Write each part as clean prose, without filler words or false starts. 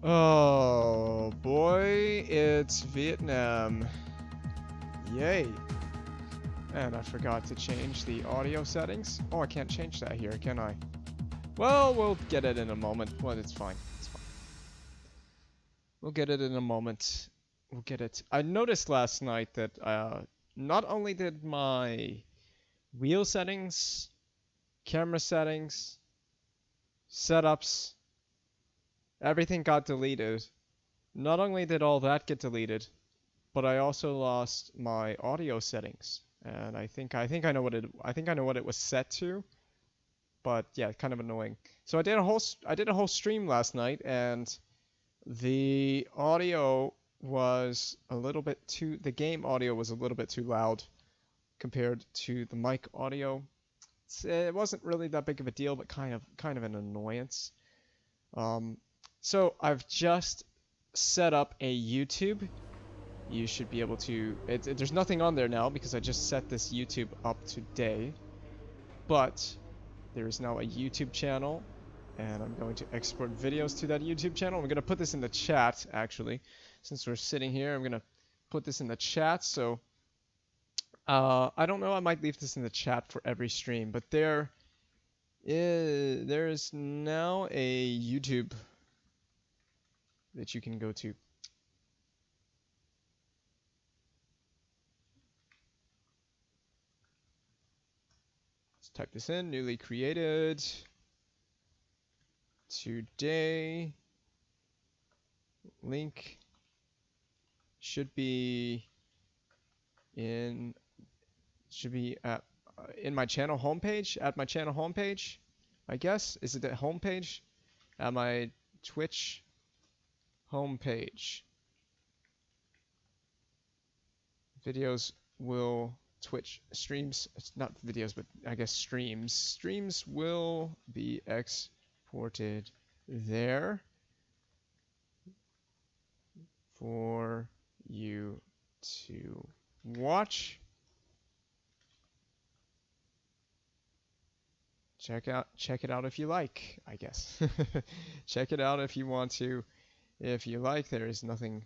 Oh boy, it's Vietnam. Yay. And I forgot to change the audio settings. Oh, I can't change that here, can I? Well, we'll get it in a moment. Well, it's fine. It's fine. We'll get it in a moment. We'll get it. I noticed last night that not only did my wheel settings, camera settings, setups, everything got deleted. Not only did all that get deleted, but I also lost my audio settings, and I think I know what it was set to, but yeah, kind of annoying. So I did a whole stream last night, and the audio was a little bit too the game audio was a little bit too loud compared to the mic audio. It wasn't really that big of a deal, but kind of an annoyance. Um, so I've just set up a YouTube. You should be able to. There's nothing on there now because I just set this YouTube up today. But there is now a YouTube channel, and I'm going to export videos to that YouTube channel. I'm going to put this in the chat, actually. Since we're sitting here, I'm going to put this in the chat. So I don't know. I might leave this in the chat for every stream, but there is now a YouTube that you can go to. Let's type this in. Newly created today. Link should be in in my channel homepage. At my channel homepage, I guess. Is it the homepage? At my Twitch homepage. Videos will Twitch streams. It's not videos, but I guess streams. Streams will be exported there for you to watch. Check it out if you like, I guess. Check it out if you want to. If you like, there is nothing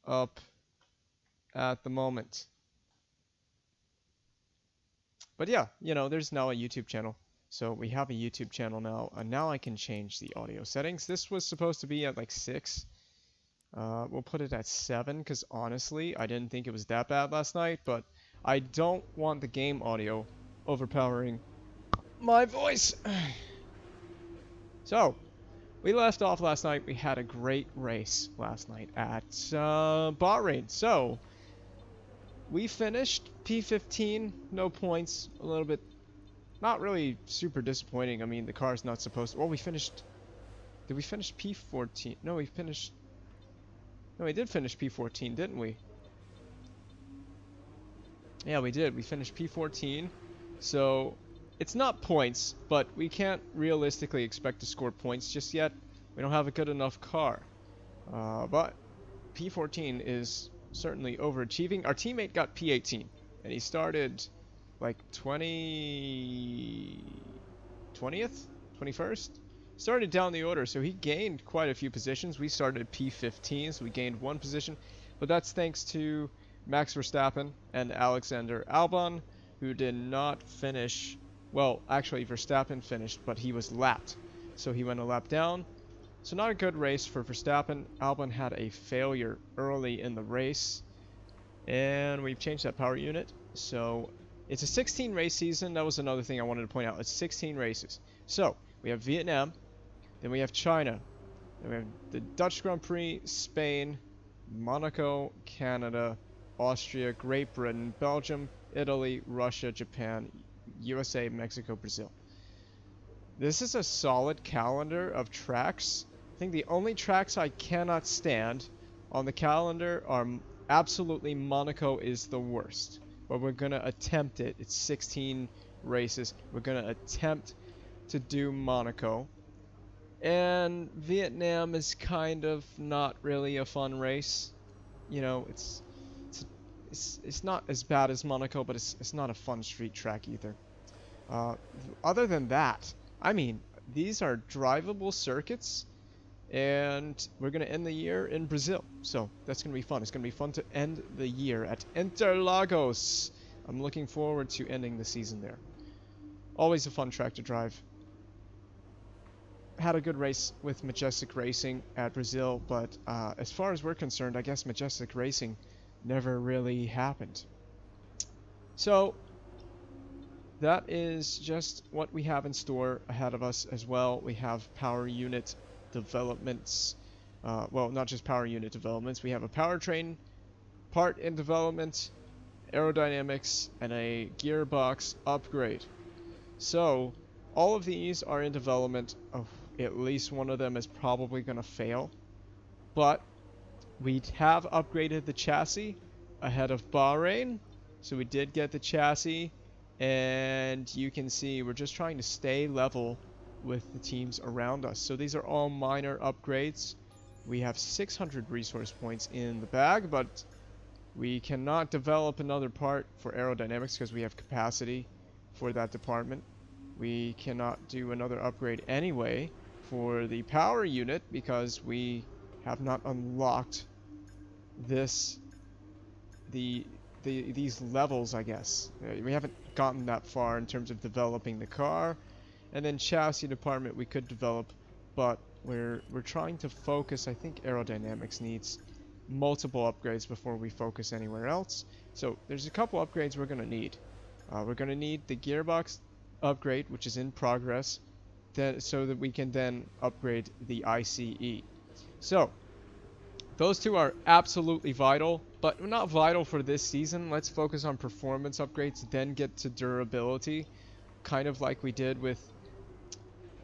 up at the moment. But yeah, there's now a YouTube channel. So we have a YouTube channel now, and now I can change the audio settings. This was supposed to be at like 6. We'll put it at 7, because honestly, I didn't think it was that bad last night, but I don't want the game audio overpowering my voice. So, we left off last night. We had a great race last night at Bahrain. So, we finished P15, no points, a little bit, not really super disappointing. I mean, the car's not supposed to, well, did we finish P14? No, we did finish P14, didn't we? Yeah, we did. We finished P14. So, it's not points, but we can't realistically expect to score points just yet. We don't have a good enough car. But P14 is certainly overachieving. Our teammate got P18, and he started like 20th, 21st. Started down the order, so he gained quite a few positions. We started P15, so we gained 1 position, but that's thanks to Max Verstappen and Alexander Albon, who did not finish. Well, actually, Verstappen finished, but he was lapped, so he went a lap down. So not a good race for Verstappen. Albon had a failure early in the race, and we've changed that power unit. So it's a 16 race season. That was another thing I wanted to point out. It's 16 races. So we have Vietnam, then we have China, then we have the Dutch Grand Prix, Spain, Monaco, Canada, Austria, Great Britain, Belgium, Italy, Russia, Japan, USA, Mexico, Brazil. This is a solid calendar of tracks. I think the only tracks I cannot stand on the calendar are absolutely Monaco is the worst. But we're going to attempt it. It's 16 races. We're going to attempt to do Monaco. And Vietnam is kind of not really a fun race. It's not as bad as Monaco, but it's not a fun street track either. Other than that, I mean, these are drivable circuits, and we're going to end the year in Brazil. So that's going to be fun. It's going to be fun to end the year at Interlagos. I'm looking forward to ending the season there. Always a fun track to drive. Had a good race with Majestic Racing at Brazil, but as far as we're concerned, I guess Majestic Racing never really happened. So that is just what we have in store ahead of us as well. We have power unit developments. Well, not just power unit developments. We have a powertrain part in development, aerodynamics, and a gearbox upgrade. So all of these are in development. Oh, at least one of them is probably going to fail. But we have upgraded the chassis ahead of Bahrain. So we did get the chassis. And you can see we're just trying to stay level with the teams around us. So these are all minor upgrades. We have 600 resource points in the bag, but we cannot develop another part for aerodynamics because we have capacity for that department. We cannot do another upgrade anyway for the power unit because we have not unlocked these levels, I guess. We haven't gotten that far in terms of developing the car. And then chassis department we could develop, but we're trying to focus. I think aerodynamics needs multiple upgrades before we focus anywhere else. So there's a couple upgrades we're going to need. We're going to need the gearbox upgrade, which is in progress, so that we can then upgrade the ICE. So those two are absolutely vital, but not vital for this season. Let's focus on performance upgrades, then get to durability, kind of like we did with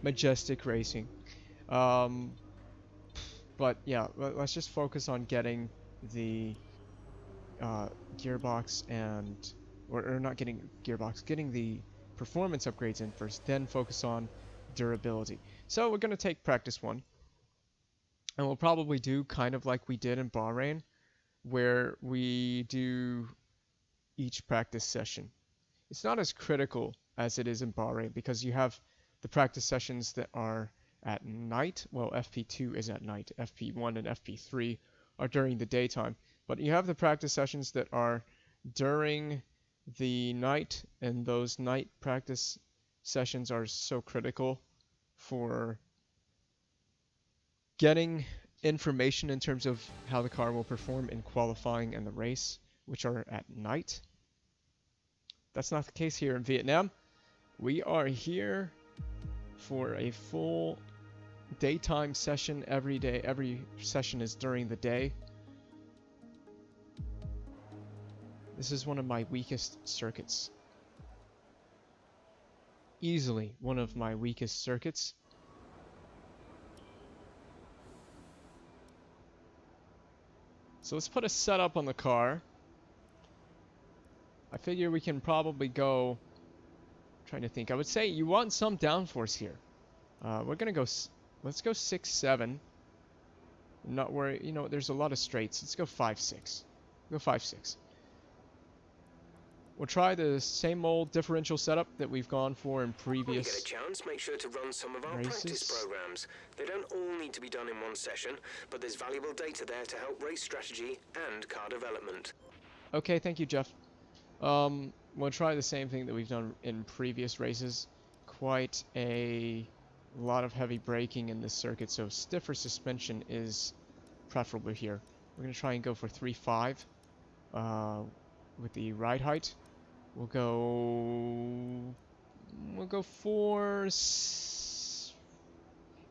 Majestic Racing. But yeah, let's just focus on getting the gearbox or not getting gearbox, getting the performance upgrades in first, then focus on durability. So we're going to take practice 1. And we'll probably do kind of like we did in Bahrain, where we do each practice session. It's not as critical as it is in Bahrain because you have the practice sessions that are at night. Well, FP2 is at night. FP1 and FP3 are during the daytime. But you have the practice sessions that are during the night, and those night practice sessions are so critical for getting information in terms of how the car will perform in qualifying and the race, which are at night. That's not the case here in Vietnam. We are here for a full daytime session every day. Every session is during the day. This is one of my weakest circuits. Easily one of my weakest circuits. So let's put a setup on the car. I figure we can probably go... trying to think. I would say you want some downforce here. We're gonna go... let's go 6-7. Not worry. You know, there's a lot of straights. Let's go 5-6. Go 5-6. We'll try the same old differential setup that we've gone for in previous When you get a chance, make sure to run some of our practice programs. They don't all need to be done in one session, but there's valuable data there to help race strategy and car development. Okay, thank you, Jeff. We'll try the same thing that we've done in previous races. Quite a lot of heavy braking in this circuit, so stiffer suspension is preferable here. We're going to try and go for 3.5 with the ride height. We'll go for... it's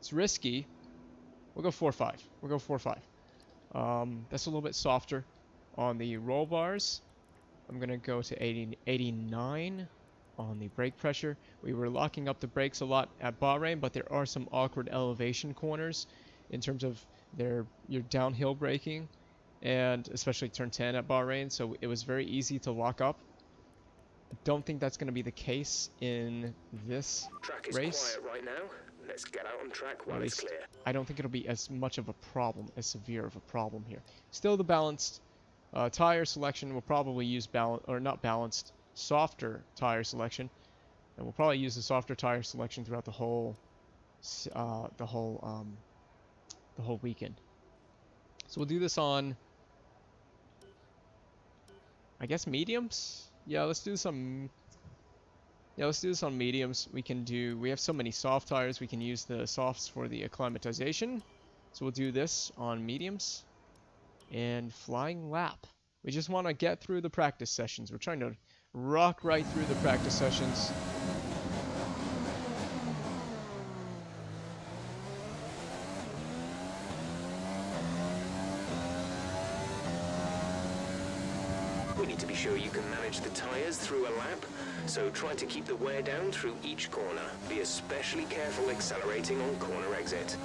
risky. We'll go 4.5. We'll go 4.5. That's a little bit softer on the roll bars. I'm going to go to 89 on the brake pressure. We were locking up the brakes a lot at Bahrain, but there are some awkward elevation corners in terms of your downhill braking, and especially turn 10 at Bahrain, so it was very easy to lock up. I don't think that's going to be the case in this Track is race. quiet right now. Let's get out on track while it's clear. I don't think it'll be as much of a problem, as severe of a problem here. Still, the balanced tire selection will probably use softer tire selection, and we'll probably use the softer tire selection throughout the whole the whole weekend. So we'll do this on, I guess, mediums. Yeah, let's do some. Yeah, let's do this on mediums. We have so many soft tires, we can use the softs for the acclimatization. So we'll do this on mediums. And flying lap. We just want to get through the practice sessions. We're trying to rock right through the practice sessions. We need to be sure you can manage the tires through a lap, so try to keep the wear down through each corner. Be especially careful accelerating on corner exit.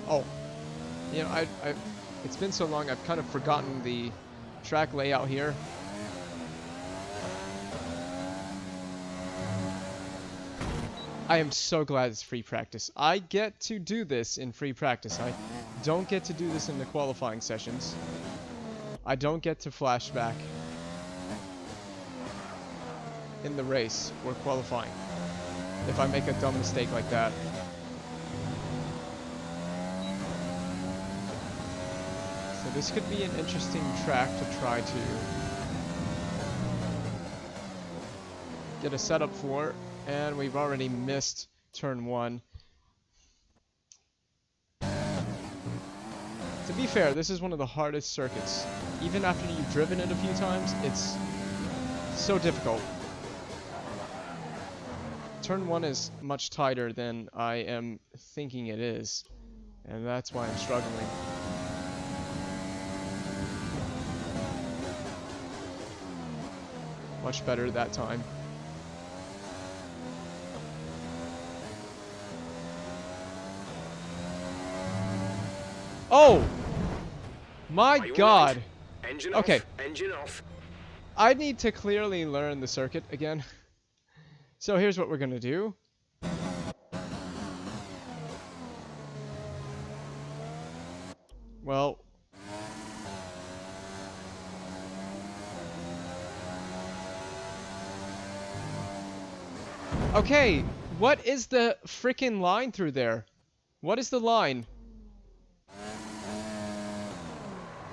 Oh, you know, it's been so long, I've kind of forgotten the track layout here. I am so glad it's free practice. I get to do this in free practice. I don't get to do this in the qualifying sessions. I don't get to flashback in the race or qualifying if I make a dumb mistake like that. So this could be an interesting track to try to get a setup for, and we've already missed turn 1. To be fair, this is one of the hardest circuits. Even after you've driven it a few times, it's so difficult. Turn 1 is much tighter than I am thinking it is, and that's why I'm struggling. Much better that time. Oh! My God! Right? Engine okay. Off, engine off. I need to clearly learn the circuit again. So here's what we're gonna do. Well, okay, what is the frickin' line through there? What is the line?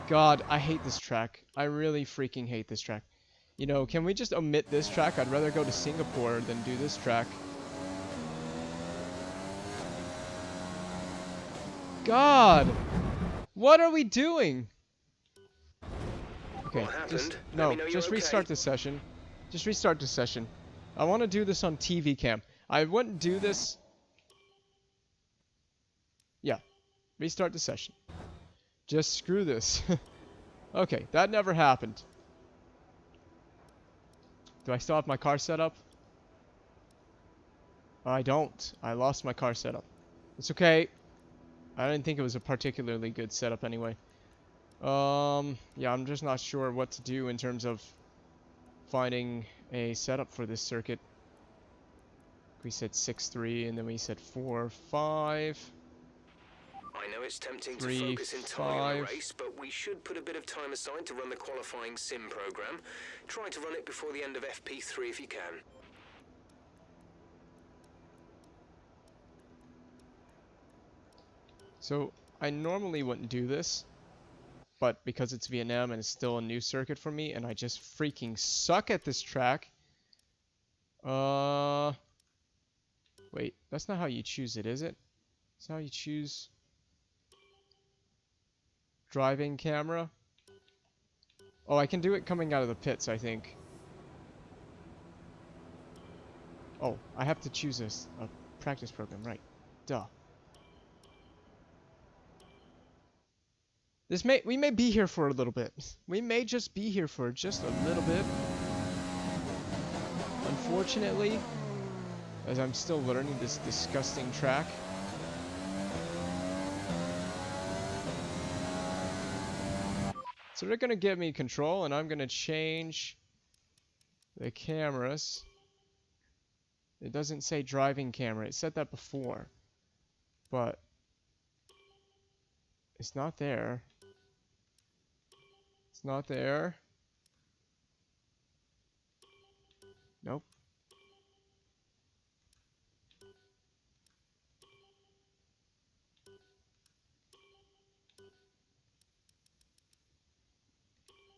God, I hate this track. I really freaking hate this track. You know, can we just omit this track? I'd rather go to Singapore than do this track. God! What are we doing? Okay, just restart the session. Just restart the session. I want to do this on TV cam. I wouldn't do this. Yeah, restart the session. Just screw this. Okay, that never happened. Do I still have my car set up? I don't. I lost my car setup. It's okay. I didn't think it was a particularly good setup anyway. Yeah, I'm just not sure what to do in terms of finding a setup for this circuit. We said 6-3, and then we said 4-5. I know it's tempting to focus entirely on the race, but we should put a bit of time aside to run the qualifying sim program. Try to run it before the end of FP3 if you can. So, I normally wouldn't do this, but because it's Vietnam and it's still a new circuit for me, and I just freaking suck at this track. Wait, that's not how you choose it, is it? That's how you choose driving camera. Oh, I can do it coming out of the pits, I think. Oh, I have to choose a practice program, right? Duh. We may be here for a little bit. We may just be here for just a little bit. Unfortunately, as I'm still learning this disgusting track. So they're gonna give me control, and I'm gonna change the cameras. It doesn't say driving camera. It said that before. But It's not there. It's not there. Nope.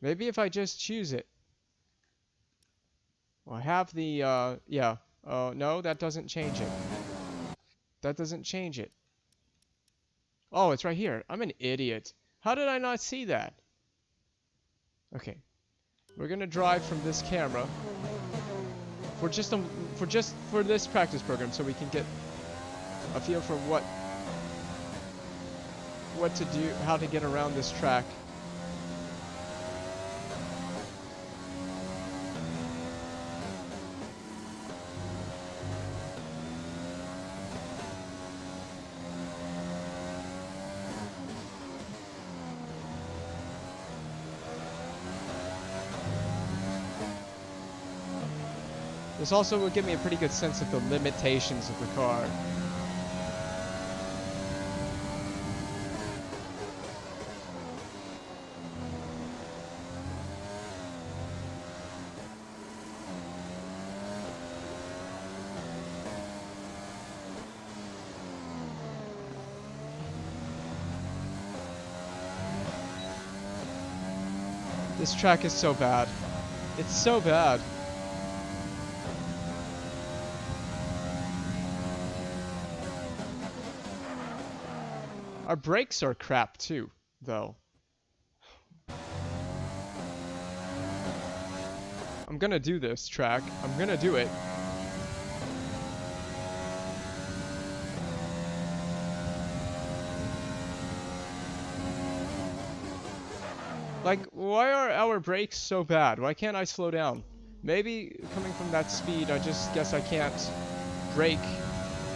Maybe if I just choose it. Well, I have the, yeah. No, that doesn't change it. That doesn't change it. Oh, it's right here. I'm an idiot. How did I not see that? Okay. We're gonna drive from this camera for for this practice program, so we can get a feel for what to do, how to get around this track. This also will give me a pretty good sense of the limitations of the car. This track is so bad. It's so bad. Our brakes are crap too, though. I'm gonna do this track. I'm gonna do it. Like, why are our brakes so bad? Why can't I slow down? Maybe coming from that speed, I just guess I can't brake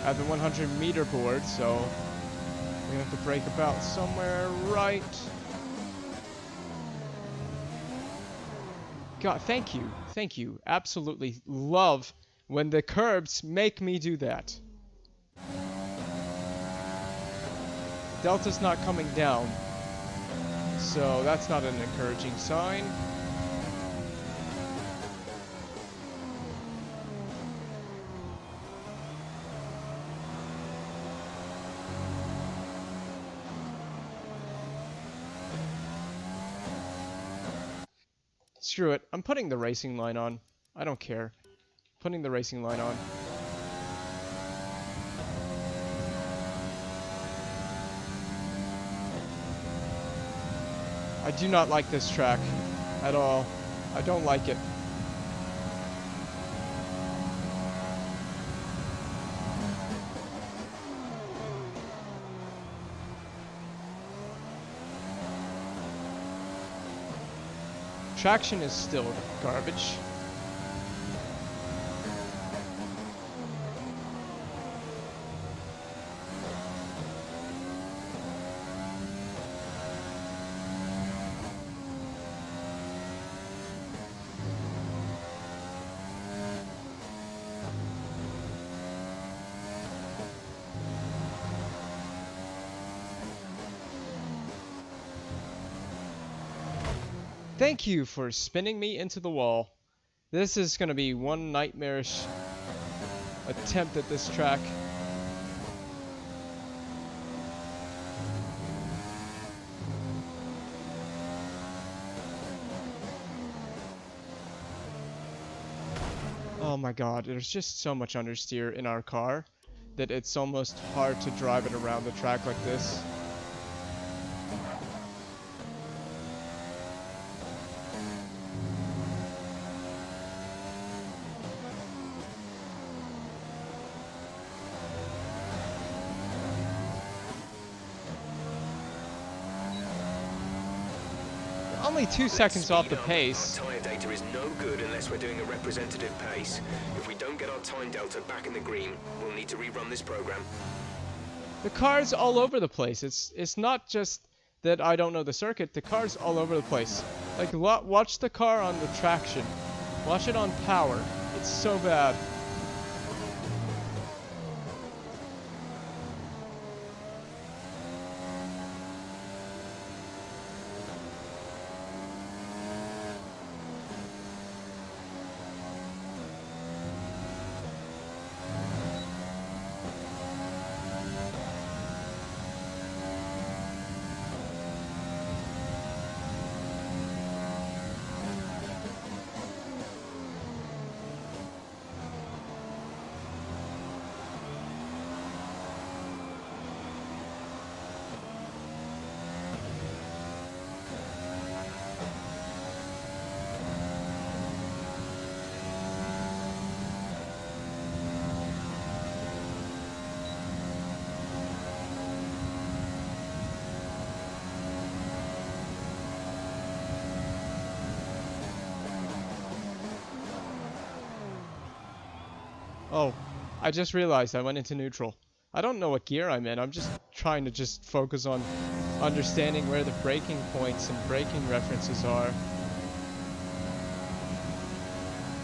at the 100-meter board, so I'm gonna have to brake about somewhere right. God, thank you. Thank you. Absolutely love when the curbs make me do that. Delta's not coming down, so that's not an encouraging sign. Screw it. I'm putting the racing line on. I don't care. Putting the racing line on. I do not like this track at all. I don't like it. Traction is still garbage. Thank you for spinning me into the wall. This is going to be one nightmarish attempt at this track. Oh my god, there's just so much understeer in our car that it's almost hard to drive it around the track like this. Only 2 seconds off the pace. Our tyre data is no good unless we're doing a representative pace. If we don't get our time delta back in the green, we'll need to rerun this program. The car's all over the place. It's not just that I don't know the circuit. The car's all over the place. Like, watch the car on the traction. Watch it on power. It's so bad. Oh, I just realized I went into neutral. I don't know what gear I'm in. I'm just trying to just focus on understanding where the braking points and braking references are.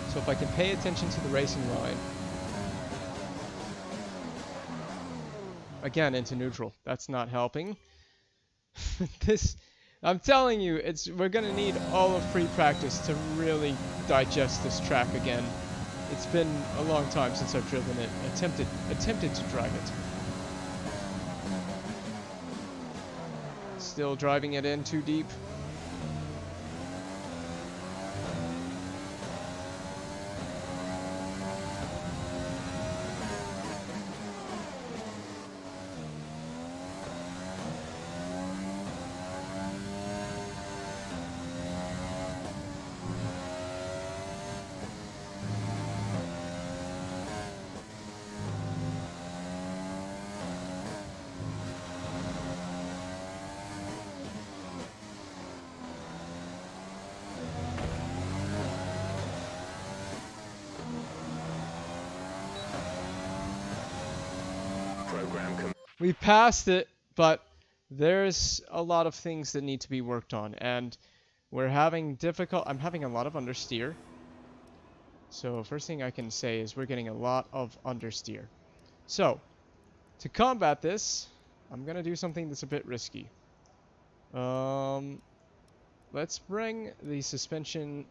So if I can pay attention to the racing line. Again, into neutral. That's not helping. I'm telling you, we're gonna need all of free practice to really digest this track again. It's been a long time since I've driven it, attempted to drive it. Still driving it in too deep. We passed it, but there's a lot of things that need to be worked on, and I'm having a lot of understeer. So first thing I can say is we're getting a lot of understeer. So, to combat this, I'm gonna do something that's a bit risky. Let's bring the suspension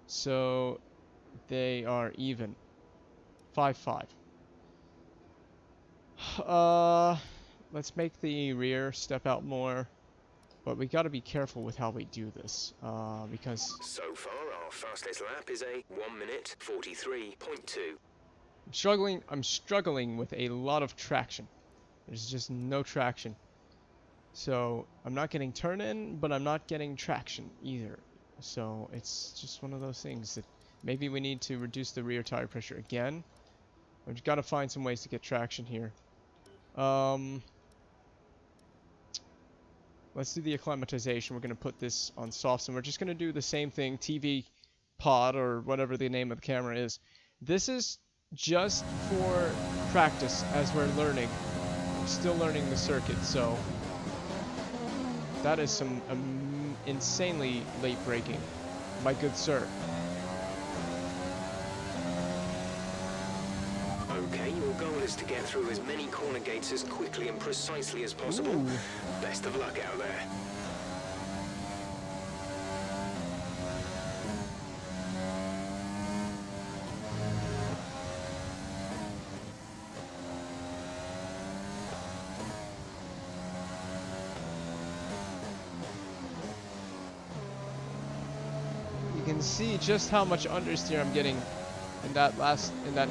so they are even. 5-5. Let's make the rear step out more, but we gotta be careful with how we do this, because... So far, our fastest lap is a 1:43.2. I'm struggling with a lot of traction. There's just no traction. So, I'm not getting turn in, but I'm not getting traction either. So, it's just one of those things that maybe we need to reduce the rear tire pressure again. We've got to find some ways to get traction here. Let's do the acclimatization. We're going to put this on softs, and we're just going to do the same thing, TV pod or whatever the name of the camera is. This is just for practice as we're learning. We're still learning the circuit, so that is some insanely late braking, my good sir. Okay, your goal is to get through as many corner gates as quickly and precisely as possible. Ooh. Best of luck out there. You can see just how much understeer I'm getting in that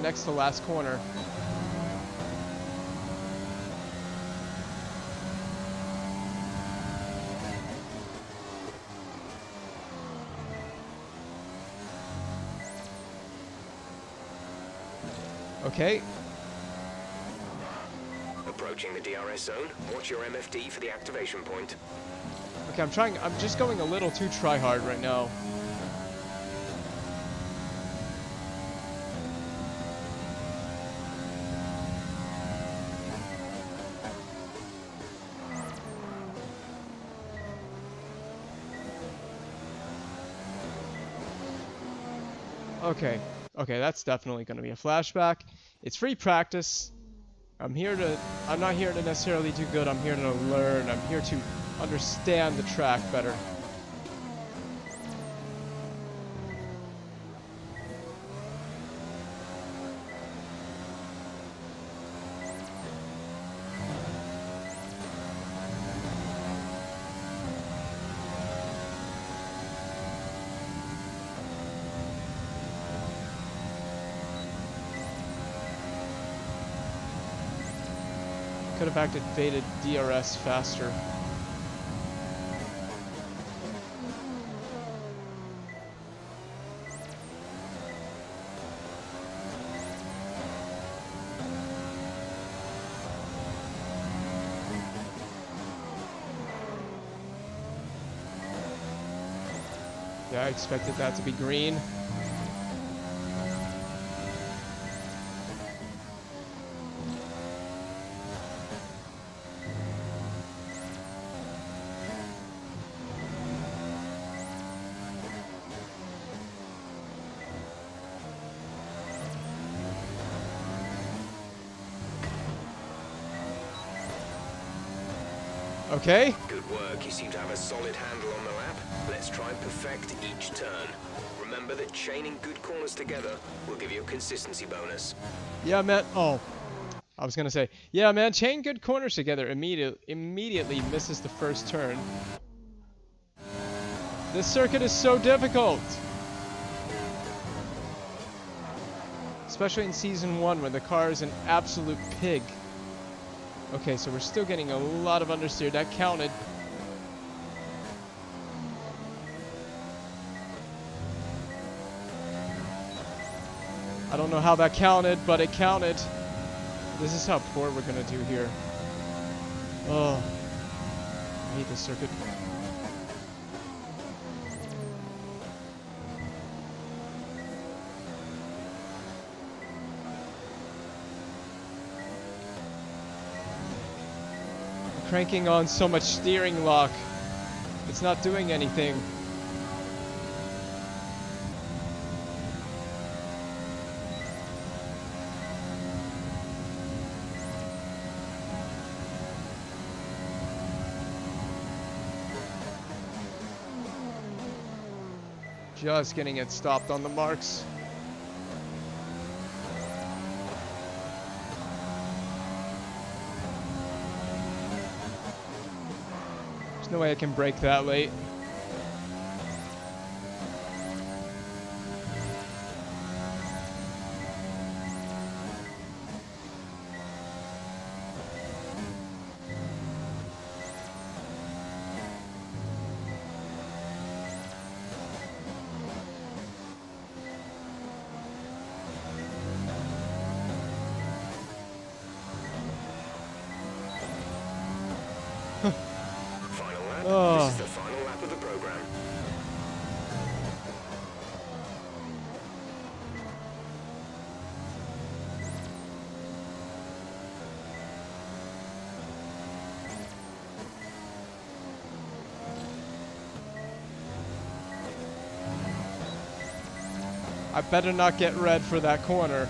next to last corner. Okay. Approaching the DRS zone. Watch your MFD for the activation point. Okay, I'm just going a little too try-hard right now. Okay, that's definitely going to be a flashback. It's free practice. I'm not here to necessarily do good. I'm here to learn. I'm here to understand the track better. Could have activated DRS faster. Yeah, I expected that to be green. Okay. Good work. You seem to have a solid handle on the lap. Let's try and perfect each turn. Remember that chaining good corners together will give you a consistency bonus. Yeah, man. Oh, I was gonna say, yeah, man. Chain good corners together. Immediately misses the first turn. This circuit is so difficult. Especially in Season 1 when the car is an absolute pig. Okay, so we're still getting a lot of understeer. That counted. I don't know how that counted, but it counted. This is how poor we're gonna do here. Oh, I hate this circuit. Cranking on so much steering lock. It's not doing anything. Just getting it stopped on the marks. No way I can break that late. This is the final lap of the program. I better not get red for that corner,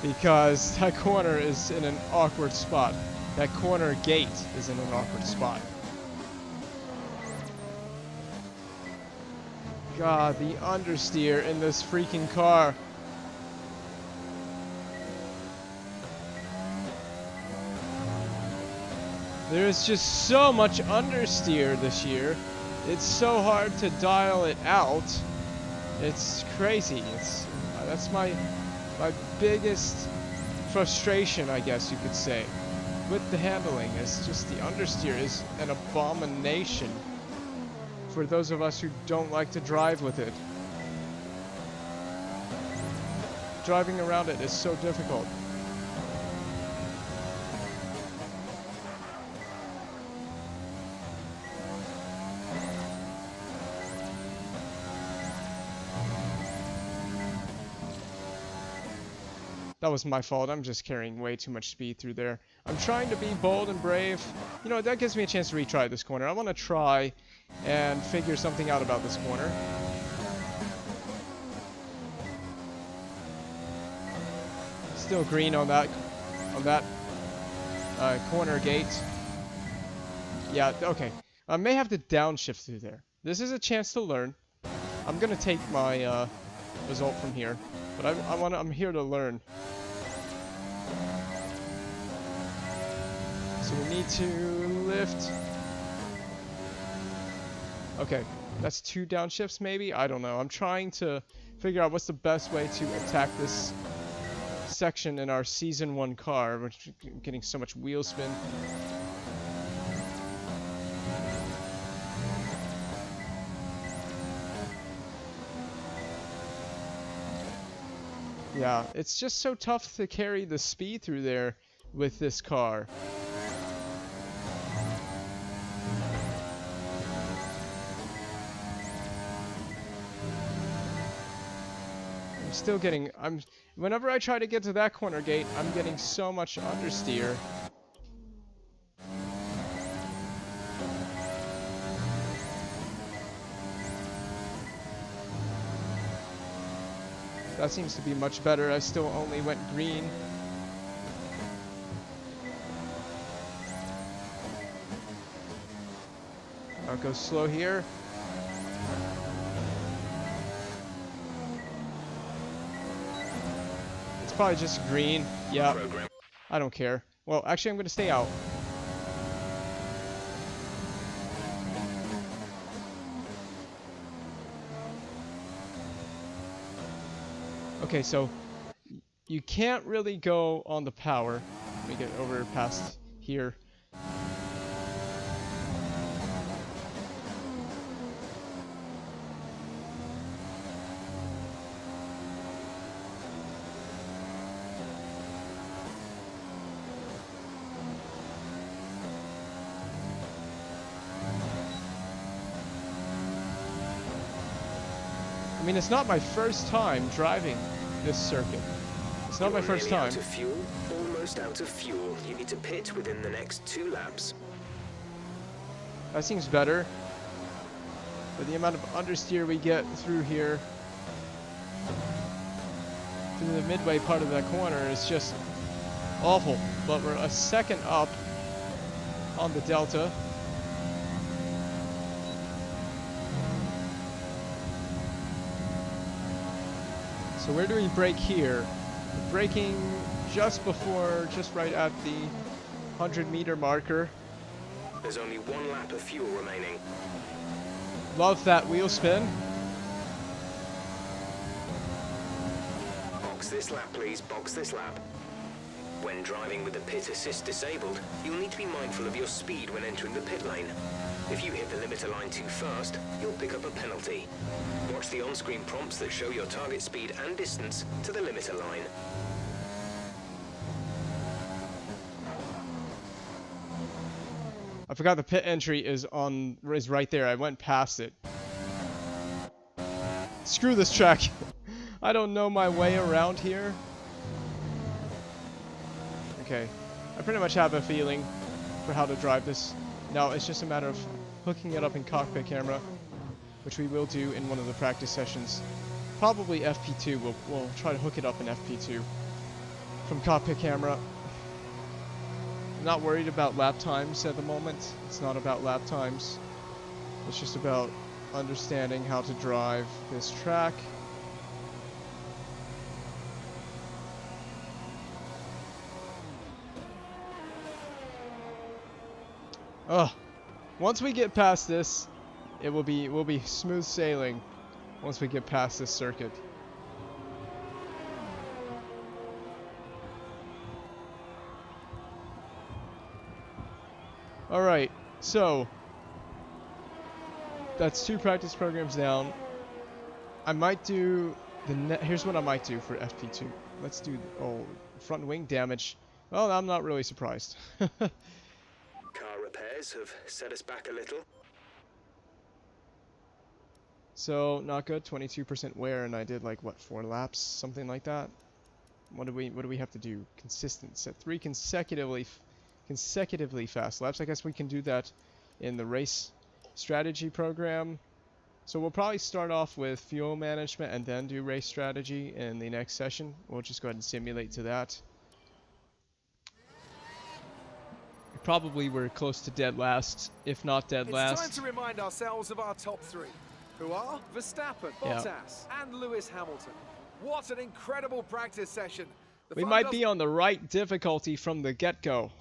because that corner is in an awkward spot. That corner gate is in an awkward spot. God, the understeer in this freaking car. There's just so much understeer this year. It's so hard to dial it out. It's crazy. That's my biggest frustration, I guess you could say, with the handling. It's just the understeer is an abomination for those of us who don't like to drive with it. Driving around it is so difficult. That was my fault. I'm just carrying way too much speed through there. I'm trying to be bold and brave. You know, that gives me a chance to retry this corner. I want to try and figure something out about this corner. Still green on that corner gate. Yeah, okay. I may have to downshift through there. This is a chance to learn. I'm gonna take my result from here, but I'm here to learn. So we need to lift. Okay, that's 2 downshifts maybe? I don't know. I'm trying to figure out what's the best way to attack this section in our Season 1 car. We're getting so much wheel spin. Yeah, it's just so tough to carry the speed through there with this car. Still getting, whenever I try to get to that corner gate, I'm getting so much understeer. That seems to be much better. I still only went green. I'll go slow here. It's probably just green. Yeah. I don't care. Well, actually, I'm going to stay out. Okay, so you can't really go on the power. Let me get over past here. I mean, it's not my first time driving this circuit. It's not my first time. Out of fuel, almost out of fuel. You need to pit within the next 2 laps. That seems better. But the amount of understeer we get through here, through the midway part of that corner, is just awful. But we're a second up on the Delta. So where do we brake here? We're braking just right at the 100-meter marker. There's only 1 lap of fuel remaining. Love that wheel spin. Box this lap, please. Box this lap. When driving with the pit assist disabled, you'll need to be mindful of your speed when entering the pit lane. If you hit the limiter line too fast, you'll pick up a penalty. Watch the on-screen prompts that show your target speed and distance to the limiter line. I forgot the pit entry is right there. I went past it. Screw this track. I don't know my way around here. Okay. I pretty much have a feeling for how to drive this. Now it's just a matter of hooking it up in cockpit camera, which we will do in one of the practice sessions. Probably FP2. We'll try to hook it up in FP2 from cockpit camera. I'm not worried about lap times at the moment. It's not about lap times. It's just about understanding how to drive this track. Ugh. Once we get past this, we'll be smooth sailing once we get past this circuit. Alright, so that's 2 practice programs down. I might do here's what I might do for FP2. Let's do front wing damage. Well, I'm not really surprised. Car repairs have set us back a little. So not good. 22% wear, and I did like what, 4 laps, something like that. What do we have to do? Consistent. Set 3 consecutively fast laps. I guess we can do that in the race strategy program. So we'll probably start off with fuel management and then do race strategy in the next session. We'll just go ahead and simulate to that. Probably we're close to dead last, if not dead last. It's time to remind ourselves of our top 3, who are Verstappen, Bottas, and Lewis Hamilton. What an incredible practice session. We might be on the right difficulty from the get-go.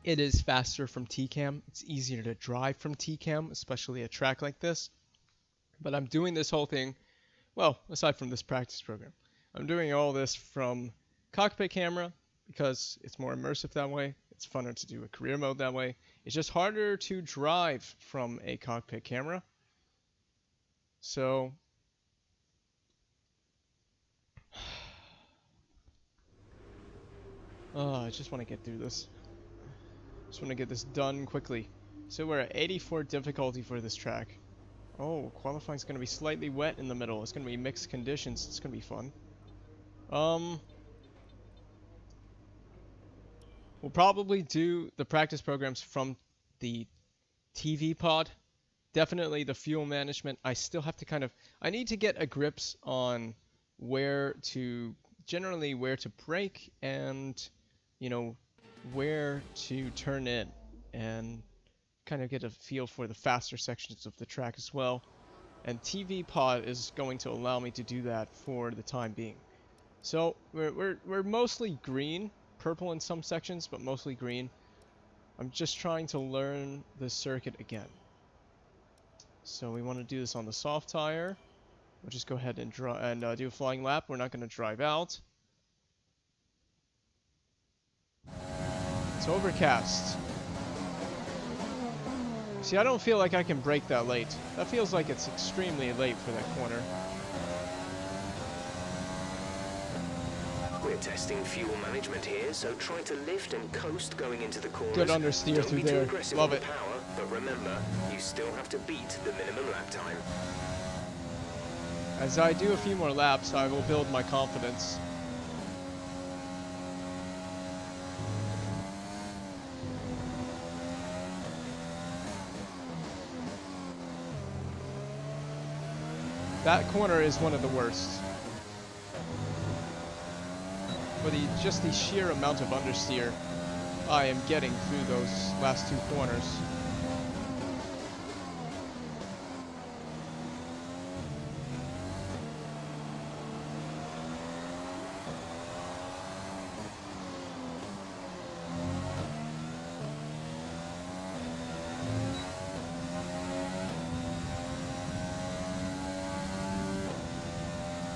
It is faster from TCAM. It's easier to drive from TCAM, especially a track like this. But I'm doing this whole thing, well, aside from this practice program, I'm doing all this from cockpit camera because it's more immersive that way. It's funner to do a career mode that way. It's just harder to drive from a cockpit camera. So I just want to get through this. Just want to get this done quickly. So we're at 84 difficulty for this track. Oh, qualifying is going to be slightly wet in the middle. It's going to be mixed conditions. It's going to be fun. We'll probably do the practice programs from the TV pod. Definitely the fuel management. I still have to I need to get a grips on generally where to brake and, where to turn in and kind of get a feel for the faster sections of the track as well. And TV Pod is going to allow me to do that for the time being. So we're mostly green, purple in some sections, but mostly green. I'm just trying to learn the circuit again. So we want to do this on the soft tire. We'll just go ahead and do a flying lap. We're not going to drive out. It's overcast. See, I don't feel like I can brake that late. That feels like it's extremely late for that corner. We're testing fuel management here, so try to lift and coast going into the corners. Good understeer through there. Love it. Power, but remember, you still have to beat the minimum lap time. As I do a few more laps, I will build my confidence. That corner is one of the worst. For just the sheer amount of understeer I am getting through those last two corners.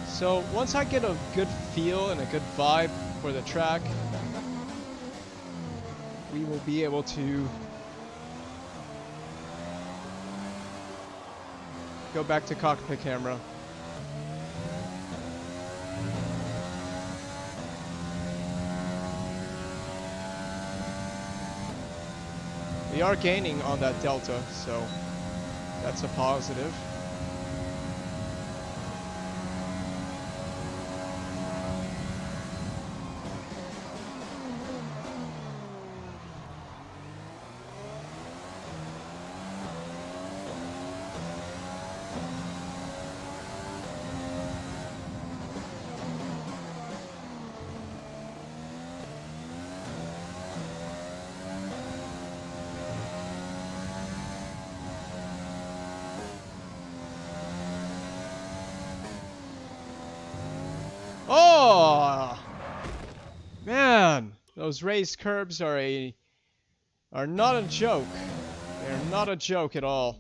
So once I get a good feel and a good vibe for the track, we will be able to go back to cockpit camera. We are gaining on that delta, so that's a positive. Oh man, those raised curbs are not a joke. They're not a joke at all.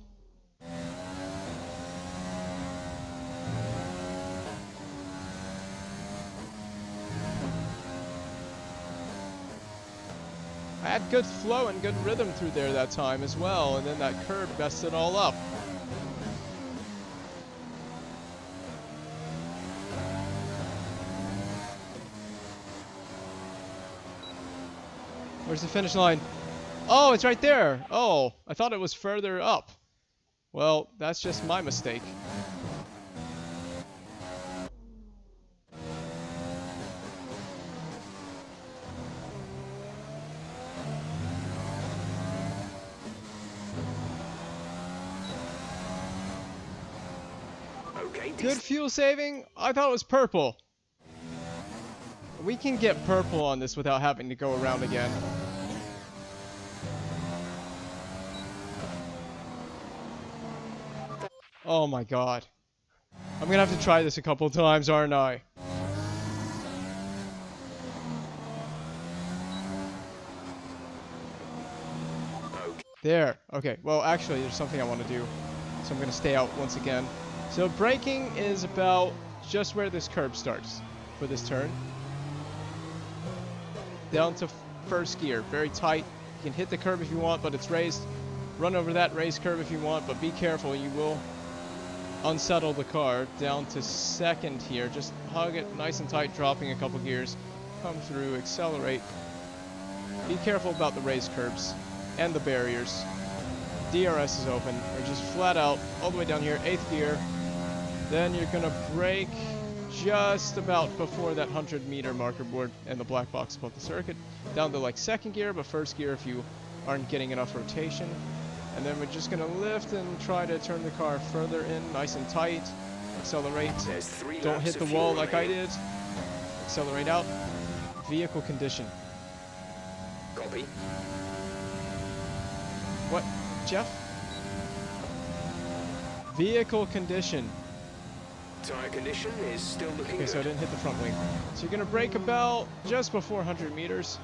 I had good flow and good rhythm through there that time as well, and then that curb messed it all up. Where's the finish line? Oh, it's right there. Oh, I thought it was further up. Well, that's just my mistake. Okay, Good fuel saving? I thought it was purple. We can get purple on this without having to go around again. Oh my god. I'm gonna have to try this a couple times, aren't I? There. Okay, well actually there's something I want to do. So I'm gonna stay out once again. So braking is about just where this curb starts for this turn. Down to first gear, very tight. You can hit the curb if you want, but it's raised. Run over that raised curb if you want, but be careful, you will unsettle the car. Down to second here, just hug it nice and tight, dropping a couple gears. Come through, accelerate. Be careful about the raised curbs and the barriers. DRS is open. We're just flat out, all the way down here, 8th gear. Then you're gonna brake just about before that 100-meter marker board and the black box above the circuit. Down to like 2nd gear, but 1st gear if you aren't getting enough rotation. And then we're just gonna lift and try to turn the car further in, nice and tight. Accelerate. Don't hit the wall like I did. Accelerate out. Vehicle condition. Copy. What, Jeff? Vehicle condition. Tire condition is still looking Okay, good. so I didn't hit the front wing. So you're gonna brake about just before 100 meters.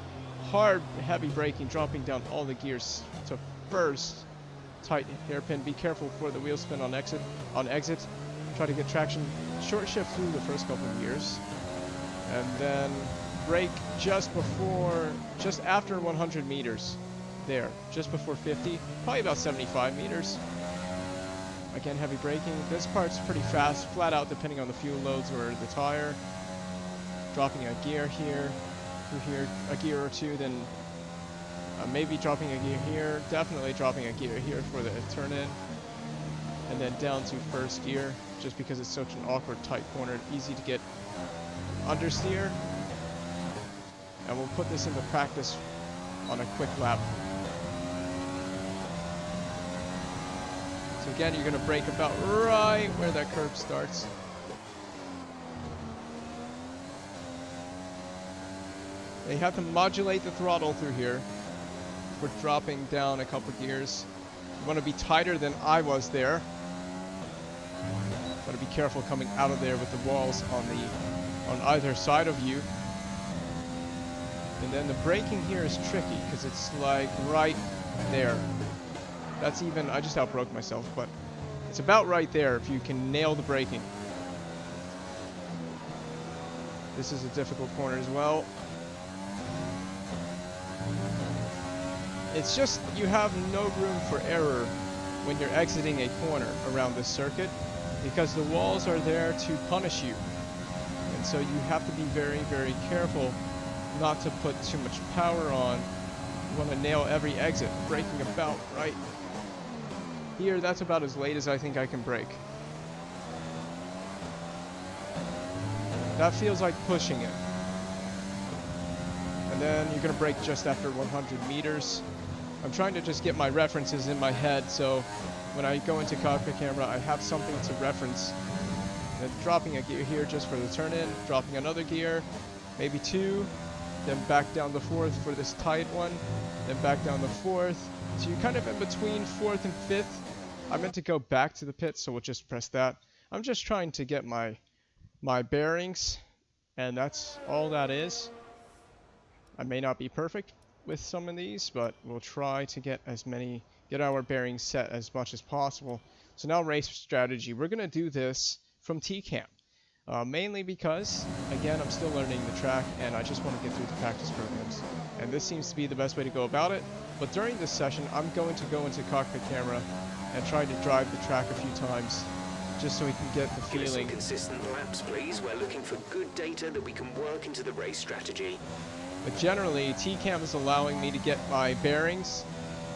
Hard, heavy braking, dropping down all the gears to first. Tight hairpin. Be careful for the wheel spin on exit. Try to get traction. Short shift through the first couple of gears, and then brake just after 100 meters. There, just before 50, probably about 75 meters. Again, heavy braking. This part's pretty fast, flat out, depending on the fuel loads or the tire. Dropping a gear here, through here, a gear or two, then maybe dropping a gear here. Definitely dropping a gear here for the turn in, and then down to first gear, just because it's such an awkward, tight corner, easy to get understeer. And we'll put this into practice on a quick lap. So again, you're going to brake about right where that curve starts. You have to modulate the throttle through here. We're dropping down a couple gears. You want to be tighter than I was there. Got to be careful coming out of there with the walls on either side of you. And then the braking here is tricky because it's like right there. That's even, I just outbroke myself, but it's about right there if you can nail the braking. This is a difficult corner as well. It's just, you have no room for error when you're exiting a corner around this circuit, because the walls are there to punish you. And so you have to be very, very careful not to put too much power on. You want to nail every exit, braking about right here. That's about as late as I think I can brake. That feels like pushing it. And then you're going to brake just after 100 meters. I'm trying to just get my references in my head, so when I go into cockpit camera, I have something to reference. And dropping a gear here just for the turn in, dropping another gear, maybe two, then back down the fourth for this tight one, then back down the fourth. So you're kind of in between fourth and fifth. I meant to go back to the pit, so we'll just press that. I'm just trying to get my bearings, and that's all that is. I may not be perfect with some of these, but we'll try to get our bearings set as much as possible. So now race strategy. We're going to do this from TCAM, mainly because, again, I'm still learning the track, and I just want to get through the practice programs. And this seems to be the best way to go about it. But during this session, I'm going to go into cockpit camera and try to drive the track a few times, just so we can get the feeling. Give us some consistent laps, please. We're looking for good data that we can work into the race strategy. But generally, TCAM is allowing me to get my bearings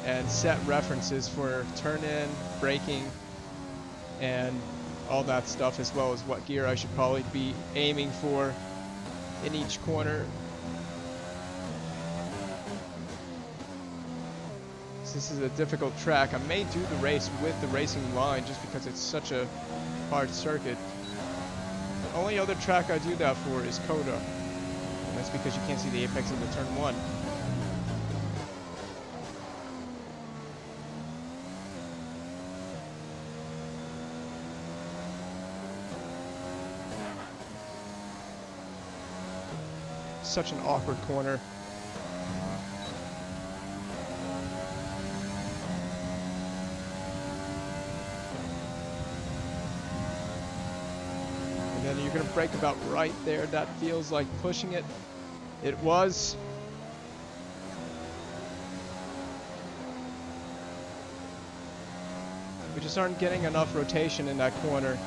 and set references for turn-in, braking, and all that stuff, as well as what gear I should probably be aiming for in each corner. This is a difficult track. I may do the race with the racing line just because it's such a hard circuit. The only other track I do that for is Coda. And that's because you can't see the apex of the turn one. Such an awkward corner. And then you're going to brake about right there. That feels like pushing it. It was. We just aren't getting enough rotation in that corner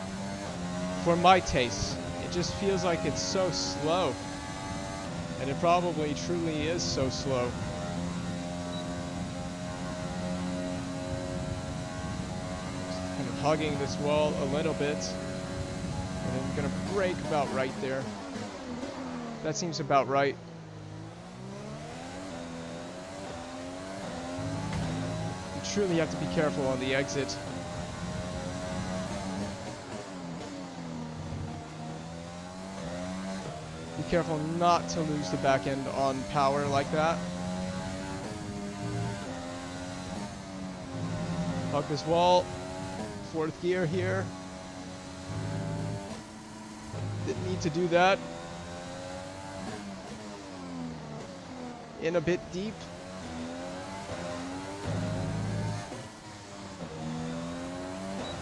for my taste. It just feels like it's so slow. And it probably truly is so slow. Just kind of hugging this wall a little bit. And then gonna brake about right there. That seems about right. You truly have to be careful on the exit. Be careful not to lose the back end on power like that. Hug this wall. 4th gear here. Didn't need to do that. In a bit deep.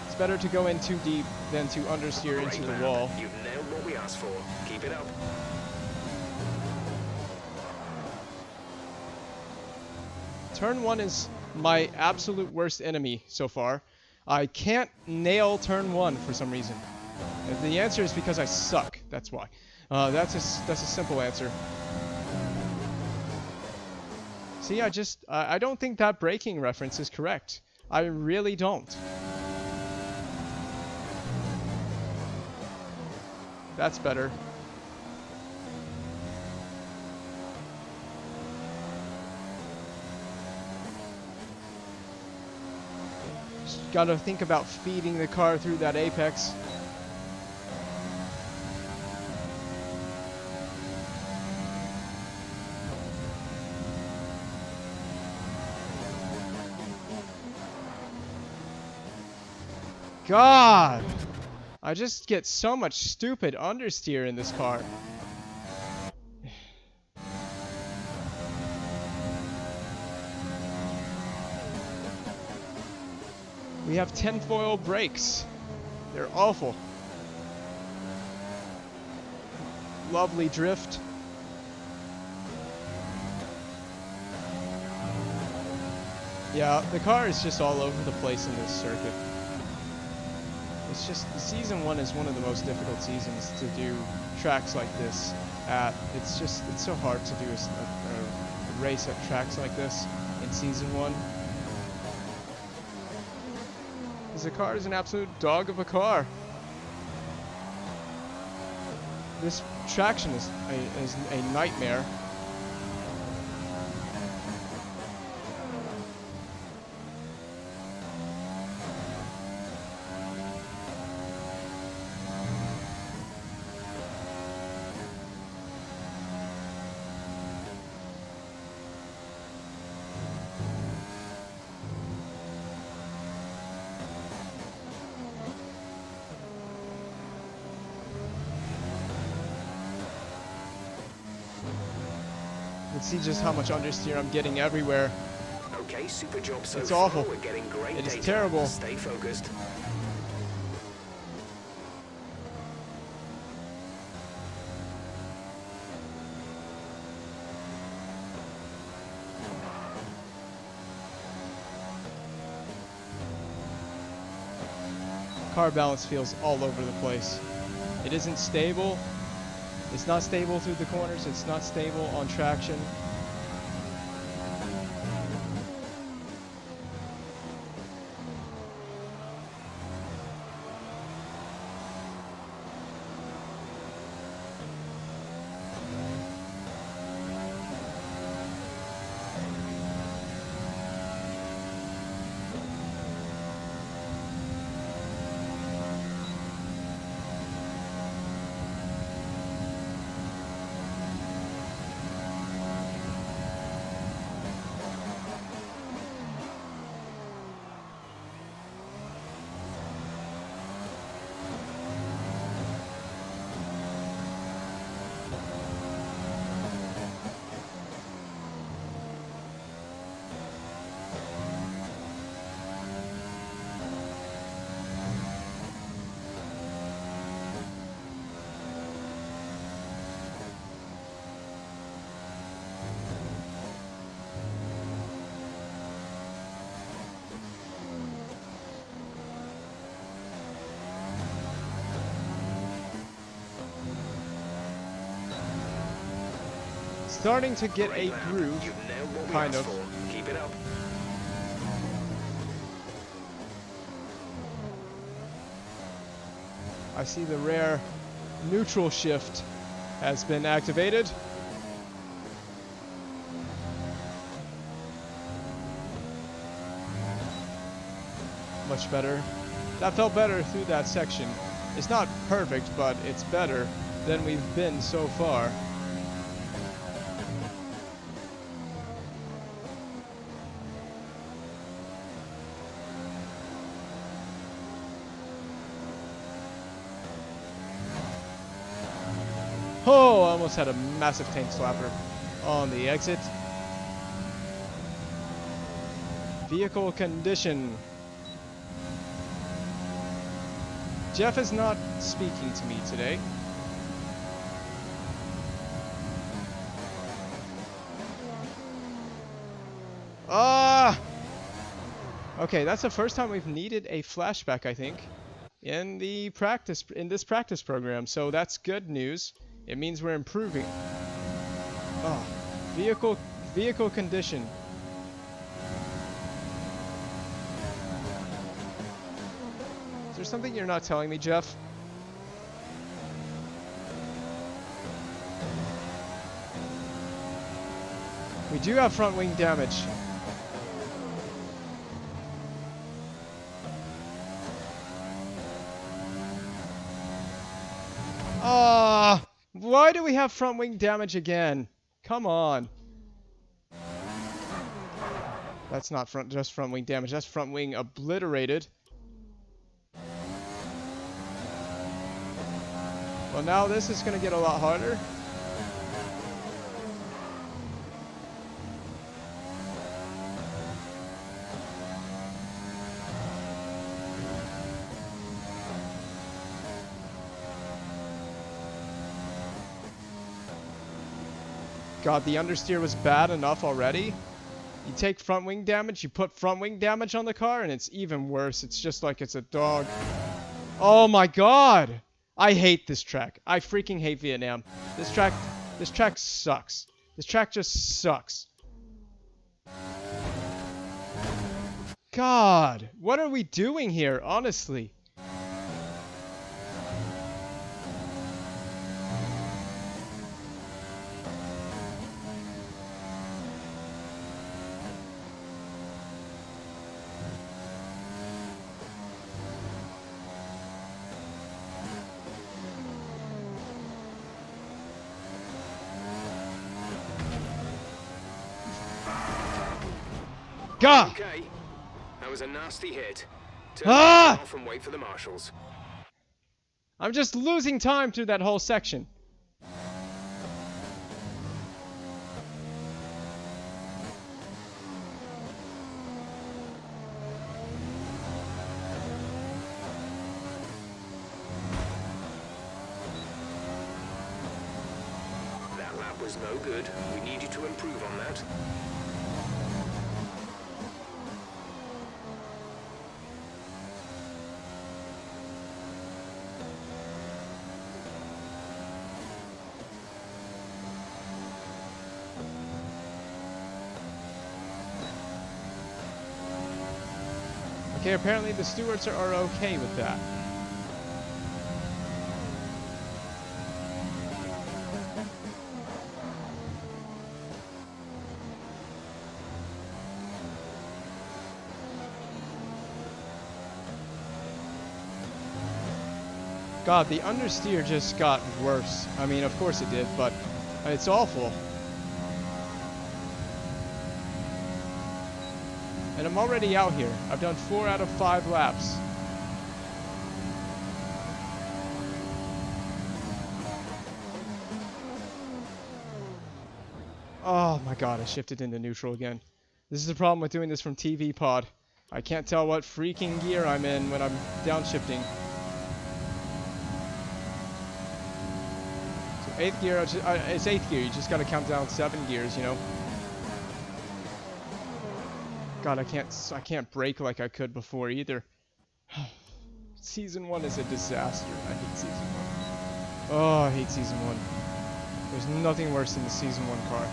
It's better to go in too deep than to understeer into the wall. You've nailed what we asked for. Keep it up. Turn 1 is my absolute worst enemy so far. I can't nail turn 1 for some reason. And the answer is because I suck. That's why. That's a simple answer. See, I don't think that braking reference is correct. I really don't. That's better. Just gotta think about feeding the car through that apex. God! I just get so much stupid understeer in this car. We have tinfoil brakes. They're awful. Lovely drift. Yeah, the car is just all over the place in this circuit. It's just, season 1 is one of the most difficult seasons to do tracks like this at. It's so hard to do a race at tracks like this in season 1. Because the car is an absolute dog of a car. This traction is a nightmare. Let's see just how much understeer I'm getting everywhere. Okay, super job so It's far. awful. We're getting great It is data. terrible. Stay focused. Car balance feels all over the place. It isn't stable. It's not stable through the corners. It's not stable on traction. Starting to get a groove, kind of. Keep it up. I see the rare neutral shift has been activated. Much better. That felt better through that section. It's not perfect, but it's better than we've been so far. Oh, I almost had a massive tank slapper on the exit. Vehicle condition. Jeff is not speaking to me today. Ah! Okay, that's the first time we've needed a flashback, I think, in this practice program. So that's good news. It means we're improving. Oh, vehicle condition. Is there something you're not telling me, Jeff? We do have front wing damage. Why do we have front wing damage again? Come on. That's not just front wing damage. That's front wing obliterated. Well, now this is going to get a lot harder. God, the understeer was bad enough already. You take front wing damage, you put front wing damage on the car, and it's even worse. It's just like it's a dog. Oh my God! I hate this track. I freaking hate Vietnam. This track sucks. This track just sucks. God, what are we doing here, honestly? God! Okay, that was a nasty hit. Turn off and wait for the marshals. I'm just losing time through that whole section. That lap was no good. We need you to improve on that. Okay, apparently the stewards are okay with that. God, the understeer just got worse. I mean, of course it did, but it's awful. And I'm already out here. I've done 4 out of 5 laps. Oh my God, I shifted into neutral again. This is the problem with doing this from TV pod. I can't tell what freaking gear I'm in when I'm downshifting. So 8th gear, it's 8th gear. You just gotta count down 7 gears, you know. God, I can't brake like I could before either. Season 1 is a disaster. I hate Season 1. Oh, I hate Season 1. There's nothing worse than the Season 1 car.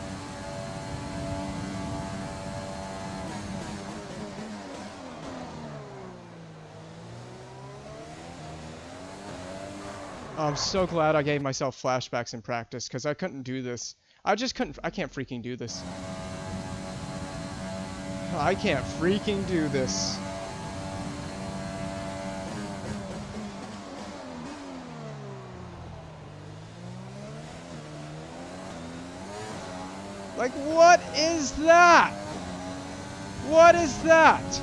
I'm so glad I gave myself flashbacks in practice, because I couldn't do this. I can't freaking do this. I can't freaking do this. Like, what is that? What is that?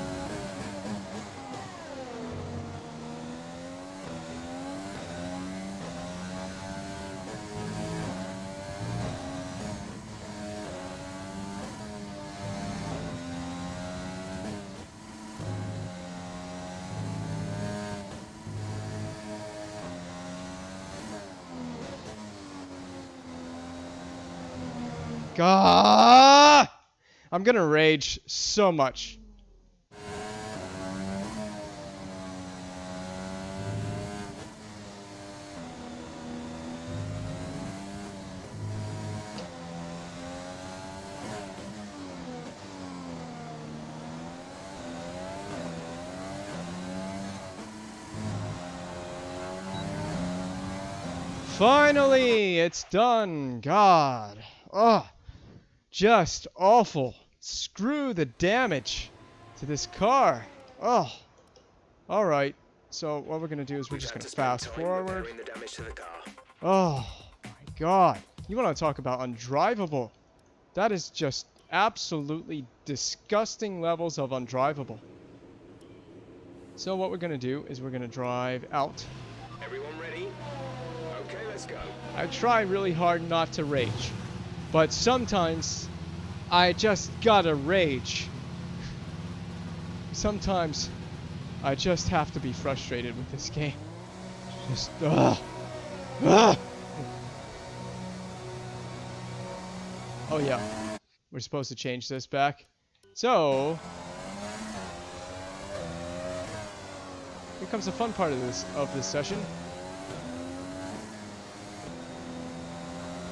God! I'm gonna rage so much. Finally, it's done. God. Oh, just awful. Screw the damage to this car. Oh. All right. So what we're going to do is we're just going to fast forward. The damage to the car. Oh, my God. You want to talk about undrivable. That is just absolutely disgusting levels of undrivable. So what we're going to do is we're going to drive out. Everyone ready? Okay, let's go. I try really hard not to rage, but sometimes I just gotta rage. Sometimes I just have to be frustrated with this game. Just, ugh. Ugh. Oh yeah, we're supposed to change this back. So, here comes the fun part of this session,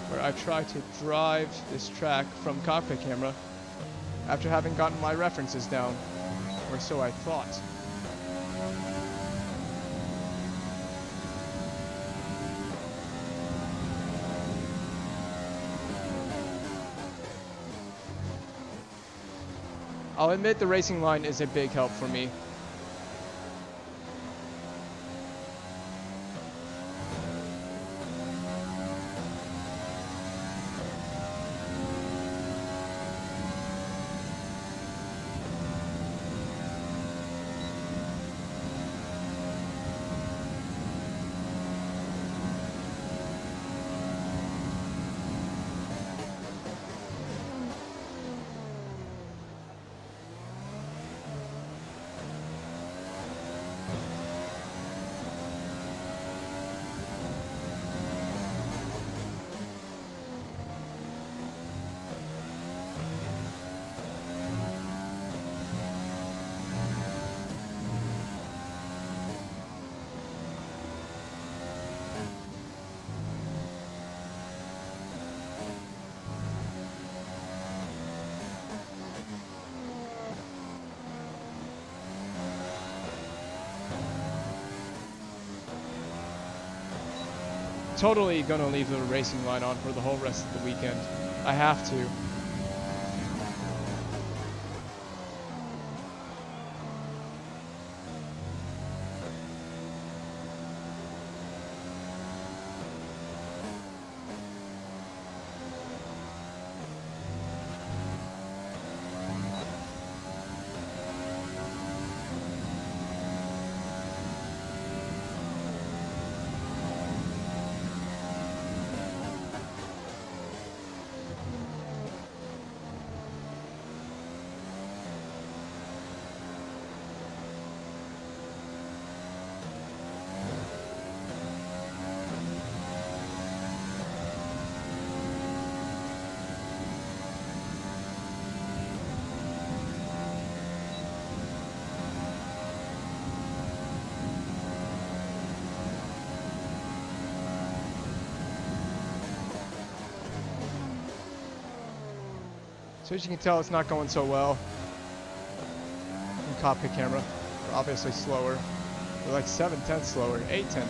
where I try to drive this track from cockpit camera after having gotten my references down, or so I thought. I'll admit the racing line is a big help for me. Totally gonna leave the racing line on for the whole rest of the weekend. I have to. So as you can tell, it's not going so well. In cockpit camera, we're obviously slower. We're like 7/10 slower, 8/10.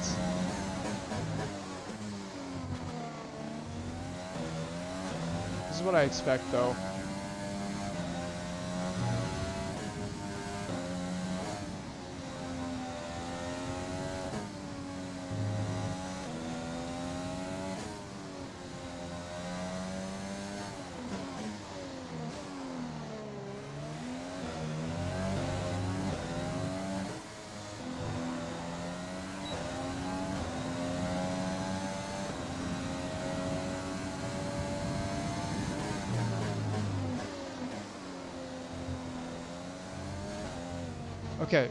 This is what I expect, though. Okay,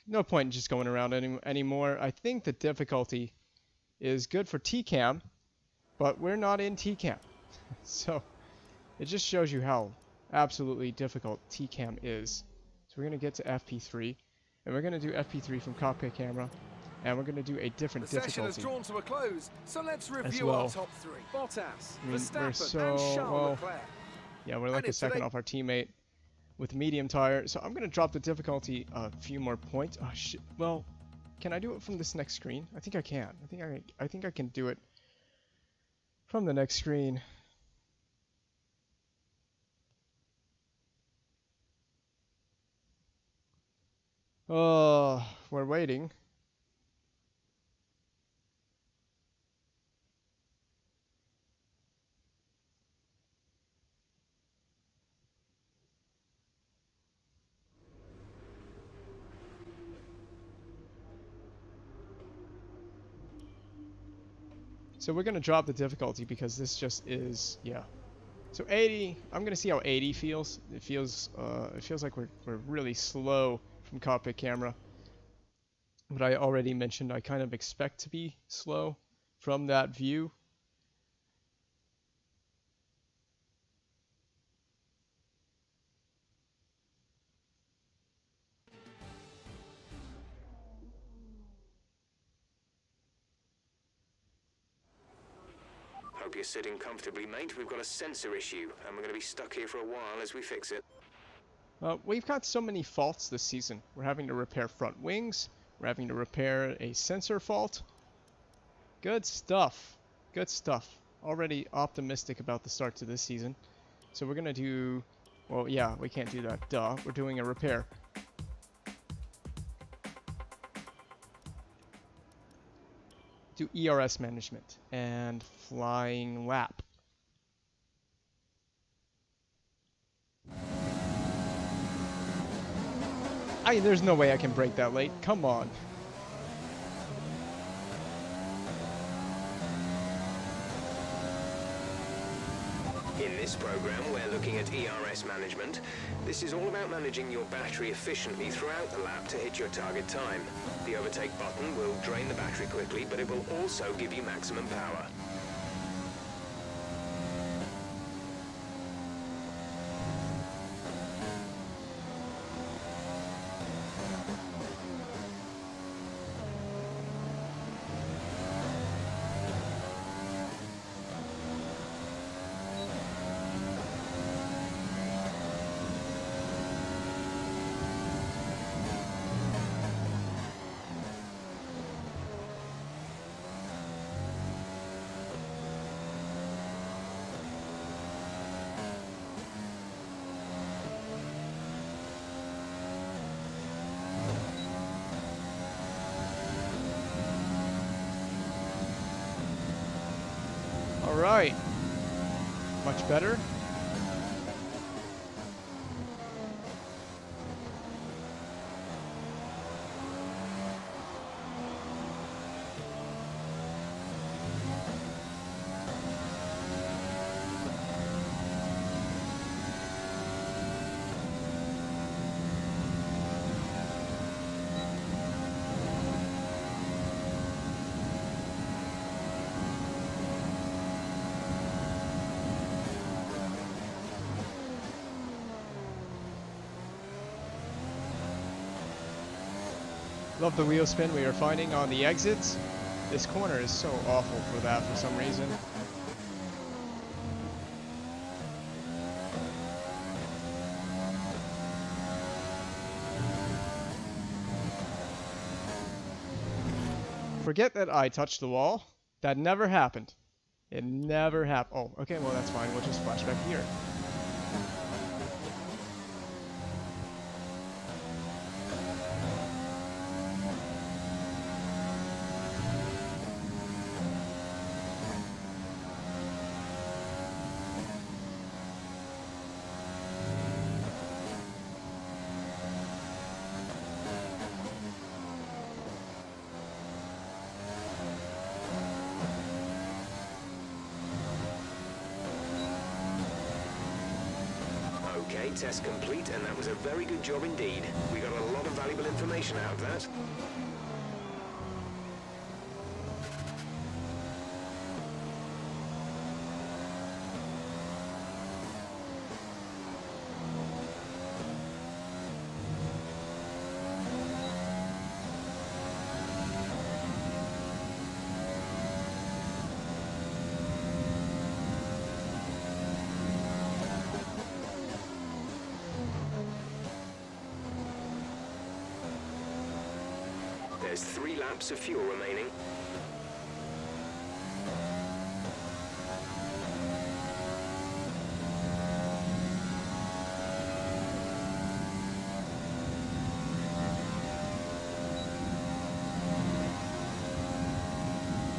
no point in just going around anymore. I think the difficulty is good for TCAM, but we're not in TCAM. So It just shows you how absolutely difficult TCAM is. So we're going to get to FP3, and we're going to do FP3 from cockpit camera, and we're going to do a different The session has difficulty drawn to a close, so let's review well. our top three. Bottas, I mean, Verstappen, we're so, and Charles well, Leclerc. yeah, we're like a second off our teammate with medium tire, so I'm going to drop the difficulty a few more points. Oh, shit. Well, can I do it from this next screen? I think I can. I think I can do it from the next screen. Oh, we're waiting. So we're going to drop the difficulty because this just is, yeah. So 80, I'm going to see how 80 feels. It feels like we're really slow from cockpit camera. But I already mentioned I kind of expect to be slow from that view. Hope you're sitting comfortably, mate. We've got a sensor issue, and we're going to be stuck here for a while as we fix it. We've got so many faults this season. We're having to repair front wings. We're having to repair a sensor fault. Good stuff. Good stuff. Already optimistic about the start to this season. So we're going to do... Well, yeah, we can't do that. Duh. We're doing a repair. Do ERS management and flying lap. There's no way I can break that late. Come on. In this program, we're looking at ERS management. This is all about managing your battery efficiently throughout the lap to hit your target time. The overtake button will drain the battery quickly, but it will also give you maximum power. All right. Much better. Love the wheel spin we are finding on the exits. This corner is so awful for that for some reason. Forget that I touched the wall. That never happened. It never happened. Oh, okay, well that's fine. We'll just flash back here. Okay, test complete, and that was a very good job indeed. We got a lot of valuable information out of that. There's 3 laps of fuel remaining.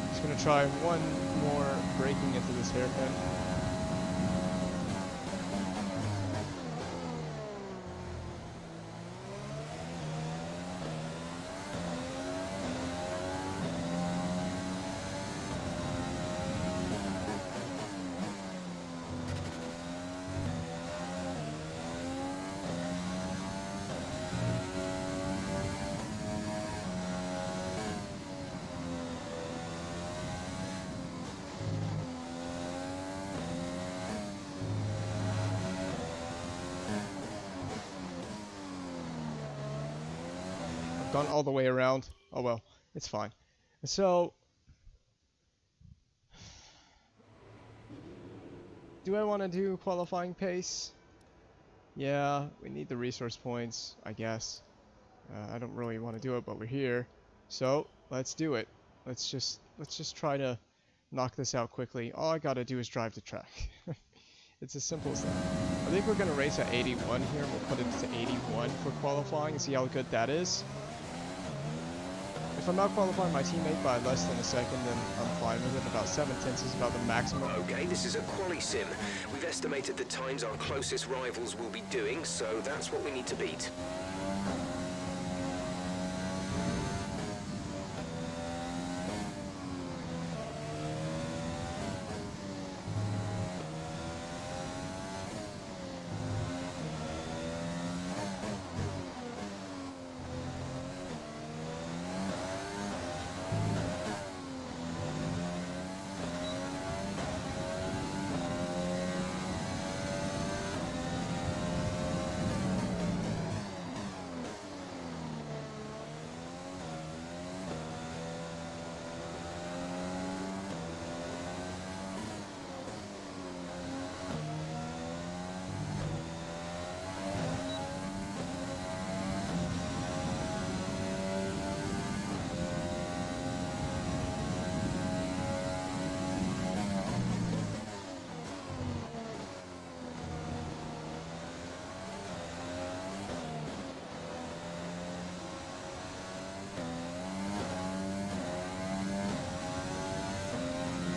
Just gonna try one more braking into this hairpin. Gone all the way around. Oh well, it's fine. So, do I want to do qualifying pace? Yeah, we need the resource points, I guess. I don't really want to do it, but we're here, so let's do it. Let's just try to knock this out quickly. All I gotta do is drive the track. It's as simple as that. I think we're gonna race at 81 here. We'll put it to 81 for qualifying and see how good that is. If I'm not qualifying my teammate by less than a second, then I'm fine with it. About 7/10 is about the maximum. Okay, this is a quali sim. We've estimated the times our closest rivals will be doing, so that's what we need to beat.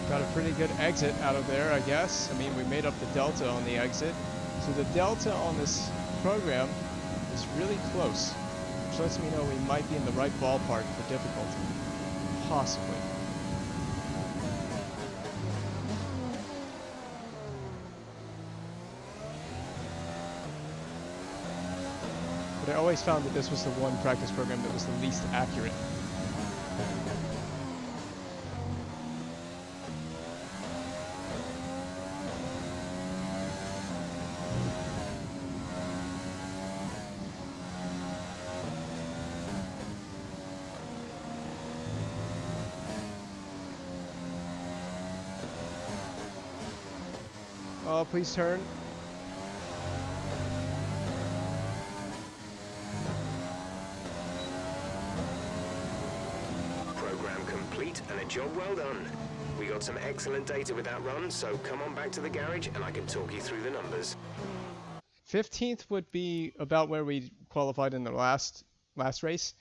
Got a pretty good exit out of there, I guess. I mean, we made up the delta on the exit. So the delta on this program is really close, which lets me know we might be in the right ballpark for difficulty. Possibly. But I always found that this was the one practice program that was the least accurate. Oh, please turn. Program complete and a job well done. We got some excellent data with that run, so come on back to the garage and I can talk you through the numbers. 15th would be about where we qualified in the last race.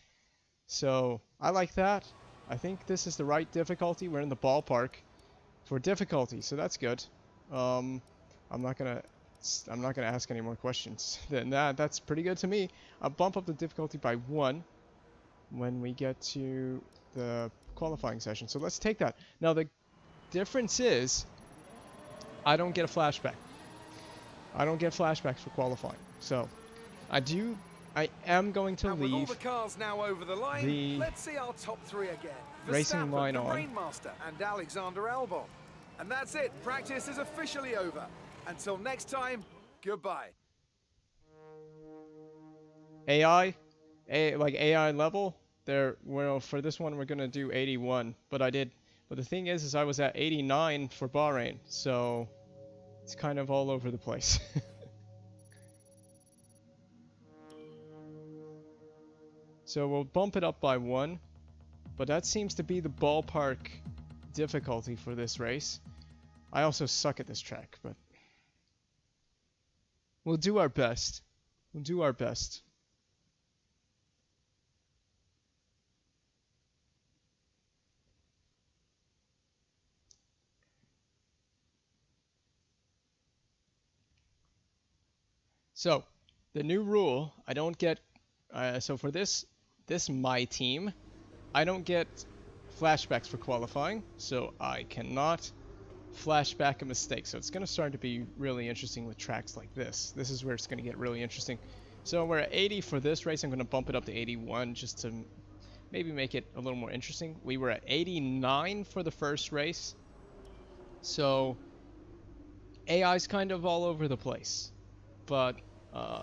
So I like that. I think this is the right difficulty. We're in the ballpark for difficulty, so that's good. I'm not gonna ask any more questions than that. That's pretty good to me. I'll bump up the difficulty by 1 when we get to the qualifying session. So let's take that. Now the difference is I don't get a flashback. I don't get flashbacks for qualifying. So I am going to And with all leave the cars now over the line, the let's see our top 3 again. racing Verstappen, line the on. Rainmaster, and Alexander Albon. And that's it. Practice is officially over. Until next time, goodbye. AI level. Well, for this one we're gonna do 81, but the thing is I was at 89 for Bahrain, so it's kind of all over the place. So we'll bump it up by 1 But that seems to be the ballpark difficulty for this race. I also suck at this track, but we'll do our best. We'll do our best. So, the new rule, I don't get, so for this my team, I don't get flashbacks for qualifying, so I cannot flashback a mistake. So it's going to start to be really interesting with tracks like this. This is where it's going to get really interesting. So we're at 80 for this race. I'm going to bump it up to 81 just to maybe make it a little more interesting. We were at 89 for the first race. So AI's kind of all over the place. But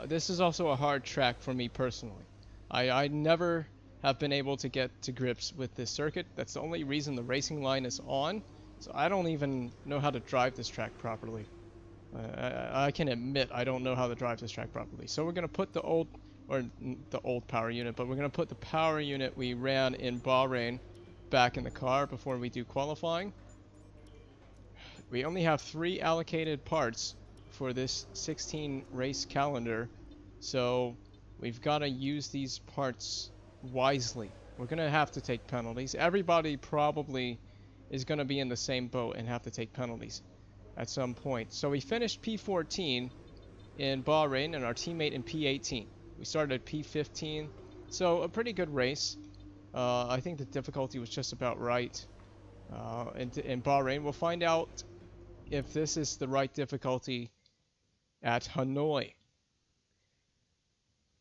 this is also a hard track for me personally. I never have been able to get to grips with this circuit. That's the only reason the racing line is on. So I don't even know how to drive this track properly. I can admit I don't know how to drive this track properly. So we're going to put the old power unit, but we're going to put the power unit we ran in Bahrain back in the car before we do qualifying. We only have 3 allocated parts for this 16 race calendar, so we've got to use these parts wisely. We're going to have to take penalties. Everybody probably is going to be in the same boat and have to take penalties at some point. So we finished P14 in Bahrain and our teammate in P18. We started at P15, so a pretty good race. I think the difficulty was just about right. In Bahrain, we'll find out if this is the right difficulty at Hanoi.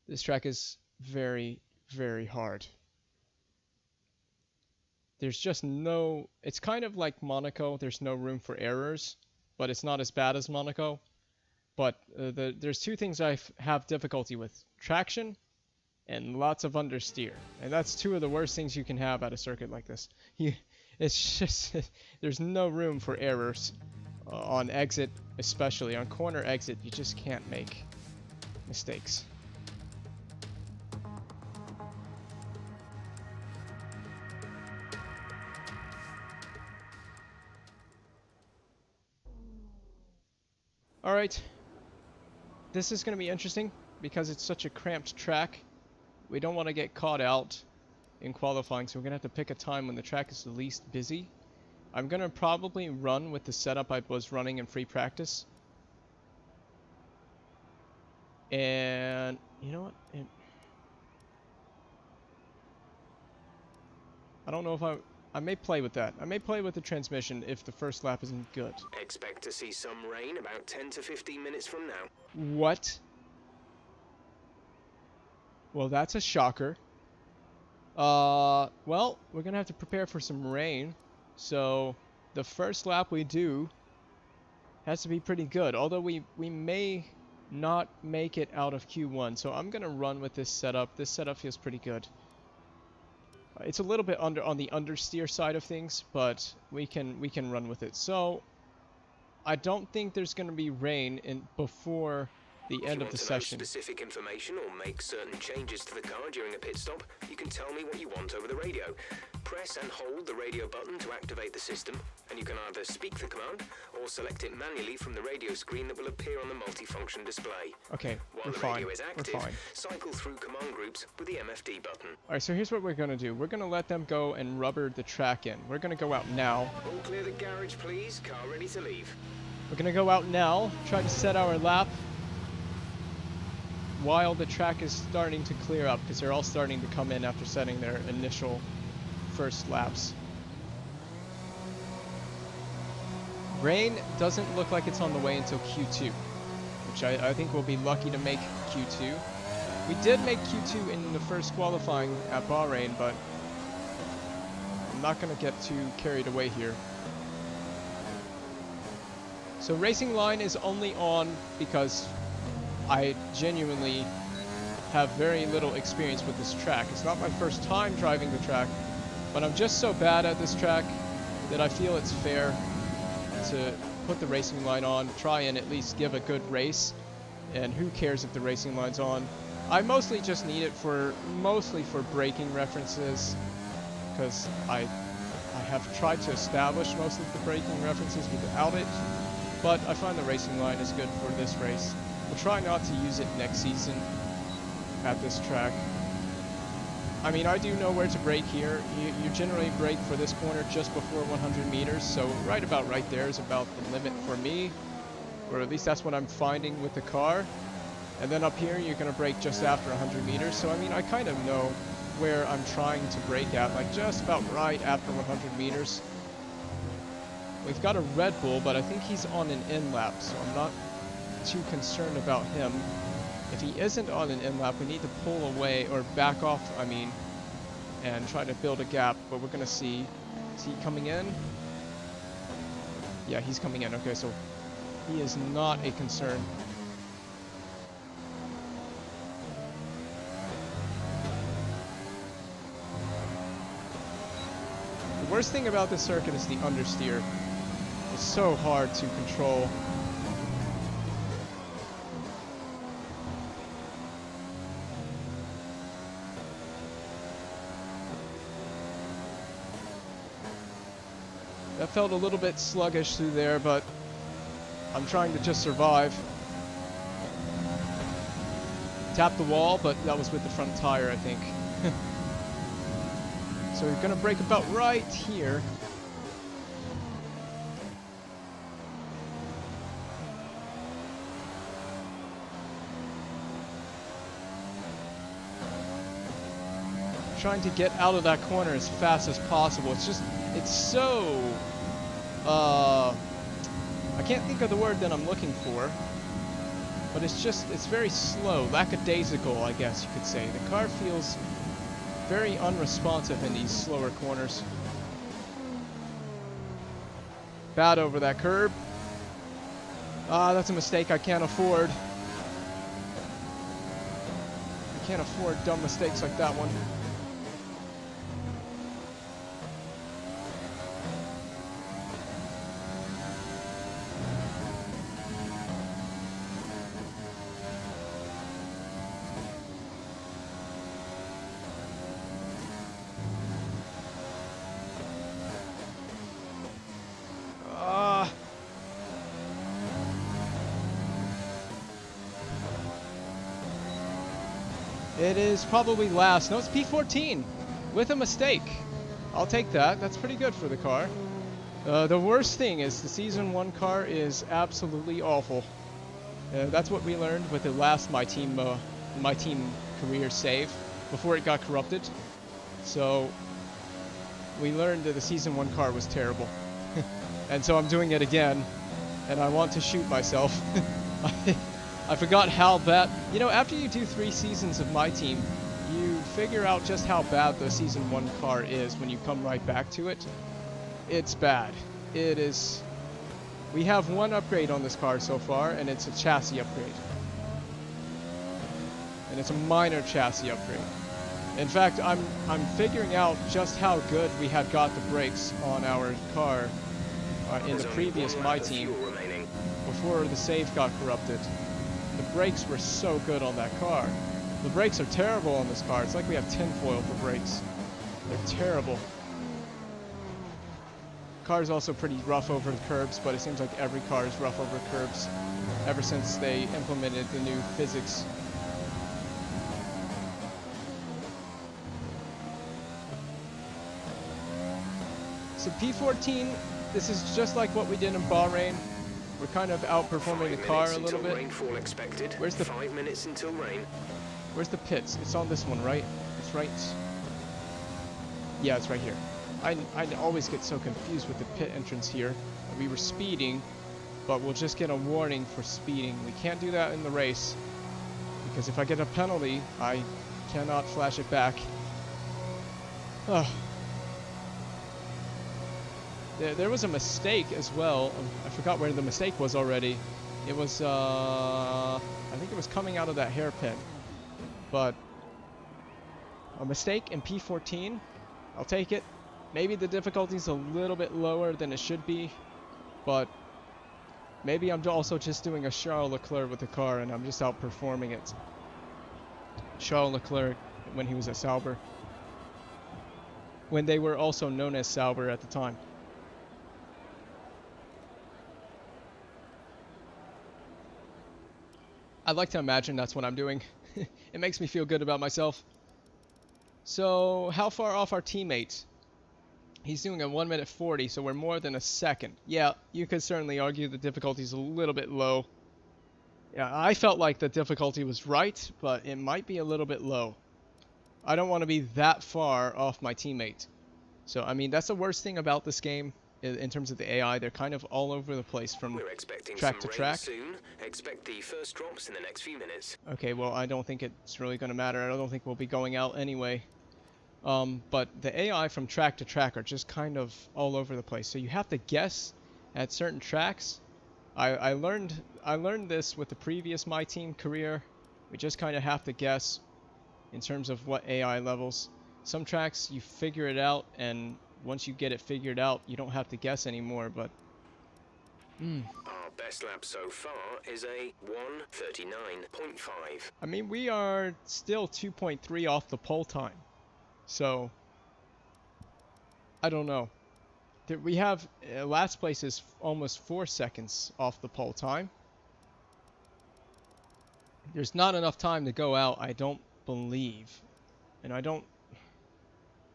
This track is very, very hard. There's just no... It's kind of like Monaco. There's no room for errors, but it's not as bad as Monaco. But there's 2 things I have difficulty with. Traction and lots of understeer. And that's 2 of the worst things you can have at a circuit like this. It's just... There's no room for errors. On exit, especially. On corner exit, you just can't make mistakes. Alright, this is going to be interesting because it's such a cramped track. We don't want to get caught out in qualifying, so we're going to have to pick a time when the track is the least busy. I'm going to probably run with the setup I was running in free practice. And, you know what? I don't know if I may play with that. I may play with the transmission if the first lap isn't good. Expect to see some rain about 10 to 15 minutes from now. What? Well, that's a shocker. Well, we're going to have to prepare for some rain. So, the first lap we do has to be pretty good. Although we may not make it out of Q1. So, I'm going to run with this setup. This setup feels pretty good. It's a little bit on the understeer side of things, but we can run with it. So I don't think there's going to be rain before the end of the session. If you want to know specific information or make certain changes to the car during a pit stop, you can tell me what you want over the radio. Press and hold the radio button to activate the system, and you can either speak the command or select it manually from the radio screen that will appear on the multifunction display. Okay, While we're the fine. radio is active, We're fine. cycle through command groups with the MFD button. Alright, so here's what we're going to do. We're going to let them go and rubber the track in. We're going to go out now. All clear the garage, please. Car ready to leave. We're going to go out now, try to set our lap while the track is starting to clear up, because they're all starting to come in after setting their initial first laps. Rain doesn't look like it's on the way until Q2, which I think we'll be lucky to make Q2. We did make Q2 in the first qualifying at Bahrain, but I'm not going to get too carried away here. So racing line is only on because I genuinely have very little experience with this track. It's not my first time driving the track, but I'm just so bad at this track that I feel it's fair to put the racing line on, try and at least give a good race, and who cares if the racing line's on. I mostly just need it for braking references, because I have tried to establish most of the braking references without it, but I find the racing line is good for this race. We'll try not to use it next season at this track. I mean, I do know where to brake here. You generally brake for this corner just before 100 meters, so right there is about the limit for me, or at least that's what I'm finding with the car. And then up here, you're going to brake just after 100 meters, so I mean, I kind of know where I'm trying to brake at, like just about right after 100 meters. We've got a Red Bull, but I think he's on an in-lap, so I'm not too concerned about him. If he isn't on an in-lap, we need to pull away, or back off, I mean, and try to build a gap, but we're going to see. Is he coming in? Yeah, he's coming in. Okay, so he is not a concern. The worst thing about this circuit is the understeer. It's so hard to control. That felt a little bit sluggish through there, but I'm trying to just survive. Tapped the wall, but that was with the front tire, I think. So we're gonna brake about right here. Trying to get out of that corner as fast as possible. It's so, I can't think of the word that I'm looking for, but it's very slow, lackadaisical, I guess you could say. The car feels very unresponsive in these slower corners. Bad over that curb. That's a mistake I can't afford. I can't afford dumb mistakes like that one. It is probably last. No, it's P14 with a mistake. I'll take that. That's pretty good for the car. The worst thing is the Season 1 car is absolutely awful. That's what we learned with the last My Team career save before it got corrupted. So we learned that the Season 1 car was terrible. And so I'm doing it again, and I want to shoot myself. I forgot how bad, you know, after you do 3 seasons of My Team, you figure out just how bad the Season 1 car is when you come right back to it. It's bad. It is. We have one upgrade on this car so far, and it's a chassis upgrade. And it's a minor chassis upgrade. In fact, I'm figuring out just how good we had got the brakes on our car in the previous My Team before the save got corrupted. The brakes were so good on that car. The brakes are terrible on this car. It's like we have tinfoil for brakes. They're terrible. The car is also pretty rough over the curbs, but it seems like every car is rough over curbs ever since they implemented the new physics. So P14, this is just like what we did in Bahrain. We're kind of outperforming the car a little bit. Rainfall expected. Where's the 5 minutes until rain? Where's the pits? It's on this one, right? It's right. Yeah, it's right here. I always get so confused with the pit entrance here. We were speeding, but we'll just get a warning for speeding. We can't do that in the race because if I get a penalty, I cannot flash it back. Oh. There was a mistake as well. I forgot where the mistake was already. It was, I think it was coming out of that hairpin. But a mistake in P14, I'll take it. Maybe the difficulty's a little bit lower than it should be, but maybe I'm also just doing a Charles Leclerc with the car and I'm just outperforming it. Charles Leclerc when he was at Sauber. when they were also known as Sauber at the time. I'd like to imagine that's what I'm doing. It makes me feel good about myself. So, how far off our teammate? He's doing a 1 minute 40, so we're more than a second. Yeah, you could certainly argue the difficulty is a little bit low. Yeah, I felt like the difficulty was right, but it might be a little bit low. I don't want to be that far off my teammate. So, I mean, that's the worst thing about this game in terms of the AI. They're kind of all over the place from track to track. Soon. Expect the first drops in the next few minutes. Okay, well, I don't think it's really going to matter. I don't think we'll be going out anyway. But the AI from track to track are just kind of all over the place. So you have to guess at certain tracks. I learned this with the previous My Team career. We just kind of have to guess in terms of what AI levels. Some tracks you figure it out, and once you get it figured out, you don't have to guess anymore. But our best lap so far is a 1:39.5. I mean, we are still 2.3 off the pole time. So I don't know. We have last place is almost 4 seconds off the pole time. There's not enough time to go out, I don't believe. And I don't...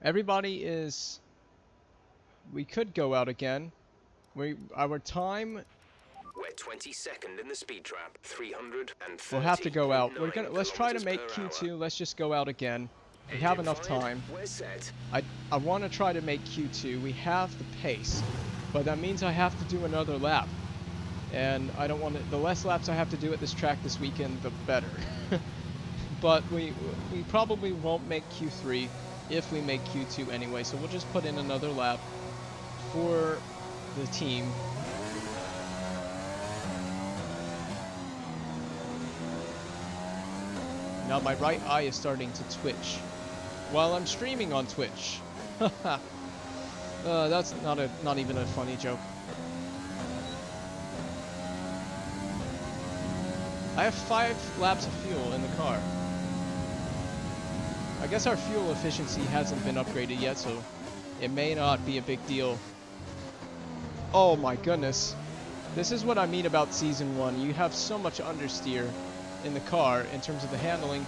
Everybody is... We could go out again. Our time... We're 22nd in the speed trap. 330. We'll have to go out. Let's try to make Q2. Let's just go out again. We have enough time. We're set. I want to try to make Q2. We have the pace, but that means I have to do another lap. And I don't want to... The less laps I have to do at this track this weekend, the better. But we probably won't make Q3 if we make Q2 anyway, so we'll just put in another lap for the team. Now my right eye is starting to twitch while I'm streaming on Twitch. That's not even a funny joke. I have 5 laps of fuel in the car. I guess our fuel efficiency hasn't been upgraded yet, so it may not be a big deal. Oh my goodness. This is what I mean about Season 1. You have so much understeer in the car in terms of the handling,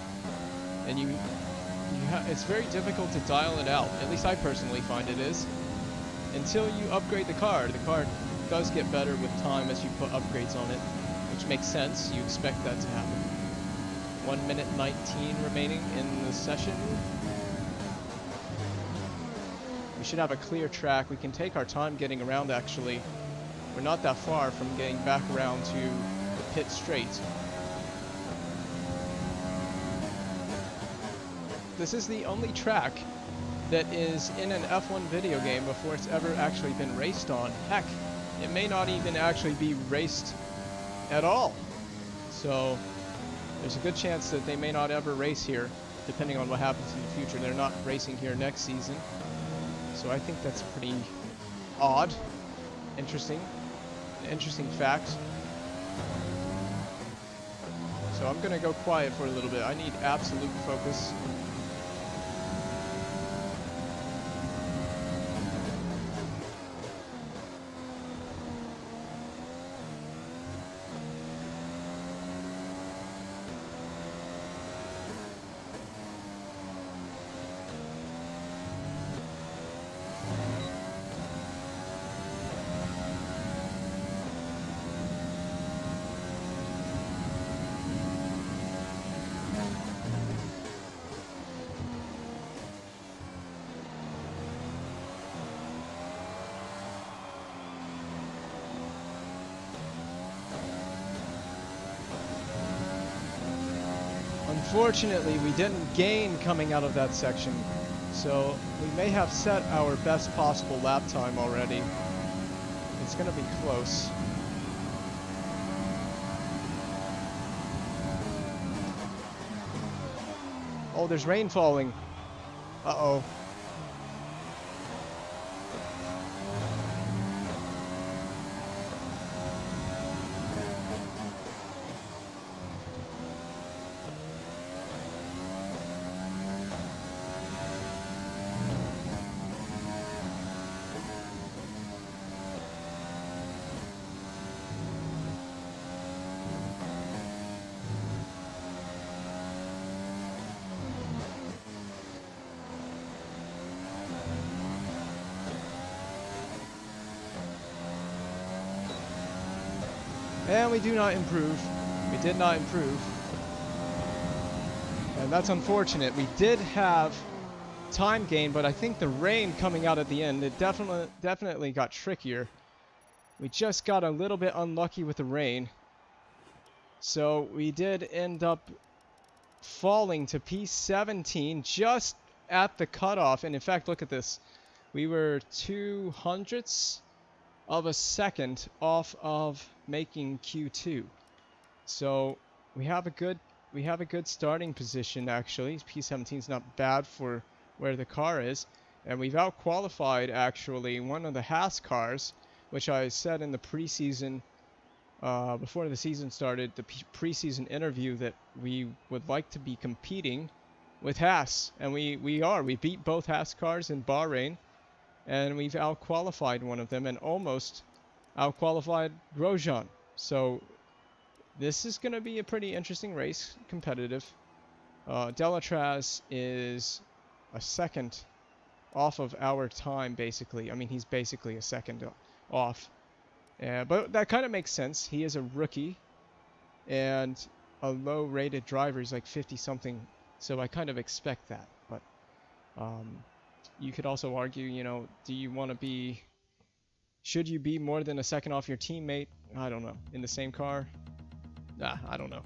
and it's very difficult to dial it out. At least I personally find it is. Until you upgrade the car does get better with time as you put upgrades on it, which makes sense. You expect that to happen. 1 minute 19 remaining in the session. We should have a clear track. We can take our time getting around, actually. We're not that far from getting back around to the pit straight. This is the only track that is in an F1 video game before it's ever actually been raced on. Heck, it may not even actually be raced at all. So there's a good chance that they may not ever race here, depending on what happens in the future. They're not racing here next season. So I think that's pretty odd. Interesting fact. So I'm gonna go quiet for a little bit. I need absolute focus. Unfortunately, we didn't gain coming out of that section, so we may have set our best possible lap time already. It's going to be close. Oh, there's rain falling. Uh-oh. And we do not improve. We did not improve. And that's unfortunate. We did have time gain, but I think the rain coming out at the end, it definitely got trickier. We just got a little bit unlucky with the rain. So we did end up falling to P17 just at the cutoff. And in fact, look at this. We were 200ths of a second off of making Q2. So we have a good starting position actually. P17 is not bad for where the car is, and we've out-qualified actually one of the Haas cars, which I said in the preseason before the season started, the preseason interview, that we would like to be competing with Haas, and we are. We beat both Haas cars in Bahrain, and we've out-qualified one of them and almost out-qualified Grosjean. So this is going to be a pretty interesting race, competitive. Delatraz is a second off of our time, basically. I mean, he's basically a second off. But that kind of makes sense. He is a rookie, and a low-rated driver is like 50-something, so I kind of expect that. But you could also argue, you know, do you want to be... Should you be more than a second off your teammate? I don't know. In the same car? Nah, I don't know.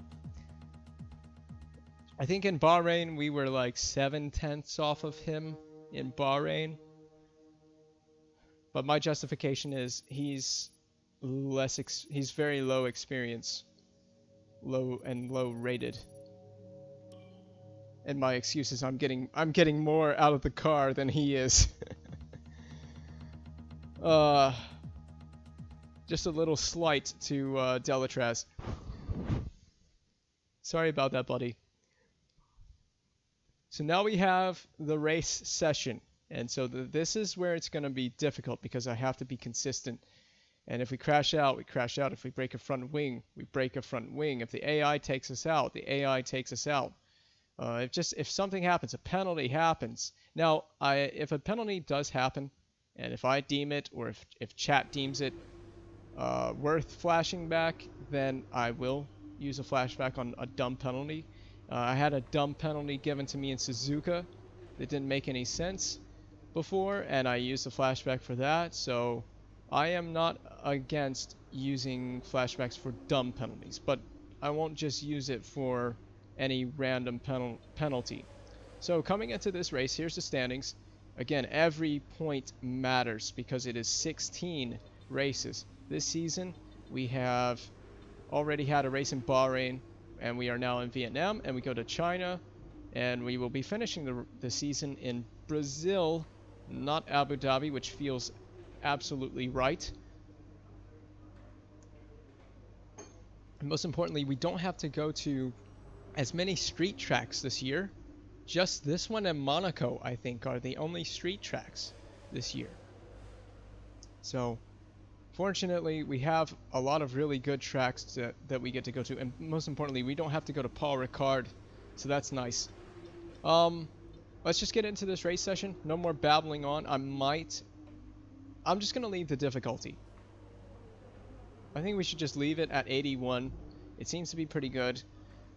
I think in Bahrain we were like 7/10 off of him in Bahrain. But my justification is he's very low experience, low rated. And my excuse is I'm getting more out of the car than he is. Just a little slight to Delatraz. Sorry about that, buddy. So now we have the race session. And so this is where it's going to be difficult because I have to be consistent. And if we crash out, we crash out. If we break a front wing, we break a front wing. If the AI takes us out, the AI takes us out. If something happens, a penalty happens. Now, if a penalty does happen, and if I deem it, or if chat deems it worth flashing back, then I will use a flashback on a dumb penalty. I had a dumb penalty given to me in Suzuka that didn't make any sense before, and I used a flashback for that. So I am not against using flashbacks for dumb penalties, but I won't just use it for any random penalty. So coming into this race, here's the standings. Again, every point matters because it is 16 races. This season, we have already had a race in Bahrain, and we are now in Vietnam, and we go to China, and we will be finishing the season in Brazil, not Abu Dhabi, which feels absolutely right. And most importantly, we don't have to go to as many street tracks this year. Just this one and Monaco, I think, are the only street tracks this year. So fortunately, we have a lot of really good tracks that we get to go to, and most importantly, we don't have to go to Paul Ricard, so that's nice. Let's just get into this race session. No more babbling on. I'm just gonna leave the difficulty. I think we should just leave it at 81. It seems to be pretty good.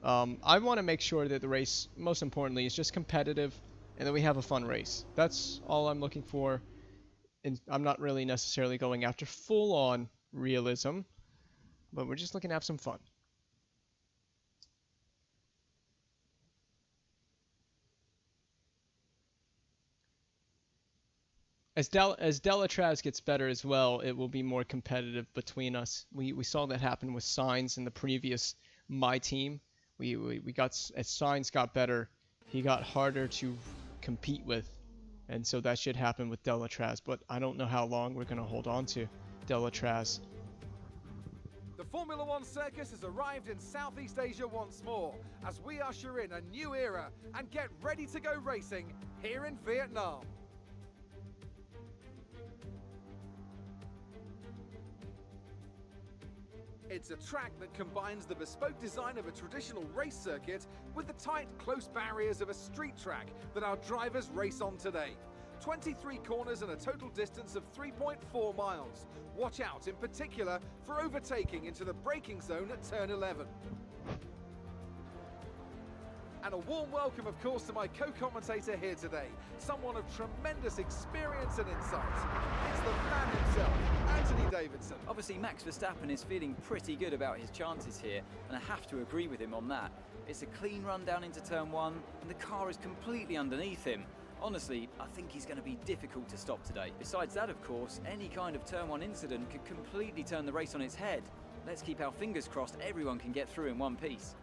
I want to make sure that the race, most importantly, is just competitive, and that we have a fun race. That's all I'm looking for. And I'm not really necessarily going after full-on realism, but we're just looking to have some fun. As Delatraz gets better as well, it will be more competitive between us. We saw that happen with Sainz in the previous My Team. We got, as Sainz got better, he got harder to compete with. And so that should happen with Delatraz, but I don't know how long we're going to hold on to Delatraz. The Formula One circus has arrived in Southeast Asia once more, as we usher in a new era and get ready to go racing here in Vietnam. It's a track that combines the bespoke design of a traditional race circuit with the tight, close barriers of a street track that our drivers race on today. 23 corners and a total distance of 3.4 miles. Watch out in particular for overtaking into the braking zone at turn 11. And a warm welcome, of course, to my co-commentator here today, someone of tremendous experience and insight. It's the man himself, Anthony Davidson. Obviously, Max Verstappen is feeling pretty good about his chances here, and I have to agree with him on that. It's a clean run down into turn 1, and the car is completely underneath him. Honestly, I think he's going to be difficult to stop today. Besides that, of course, any kind of turn 1 incident could completely turn the race on its head. Let's keep our fingers crossed everyone can get through in one piece.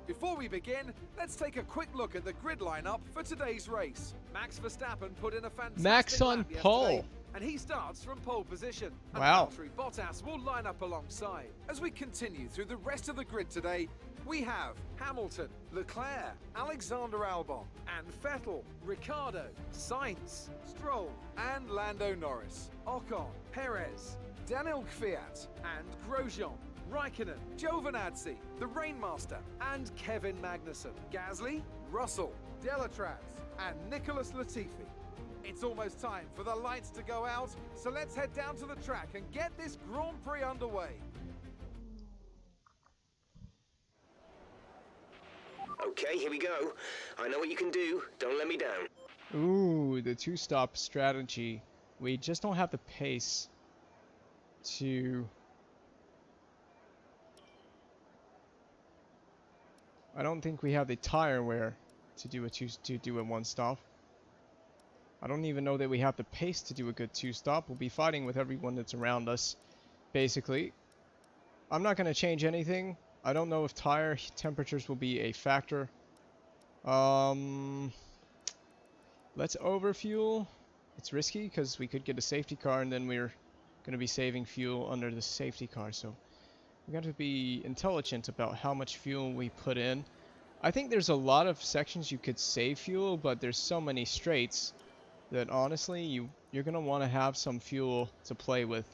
Before we begin, let's take a quick look at the grid lineup for today's race. Max Verstappen put in a fantastic Max on lap yesterday, pole. and he starts from pole position. And Wow. Valtteri Bottas will line up alongside. As we continue through the rest of the grid today, we have Hamilton, Leclerc, Alexander Albon, and Vettel, Ricciardo, Sainz, Stroll, and Lando Norris, Ocon, Perez, Daniel Kvyat, and Grosjean, Raikkonen, Giovinazzi, the Rainmaster, and Kevin Magnussen, Gasly, Russell, Delatraz, and Nicholas Latifi. It's almost time for the lights to go out, so let's head down to the track and get this Grand Prix underway. Okay, here we go. I know what you can do. Don't let me down. Ooh, the two-stop strategy. We just don't have the pace to... I don't think we have the tire wear to do a one-stop. I don't even know that we have the pace to do a good two-stop. We'll be fighting with everyone that's around us, basically. I'm not going to change anything. I don't know if tire temperatures will be a factor. Let's overfuel. It's risky because we could get a safety car and then we're going to be saving fuel under the safety car. So we got to be intelligent about how much fuel we put in. I think there's a lot of sections you could save fuel, but there's so many straights that honestly you're going to want to have some fuel to play with.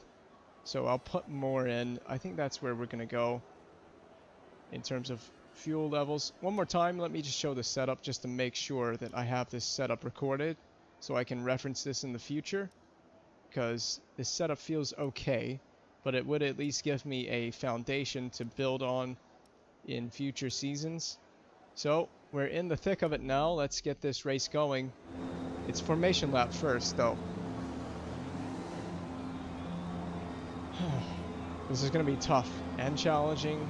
So I'll put more in. I think that's where we're going to go in terms of fuel levels. One more time, let me just show the setup just to make sure that I have this setup recorded so I can reference this in the future, because this setup feels okay, but it would at least give me a foundation to build on in future seasons. So we're in the thick of it now. Let's get this race going. It's formation lap first though. This is going to be tough and challenging.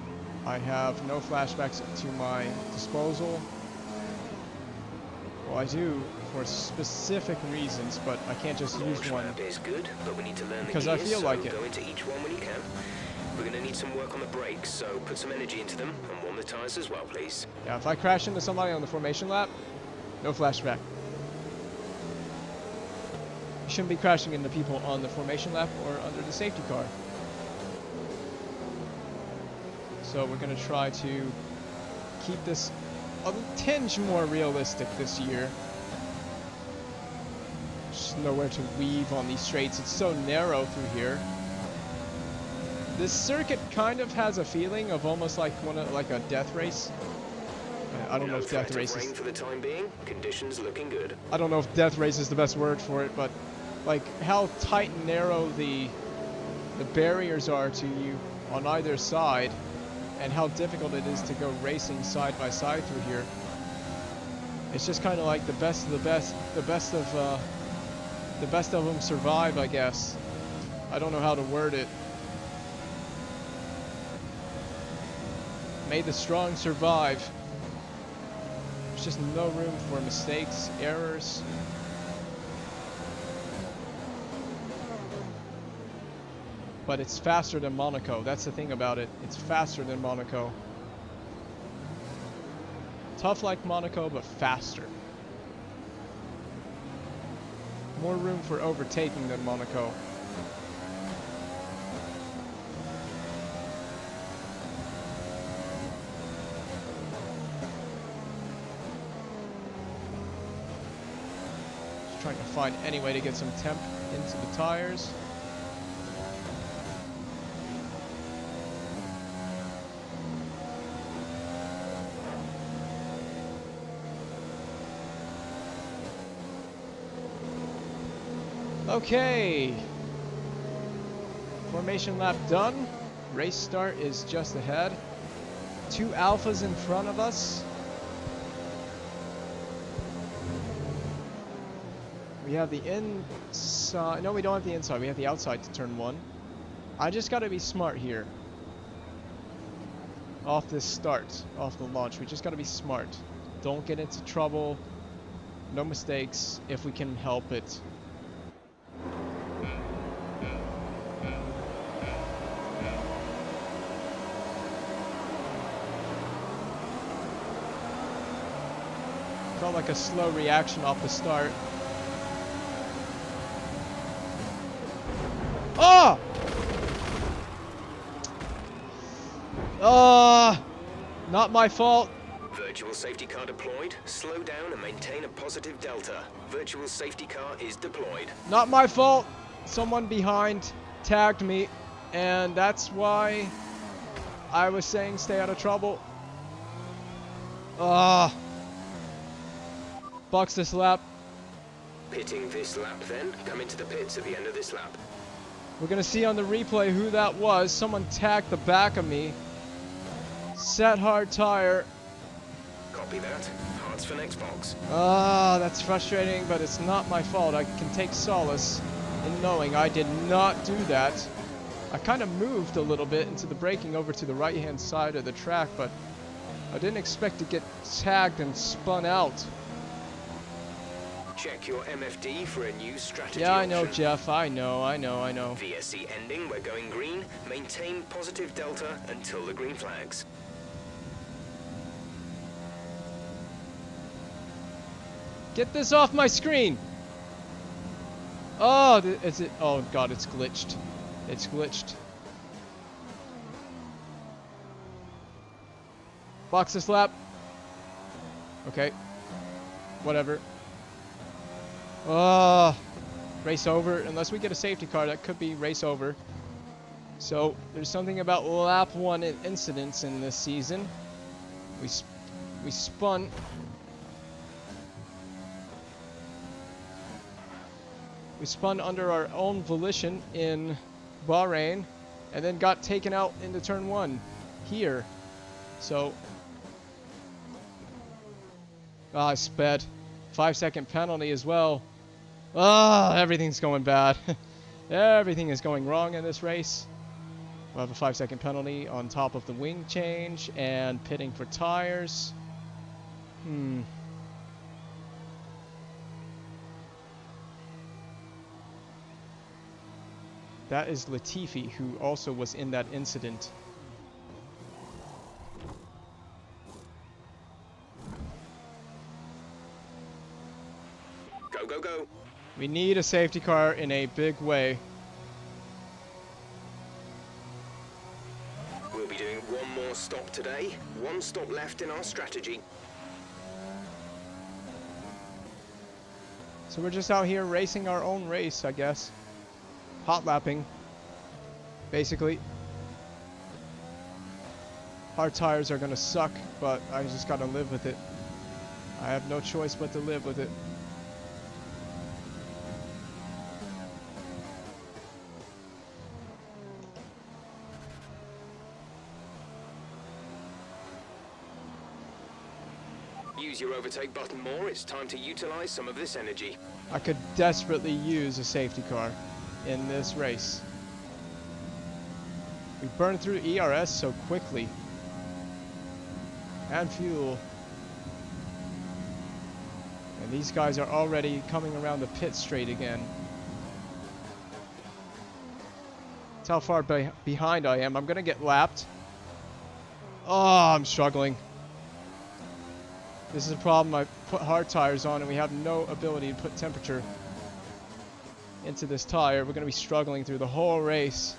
I have no flashbacks to my disposal. Well, I do for specific reasons, but I can't just use one. Launch lap is good, but we need to learn Because the I gears, feel so like it. go into each one when you can. We're going to need some work on the brakes, so put some energy into them and warm the tires as well, please. Yeah, if I crash into somebody on the formation lap, no flashback. You shouldn't be crashing into people on the formation lap or under the safety car. So we're going to try to keep this a tinge more realistic this year. Just nowhere to weave on these straights. It's so narrow through here. This circuit kind of has a feeling of almost like like a death race. I don't know if death race is... for the time being. Conditions looking good. I don't know if death race is the best word for it, but like how tight and narrow the barriers are to you on either side, and how difficult it is to go racing side by side through here. It's just kind of like the best of the best, the best of them survive, I guess. I don't know how to word it. May the strong survive. There's just no room for mistakes, errors. But it's faster than Monaco. That's the thing about it. It's faster than Monaco. Tough like Monaco, but faster. More room for overtaking than Monaco. Just trying to find any way to get some temp into the tires. Okay. Formation lap done. Race start is just ahead. 2 alphas in front of us. We have the inside. No, we don't have the inside. We have the outside to turn 1. I just got to be smart here. Off this start, off the launch. We just got to be smart. Don't get into trouble. No mistakes if we can help it. Felt like a slow reaction off the start. Oh! Not my fault. Virtual safety car deployed. Slow down and maintain a positive delta. Virtual safety car is deployed. Not my fault. Someone behind tagged me, and that's why I was saying stay out of trouble. Box this lap. Pitting this lap then. Come into the pits at the end of this lap. We're gonna see on the replay who that was. Someone tagged the back of me. Set hard tire. Copy that. Hearts for next box. That's frustrating, but it's not my fault. I can take solace in knowing I did not do that. I kind of moved a little bit into the braking over to the right-hand side of the track, but I didn't expect to get tagged and spun out. Check your MFD for a new strategy Yeah, I know, option. Jeff. I know. VSC ending, we're going green. Maintain positive delta until the green flags. Get this off my screen! Oh, is it? Oh god, it's glitched. It's glitched. Box this lap. Okay. Whatever. Race over. Unless we get a safety car, that could be race over. So, there's something about lap 1 incidents in this season. We spun. We spun under our own volition in Bahrain, and then got taken out into turn 1 here. So, I sped. 5-second penalty as well. Everything's going bad. Everything is going wrong in this race. We'll have a 5-second penalty on top of the wing change and pitting for tires. That is Latifi, who also was in that incident. Go, go, go. We need a safety car in a big way. We'll be doing one more stop today. One stop left in our strategy. So we're just out here racing our own race, I guess. Hot lapping, basically. Hard tires are gonna suck, but I just gotta live with it. I have no choice but to live with it. Use your overtake button more. It's time to utilize some of this energy. I could desperately use a safety car in this race. We burned through ERS so quickly. And fuel. And these guys are already coming around the pit straight again. That's how far behind I am. I'm gonna get lapped. Oh, I'm struggling. This is a problem. I put hard tires on and we have no ability to put temperature into this tire. We're going to be struggling through the whole race.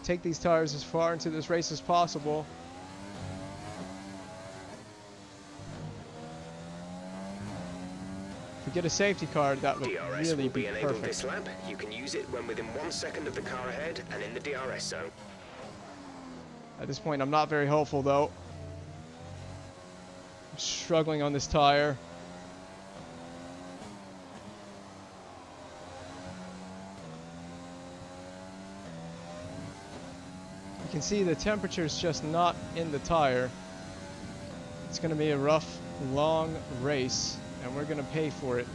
Take these tires as far into this race as possible. If we get a safety car, that would DRS really will be be enabled perfect. this lap. You can use it when within 1 second of the car ahead and in the DRS zone. At this point, I'm not very hopeful, though. I'm struggling on this tire. You can see the temperature's just not in the tire. It's going to be a rough, long race, and we're going to pay for it.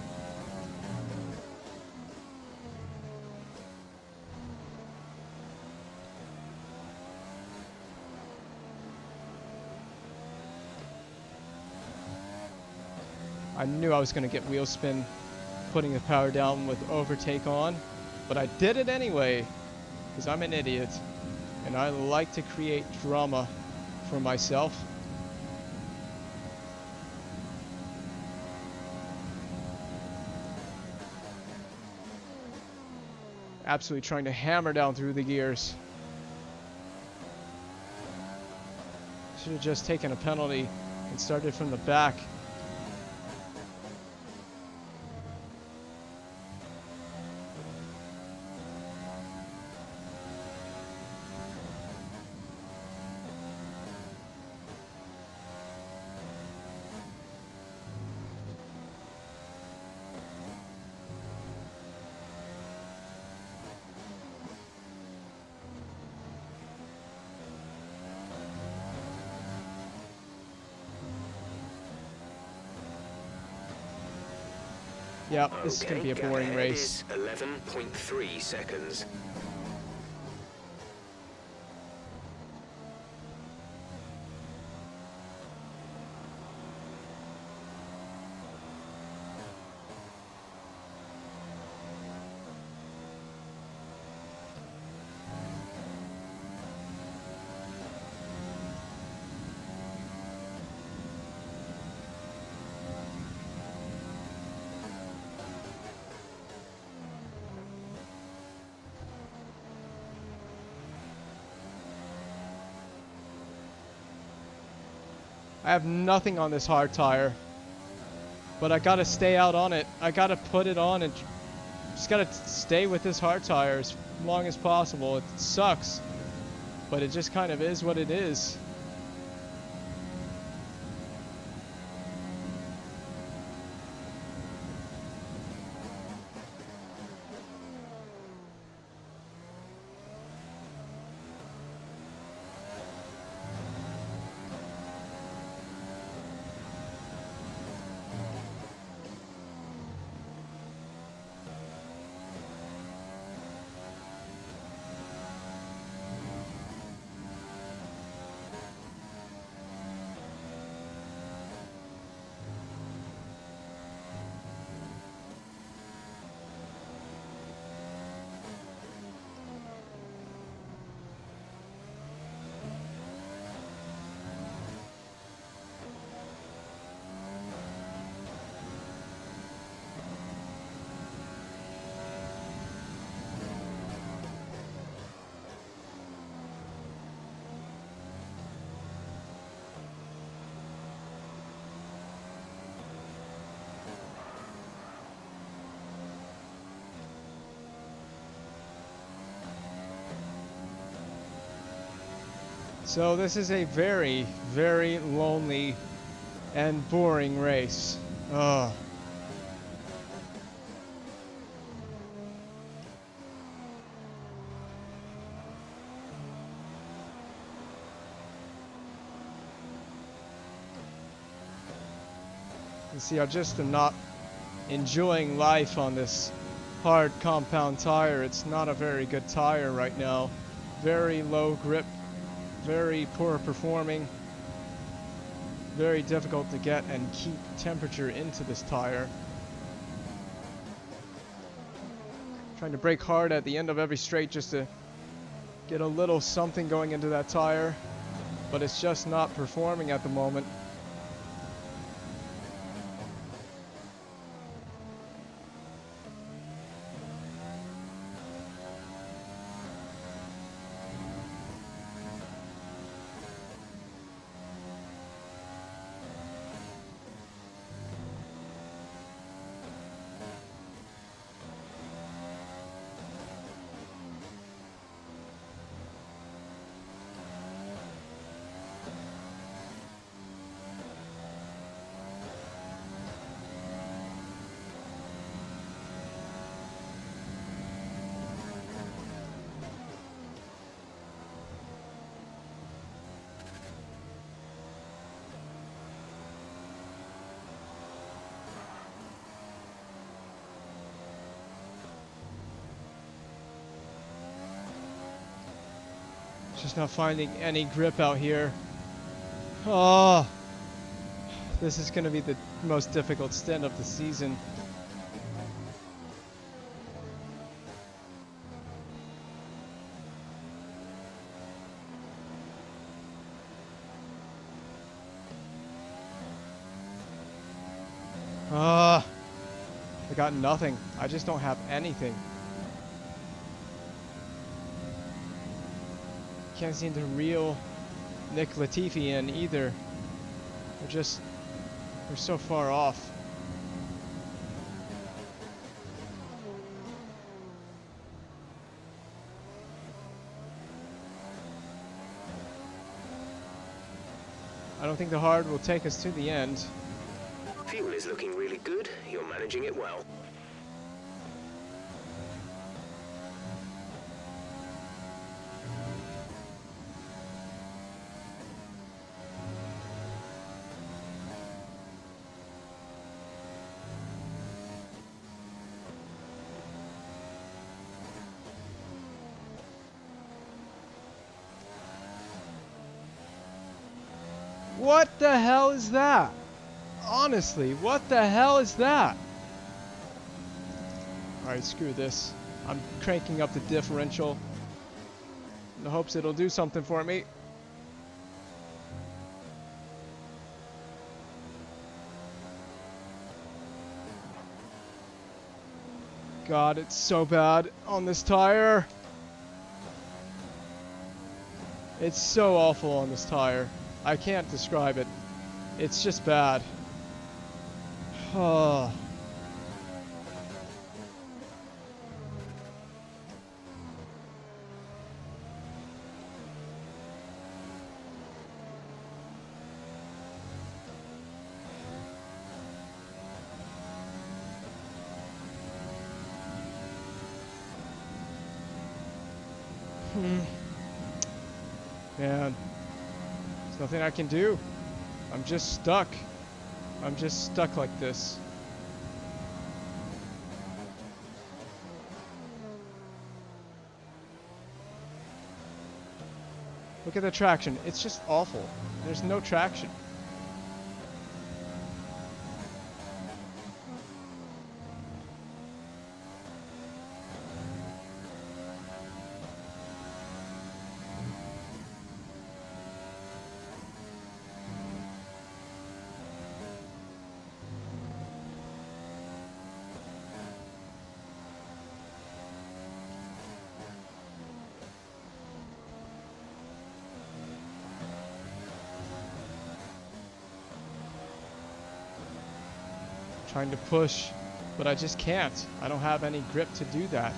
I knew I was going to get wheel spin putting the power down with overtake on, but I did it anyway because I'm an idiot and I like to create drama for myself. Absolutely trying to hammer down through the gears. Should have just taken a penalty and started from the back. Yep, this is going to be a gap boring ahead race. is 11.3 seconds. I have nothing on this hard tire, but I gotta stay out on it. I gotta put it on and just gotta stay with this hard tire as long as possible. It sucks, but it just kind of is what it is. So this is a very, very lonely and boring race. Ugh. You see, I just am not enjoying life on this hard compound tire. It's not a very good tire right now. Very low grip. Very poor performing, very difficult to get and keep temperature into this tire. Trying to brake hard at the end of every straight just to get a little something going into that tire, but it's just not performing at the moment. Just not finding any grip out here. Oh, this is going to be the most difficult stint of the season. I got nothing. I just don't have anything. Can't seem to reel Nick Latifi in either. They're so far off. I don't think the hard will take us to the end. Fuel is looking really good. You're managing it well. What the hell is that? Honestly, what the hell is that? Alright, screw this. I'm cranking up the differential in the hopes it'll do something for me. God, it's so bad on this tire. It's so awful on this tire. I can't describe it. It's just bad. Oh. Man, there's nothing I can do. I'm just stuck. I'm just stuck like this. Look at the traction. It's just awful. There's no traction. Trying to push, but I just can't. I don't have any grip to do that.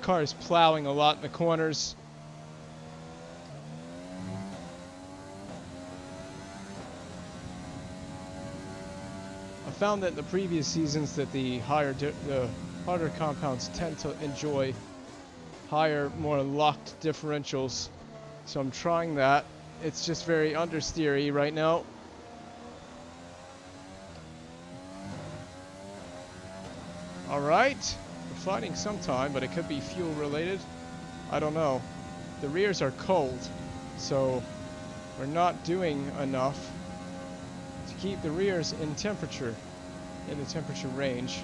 Car is plowing a lot in the corners. I found that in the previous seasons that the harder compounds tend to enjoy higher, more locked differentials. So I'm trying that. It's just very understeery right now. Alright. We're fighting sometime, but it could be fuel related. I don't know. The rears are cold, so we're not doing enough to keep the rears in temperature, in the temperature range.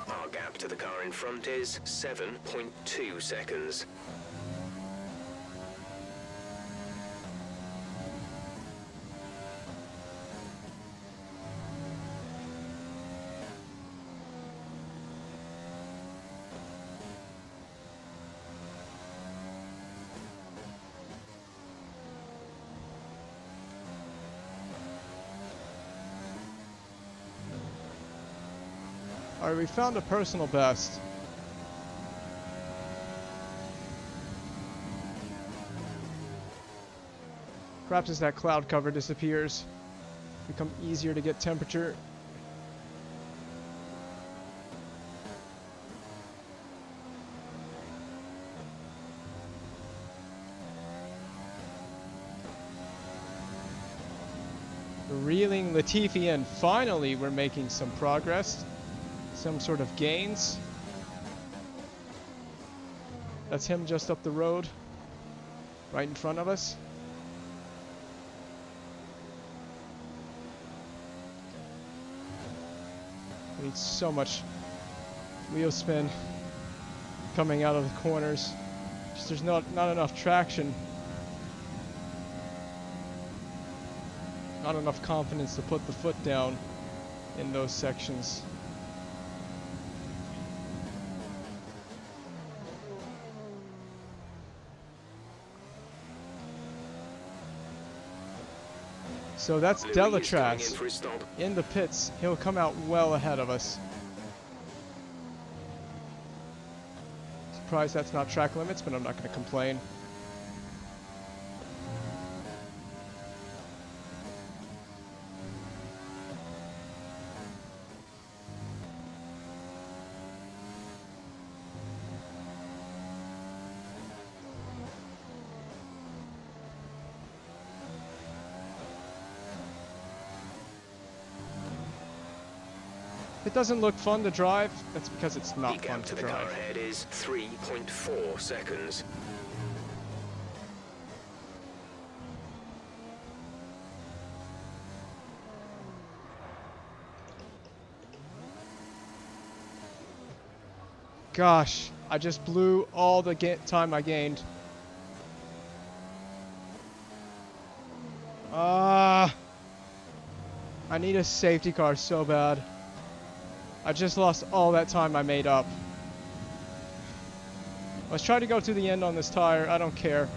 Our gap to the car in front is 7.2 seconds. Alright, we found a personal best. Perhaps as that cloud cover disappears, become easier to get temperature. Reeling Latifi in. Finally, we're making some progress. Some sort of gains. That's him just up the road. Right in front of us. We need so much wheel spin coming out of the corners. Just there's not enough traction. Not enough confidence to put the foot down in those sections. So that's Louis is coming in Delatraz for his stop. in the pits. He'll come out well ahead of us. Surprised that's not track limits, but I'm not going to complain. It doesn't look fun to drive. That's because it's The not fun gap to to the car drive. ahead is 3.4 seconds. Gosh, I just blew all the time I gained. I need a safety car so bad. I just lost all that time I made up. Let's try to go to the end on this tire. I don't care.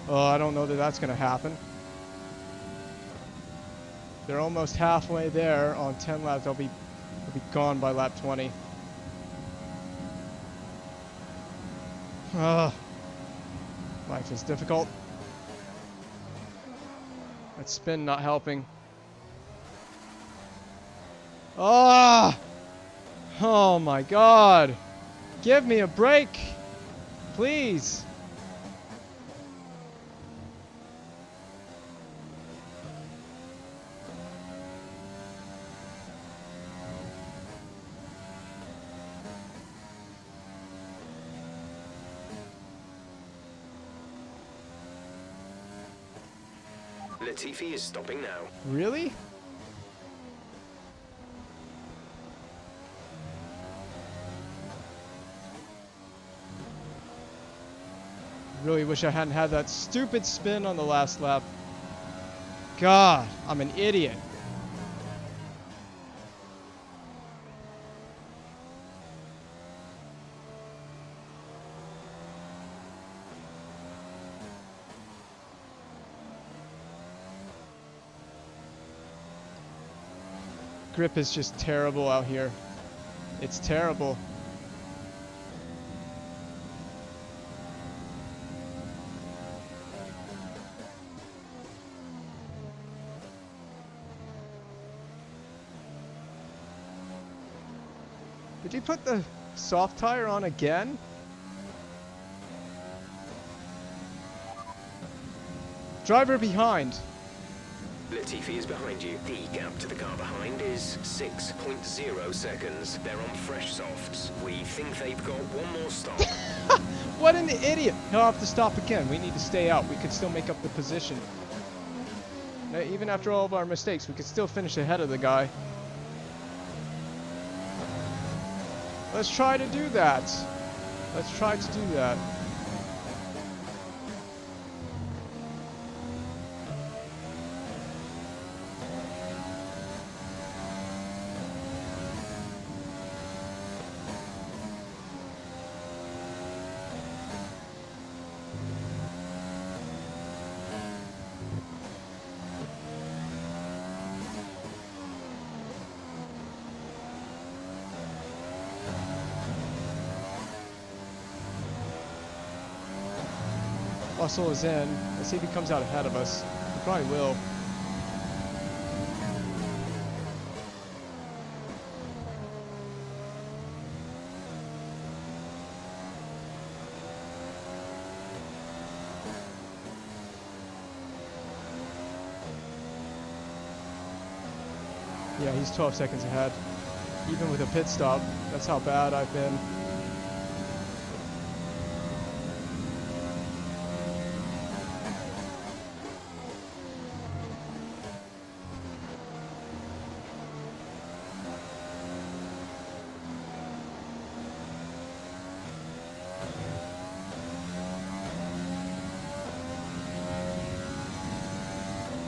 Oh, I don't know that that's going to happen. They're almost halfway there on 10 laps. They'll be gone by lap 20. Life is difficult. That spin not helping. Oh my God. Give me a break, please. Latifi is stopping now. Really? Really wish I hadn't had that stupid spin on the last lap. God, I'm an idiot. Grip is just terrible out here. It's terrible. Did you put the soft tire on again? Driver behind. Latifi is behind you. The gap to the car behind is 6.0 seconds. They're on fresh softs. We think they've got one more stop. What an idiot! He'll have to stop again. We need to stay out. We could still make up the position. Now, even after all of our mistakes, we could still finish ahead of the guy. Let's try to do that. Let's try to do that. Russell is in. Let's see if he comes out ahead of us. He probably will. Yeah, he's 12 seconds ahead. Even with a pit stop, that's how bad I've been.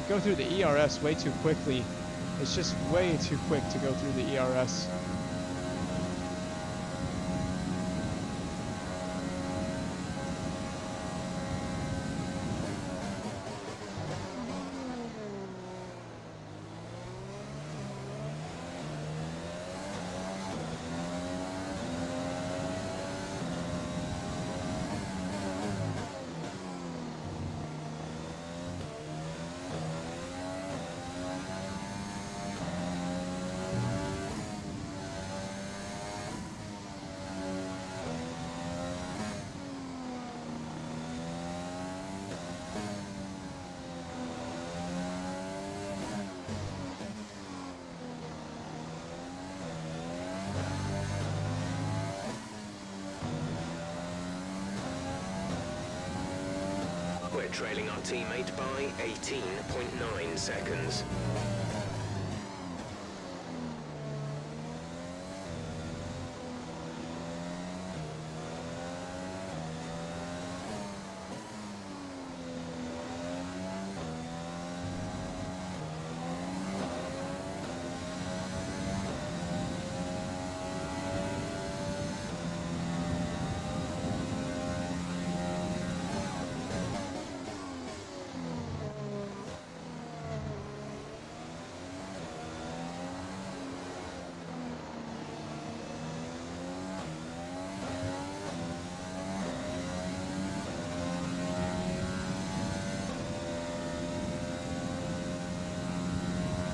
Go through the ERS way too quickly. It's just way too quick to go through the ERS. We're trailing our teammate by 18.9 seconds.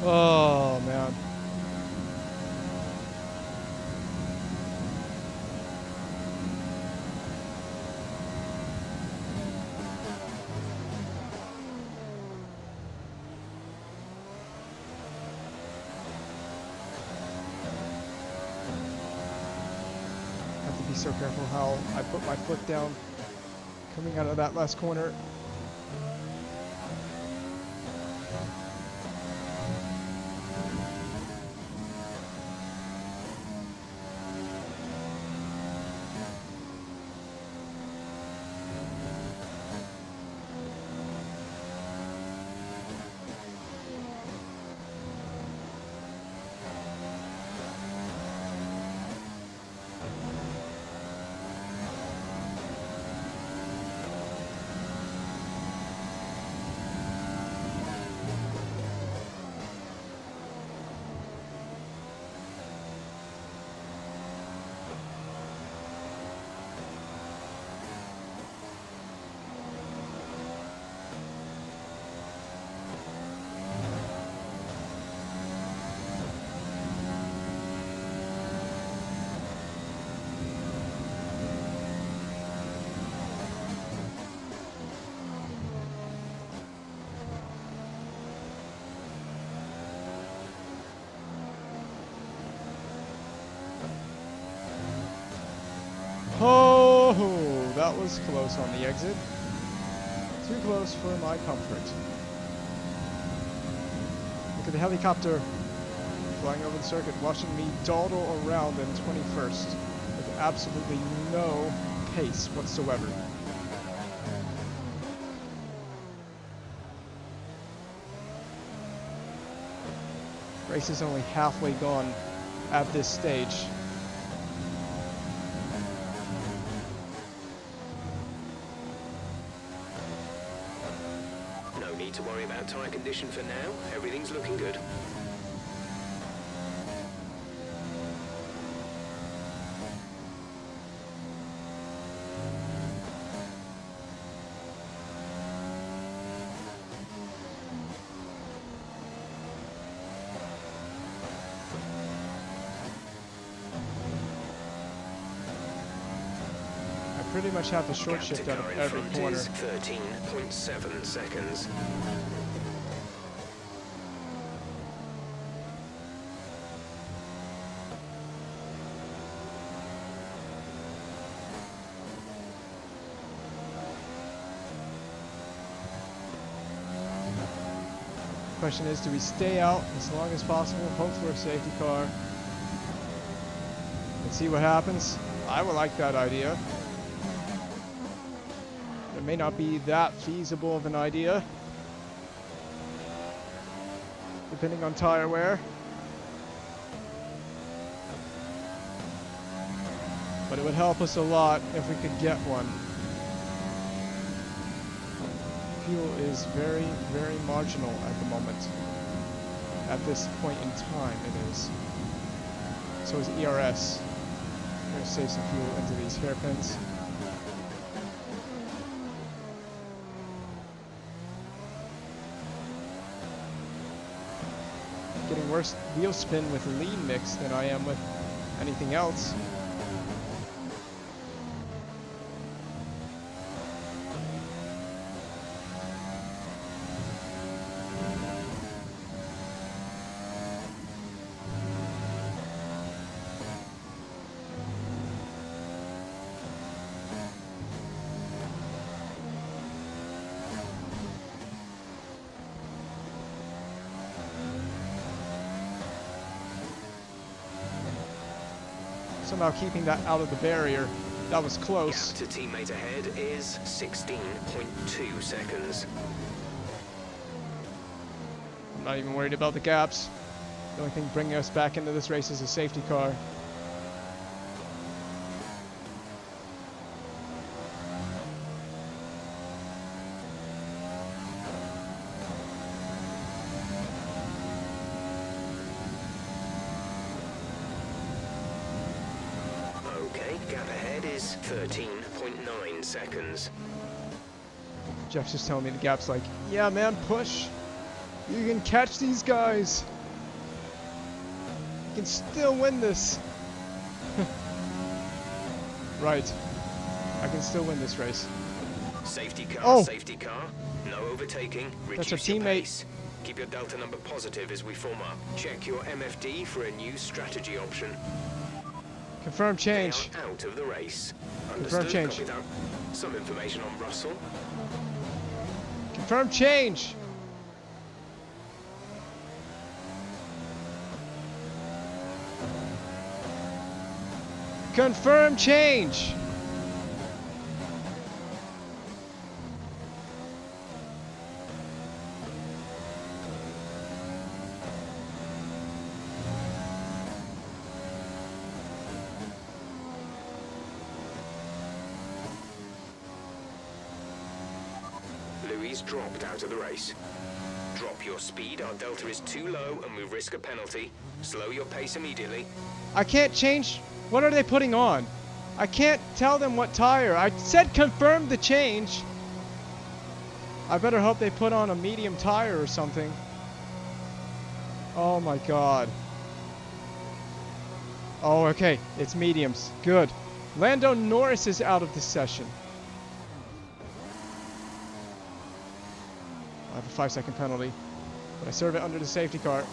Oh, man. Have to be so careful how I put my foot down coming out of that last corner. Oh, that was close on the exit. Too close for my comfort. Look at the helicopter flying over the circuit, watching me dawdle around in 21st with absolutely no pace whatsoever. Race is only halfway gone at this stage. No need to worry about tyre condition for now. Everything's looking good. pretty much have the short Gap to shift out car of in every front corner. is 13.7 seconds. Question is, do we stay out as long as possible, hope for a safety car, and see what happens? I would like that idea. It may not be that feasible of an idea, depending on tire wear. But it would help us a lot if we could get one. Fuel is very, very marginal at the moment. At this point in time, it is. So is ERS. I'm going to save some fuel into these hairpins. Getting worse wheel spin with lean mix than I am with anything else. Somehow keeping that out of the barrier. That was close. Gap to teammate ahead is 16.2 seconds. I'm not even worried about the gaps. The only thing bringing us back into this race is a safety car. Okay, gap ahead is 13.9 seconds. Jeff's just telling me the gap's like, yeah man, push. You can catch these guys. You can still win this. Right. I can still win this race. Safety car, Oh. safety car. No overtaking. That's Reduce our your teammate. pace. Keep your delta number positive as we form up. Check your MFD for a new strategy option. Confirm They change. are out of the race. Confirm Understood? change. Copy that. Some information on Russell. Confirm change. Confirm change. Louis dropped out of the race. Drop your speed. Our delta is too low and we risk a penalty. Slow your pace immediately. I can't change. What are they putting on? I can't tell them what tire. I said confirm the change. I better hope they put on a medium tire or something. Oh my god. Oh, okay. It's mediums. Good. Lando Norris is out of the session. I have a 5-second penalty, but I serve it under the safety car.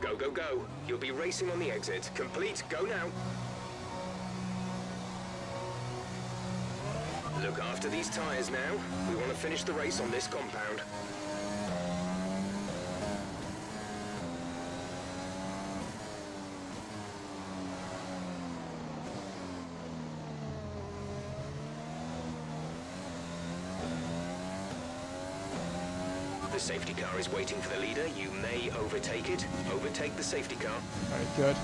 Go, go, go. You'll be racing on the exit. Complete. Go now. Look after these tires now. We want to finish the race on this compound. The safety car is waiting for the leader. You may overtake it. Overtake the safety car. Alright, good.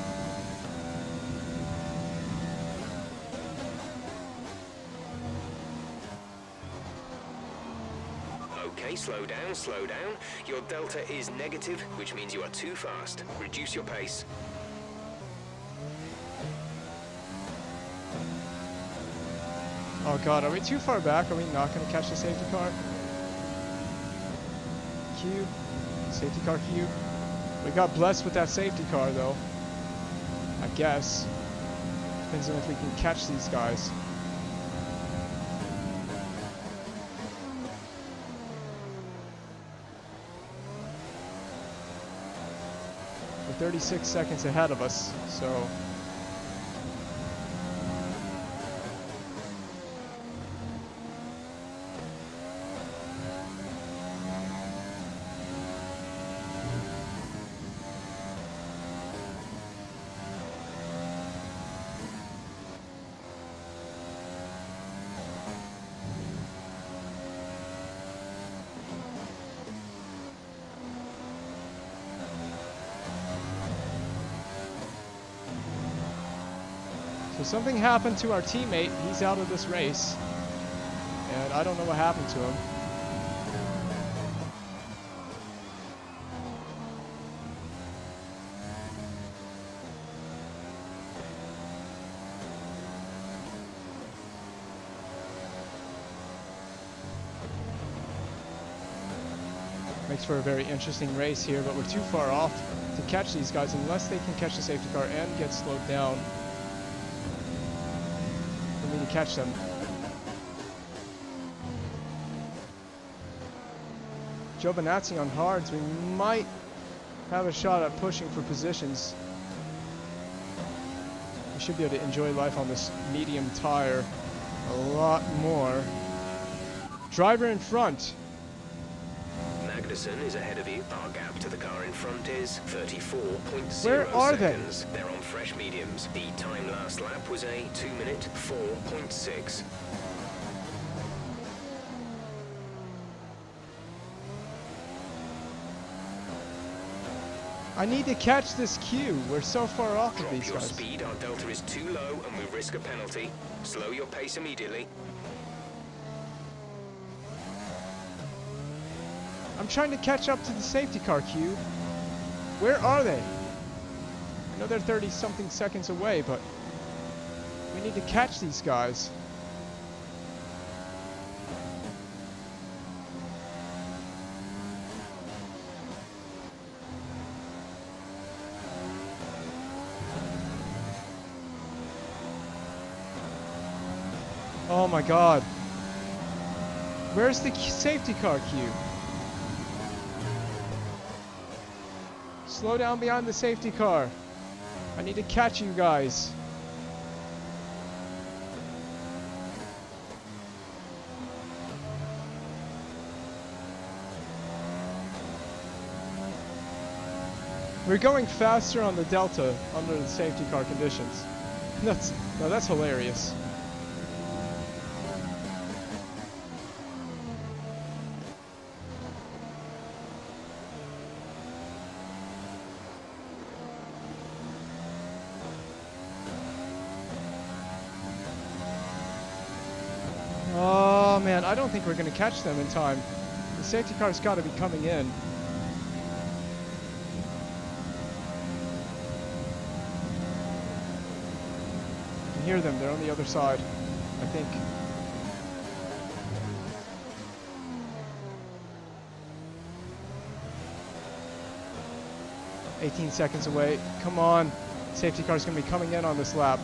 Okay, slow down, slow down. Your delta is negative, which means you are too fast. Reduce your pace. Oh god, are we too far back? Are we not going to catch the safety car? Cube. Safety car cube. We got blessed with that safety car though. I guess. Depends on if we can catch these guys. We're 36 seconds ahead of us, so... So something happened to our teammate. He's out of this race. And I don't know what happened to him. Makes for a very interesting race here, but we're too far off to catch these guys unless they can catch the safety car and get slowed down. To catch them. Giovinazzi on hards, we might have a shot at pushing for positions. We should be able to enjoy life on this medium tire a lot more. Driver in front. Magnussen is ahead of you. Our gap to the car in front is 34.0 Where are seconds. They're on fresh mediums. The time last lap was a 2-minute 4.6. I need to catch this queue. We're so far off of these Drop your guys. speed. Our delta is too low and we risk a penalty. Slow your pace immediately. I'm trying to catch up to the safety car queue. Where are they? I know they're 30-something seconds away, but we need to catch these guys. Oh my god. Where's the safety car queue? Slow down behind the safety car. I need to catch you guys. We're going faster on the Delta under the safety car conditions. That's hilarious. Oh man, I don't think we're going to catch them in time. The safety car's got to be coming in. I can hear them, they're on the other side, I think. "18 seconds away. Come on. Safety car's going to be coming in on this lap.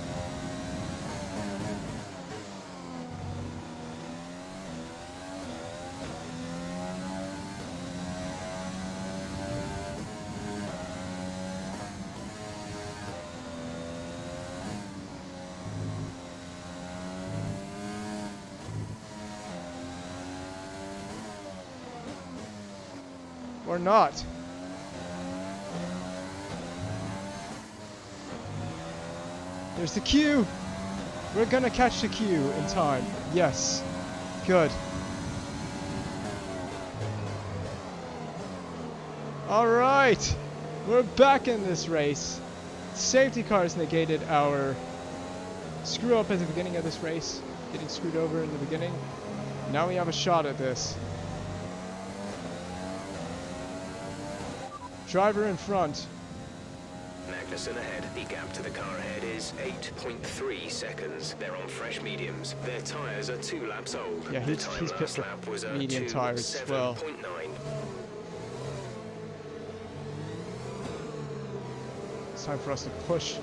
Or not. There's the queue. We're gonna catch the queue in time. Yes. Good. All right. We're back in this race. Safety cars negated our screw up at the beginning of this race. Getting screwed over in the beginning. Now we have a shot at this. Driver in front. Magnussen ahead. The gap to the car ahead is 8.3 seconds. They're on fresh mediums. Their tyres are 2 laps old. Yeah, the he's time pit last for lap was a medium tires as well. 2:7.9. It's time for us to push.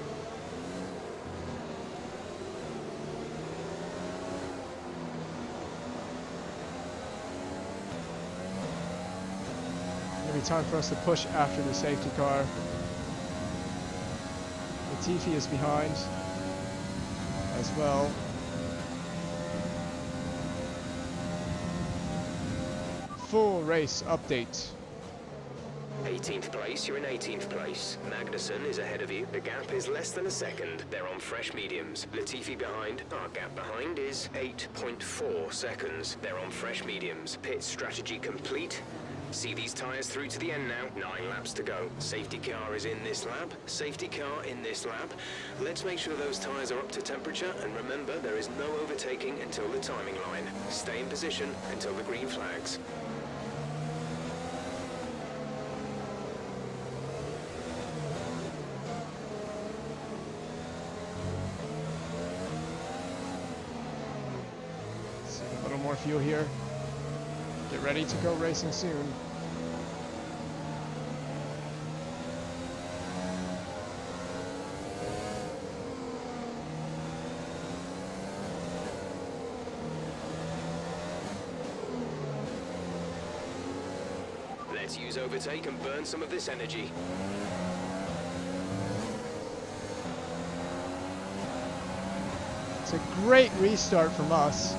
be time for us to push after the safety car. Latifi is behind as well. Full race update. 18th place, you're in 18th place. Magnussen is ahead of you. The gap is less than a second. They're on fresh mediums. Latifi behind. Our gap behind is 8.4 seconds. They're on fresh mediums. Pit strategy complete. See these tyres through to the end now. 9 laps to go. Safety car is in this lap. Safety car in this lap. Let's make sure those tyres are up to temperature, and remember, there is no overtaking until the timing line. Stay in position until the green flags. A little more fuel here. Get ready to go racing soon. Let's use overtake and burn some of this energy. It's a great restart from us.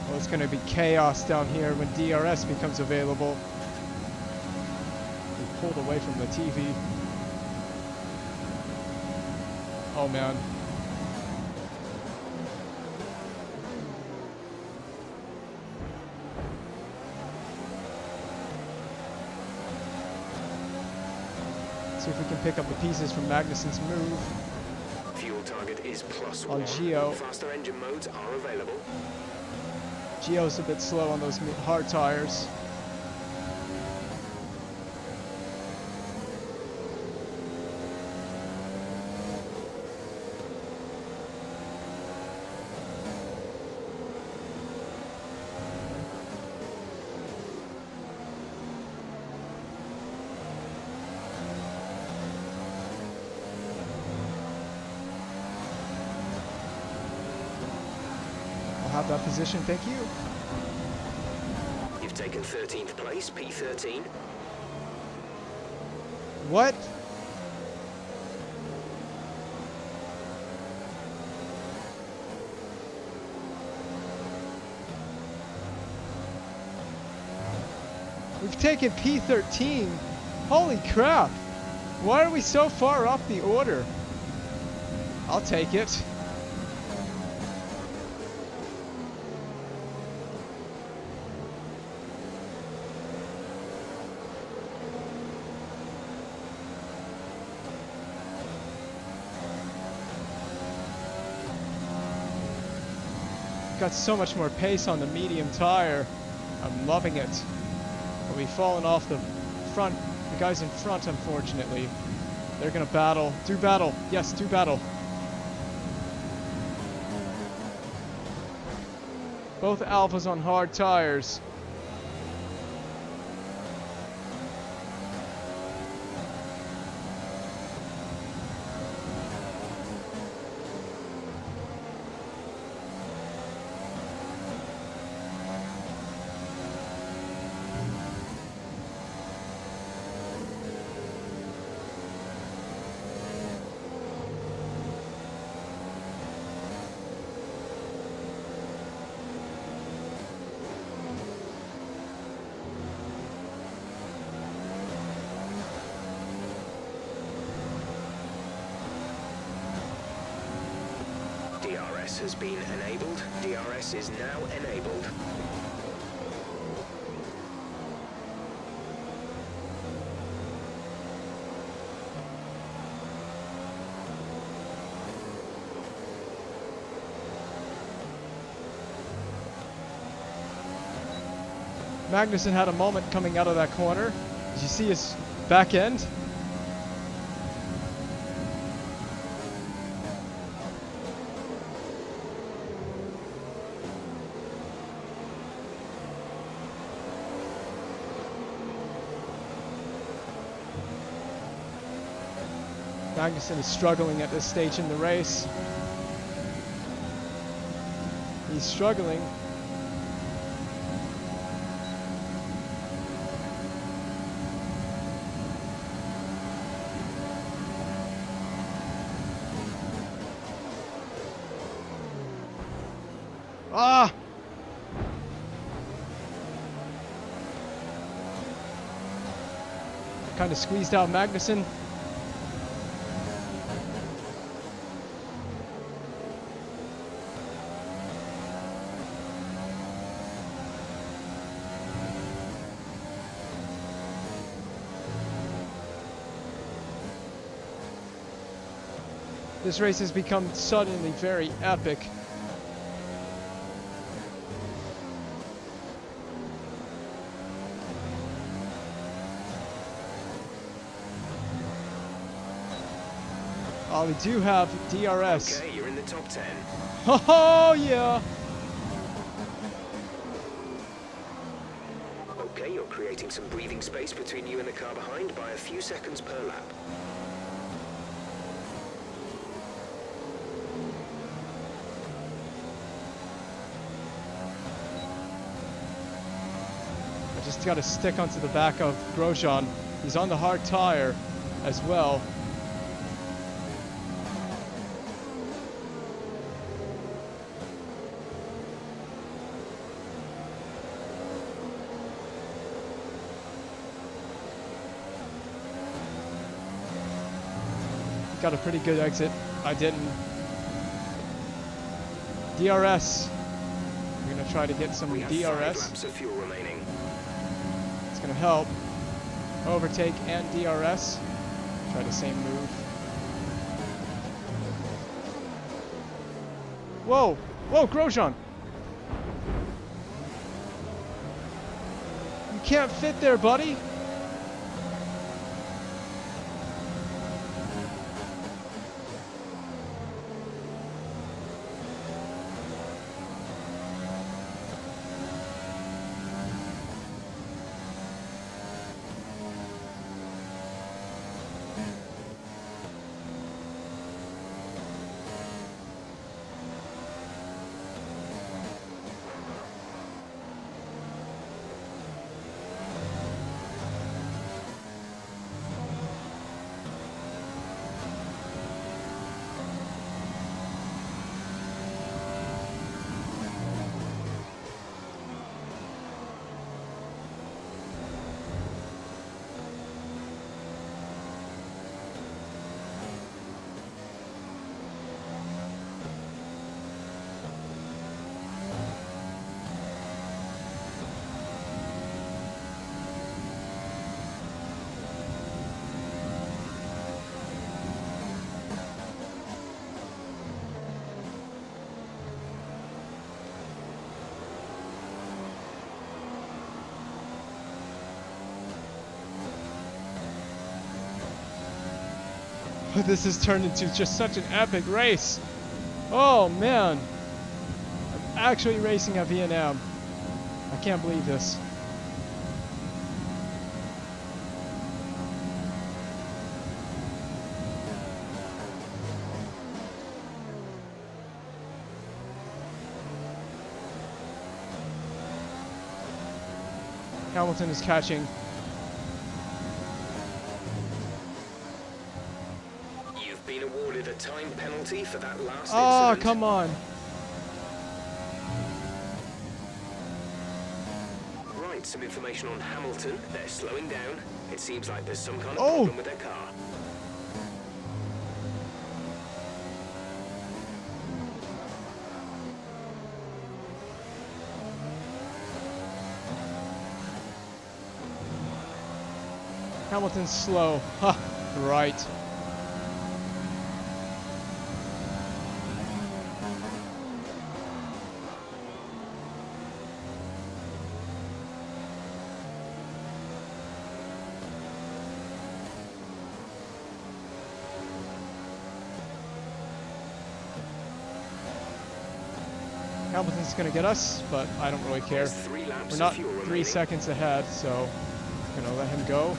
Well, it's going to be chaos down here when DRS becomes available. We pulled away from the TV. Oh man. See if we can pick up the pieces from Magnussen's move. Fuel target is +1. On Gio. Faster engine modes are available. Gio's a bit slow on those hard tires. Have that position, thank you. You've taken 13th place, P13. What? We've taken P13. Holy crap. Why are we so far off the order? I'll take it. Got so much more pace on the medium tire. I'm loving it. But we've fallen off the front. The guys in front, unfortunately. They're gonna battle. Do battle. Yes, do battle. Both Alphas on hard tires. DRS has been enabled. DRS is now enabled. Magnussen had a moment coming out of that corner. Did you see his back end? Magnussen is struggling at this stage in the race. He's struggling. Ah! Kind of squeezed out Magnussen. This race has become suddenly very epic. Oh, we do have DRS. Okay, you're in the top 10. Oh, yeah. Okay, you're creating some breathing space between you and the car behind by a few seconds per lap. I just got to stick onto the back of Grosjean. He's on the hard tire as well. Got a pretty good exit. I didn't. DRS. We're gonna try to get some We have 5 DRS. laps of fuel remaining. It's gonna help. Overtake and DRS. Try the same move. Whoa! Whoa, Grosjean! You can't fit there, buddy! This has turned into just such an epic race. Oh man, I'm actually racing at Vietnam. I can't believe this. Hamilton is catching. You've been awarded a time penalty for that last Oh, incident. come on. Right, some information on Hamilton. They're slowing down. It seems like there's some kind of Oh. problem with their car. Hamilton's slow. Ha, right. Hamilton's gonna get us, but I don't really care. There's 3 laps We're of not fuel 3 remaining. seconds ahead, so gonna let him go.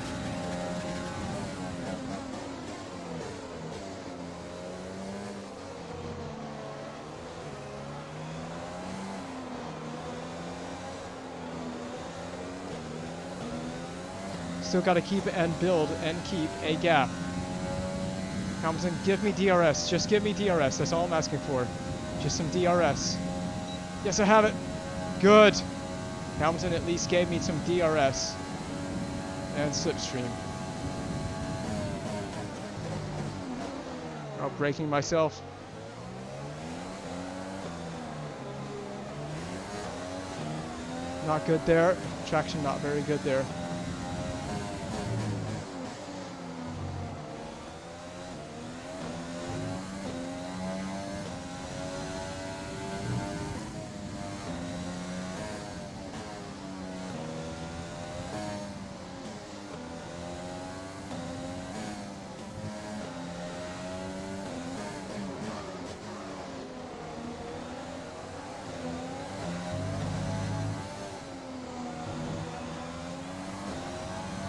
Still got to keep and build and keep a gap. Hamilton, give me DRS. Just give me DRS. That's all I'm asking for. Just some DRS. Yes, I have it. Good. Hamilton at least gave me some DRS and slipstream. Oh, braking myself. Not good there. Traction not very good there.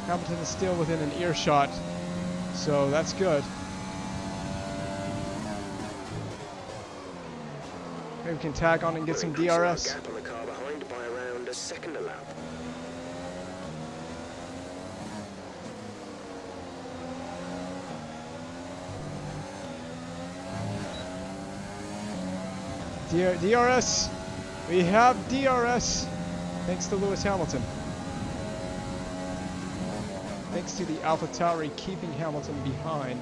Hamilton is still within an earshot, so that's good. Maybe we can tag on and get some We're increasing our DRS. gap on the car behind by around a second a lap. DRS! We have DRS! Thanks to Lewis Hamilton. Thanks to the AlphaTauri keeping Hamilton behind.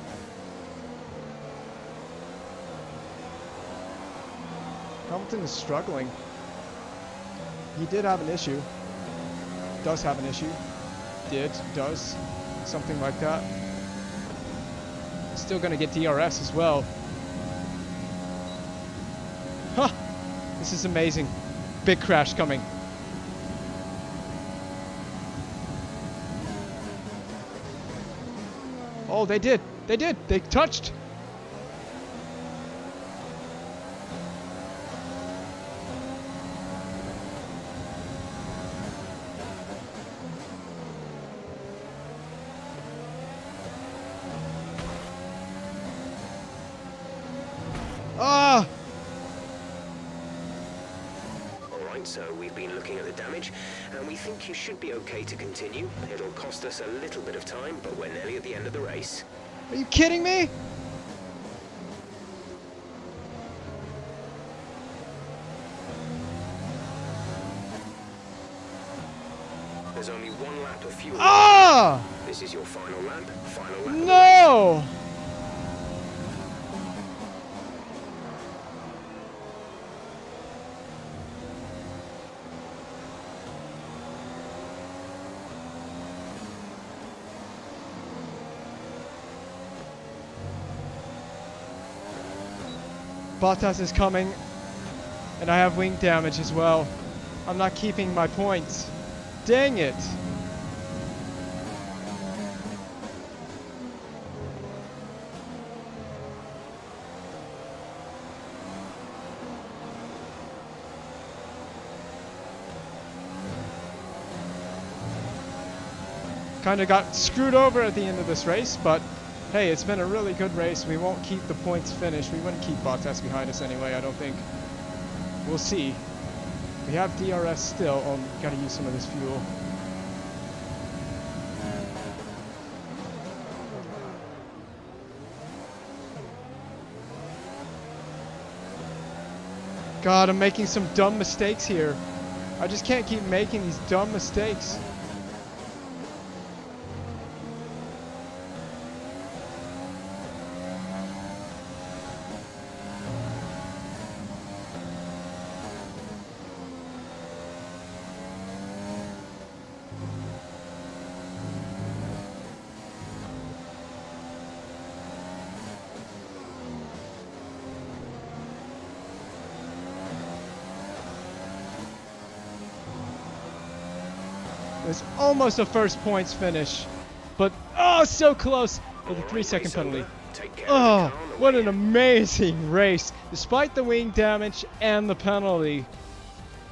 Hamilton is struggling. He did have an issue. Does have an issue. Does. Something like that. Still gonna get DRS as well. Huh! This is amazing. Big crash coming. Oh, they did. They did. They touched. Ah! Alright, so we've been looking at the damage, and we think you should be okay to continue. It'll cost us a little bit of time, but we're nearly at the end of the race. Are you kidding me? There's only 1 lap of fuel. Ah! This is your final lap. Final lap. of the race. No! Bottas is coming, and I have wing damage as well. I'm not keeping my points. Dang it! Kind of got screwed over at the end of this race, but hey, it's been a really good race. We won't keep the points finished. We wouldn't keep Bottas behind us anyway, I don't think. We'll see. We have DRS still. Oh, gotta use some of this fuel. God, I'm making some dumb mistakes here. I just can't keep making these dumb mistakes. It's almost a first points finish, but oh, so close with a Alright, 3-second race penalty. over. Take care Oh. of the car, the What way an in. amazing race, despite the wing damage and the penalty.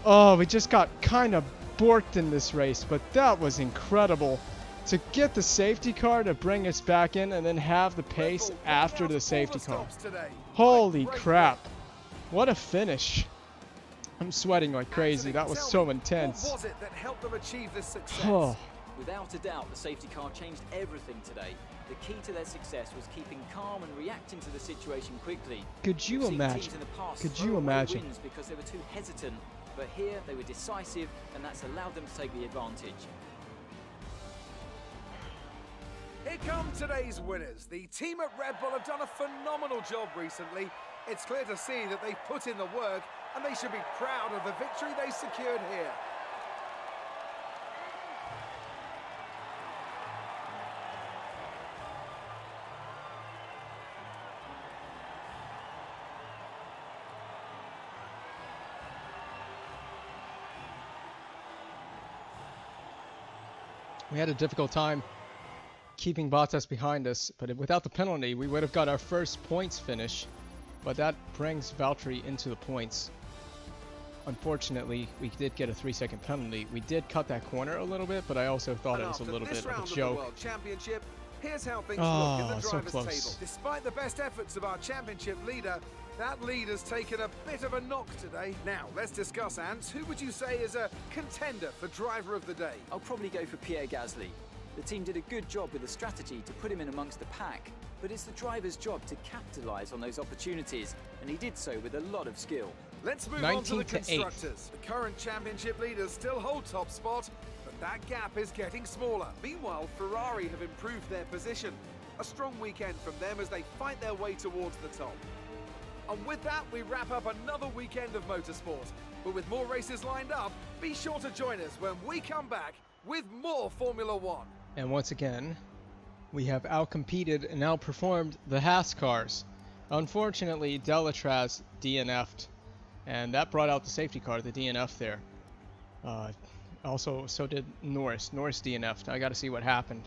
Oh, we just got kind of borked in this race, but that was incredible. To get the safety car to bring us back in and then have the pace Red Bull after getting the out safety all the car. stops today. Holy What a great crap. win. What a finish. I'm sweating like crazy. Anthony, That was tell so me, intense. What was it that helped them achieve this success? Oh, Without a doubt, the safety car changed everything today. The key to their success was keeping calm and reacting to the situation quickly. could you We've seen imagine? teams in the past Could throw you away imagine? wins because they were too hesitant, but here they were decisive, and that's allowed them to take the advantage. Here come today's winners. The team at Red Bull have done a phenomenal job recently. It's clear to see that they've put in the work, and they should be proud of the victory they secured here. We had a difficult time keeping Bottas behind us, but without the penalty, we would have got our first points finish. But that brings Valtteri into the points. Unfortunately, we did get a 3-second penalty. We did cut that corner a little bit, but I also thought And it was a after little this bit of round a of the joke. World Championship, here's how things Oh, look in the so drivers' close. table. Despite the best efforts of our championship leader, that lead has taken a bit of a knock today. Now, let's discuss, Ants. Who would you say is a contender for driver of the day? I'll probably go for Pierre Gasly. The team did a good job with the strategy to put him in amongst the pack, but it's the driver's job to capitalise on those opportunities, and he did so with a lot of skill. Let's move on to the 19 to 8. constructors. The current championship leaders still hold top spot, but that gap is getting smaller. Meanwhile, Ferrari have improved their position. A strong weekend from them as they fight their way towards the top. And with that, we wrap up another weekend of motorsport. But with more races lined up, be sure to join us when we come back with more Formula One. And once again, we have outcompeted and outperformed the Haas cars. Unfortunately, Delatraz DNF'd, and that brought out the safety car, the DNF there. Also, so did Norris. Norris DNF'd. I gotta see what happened.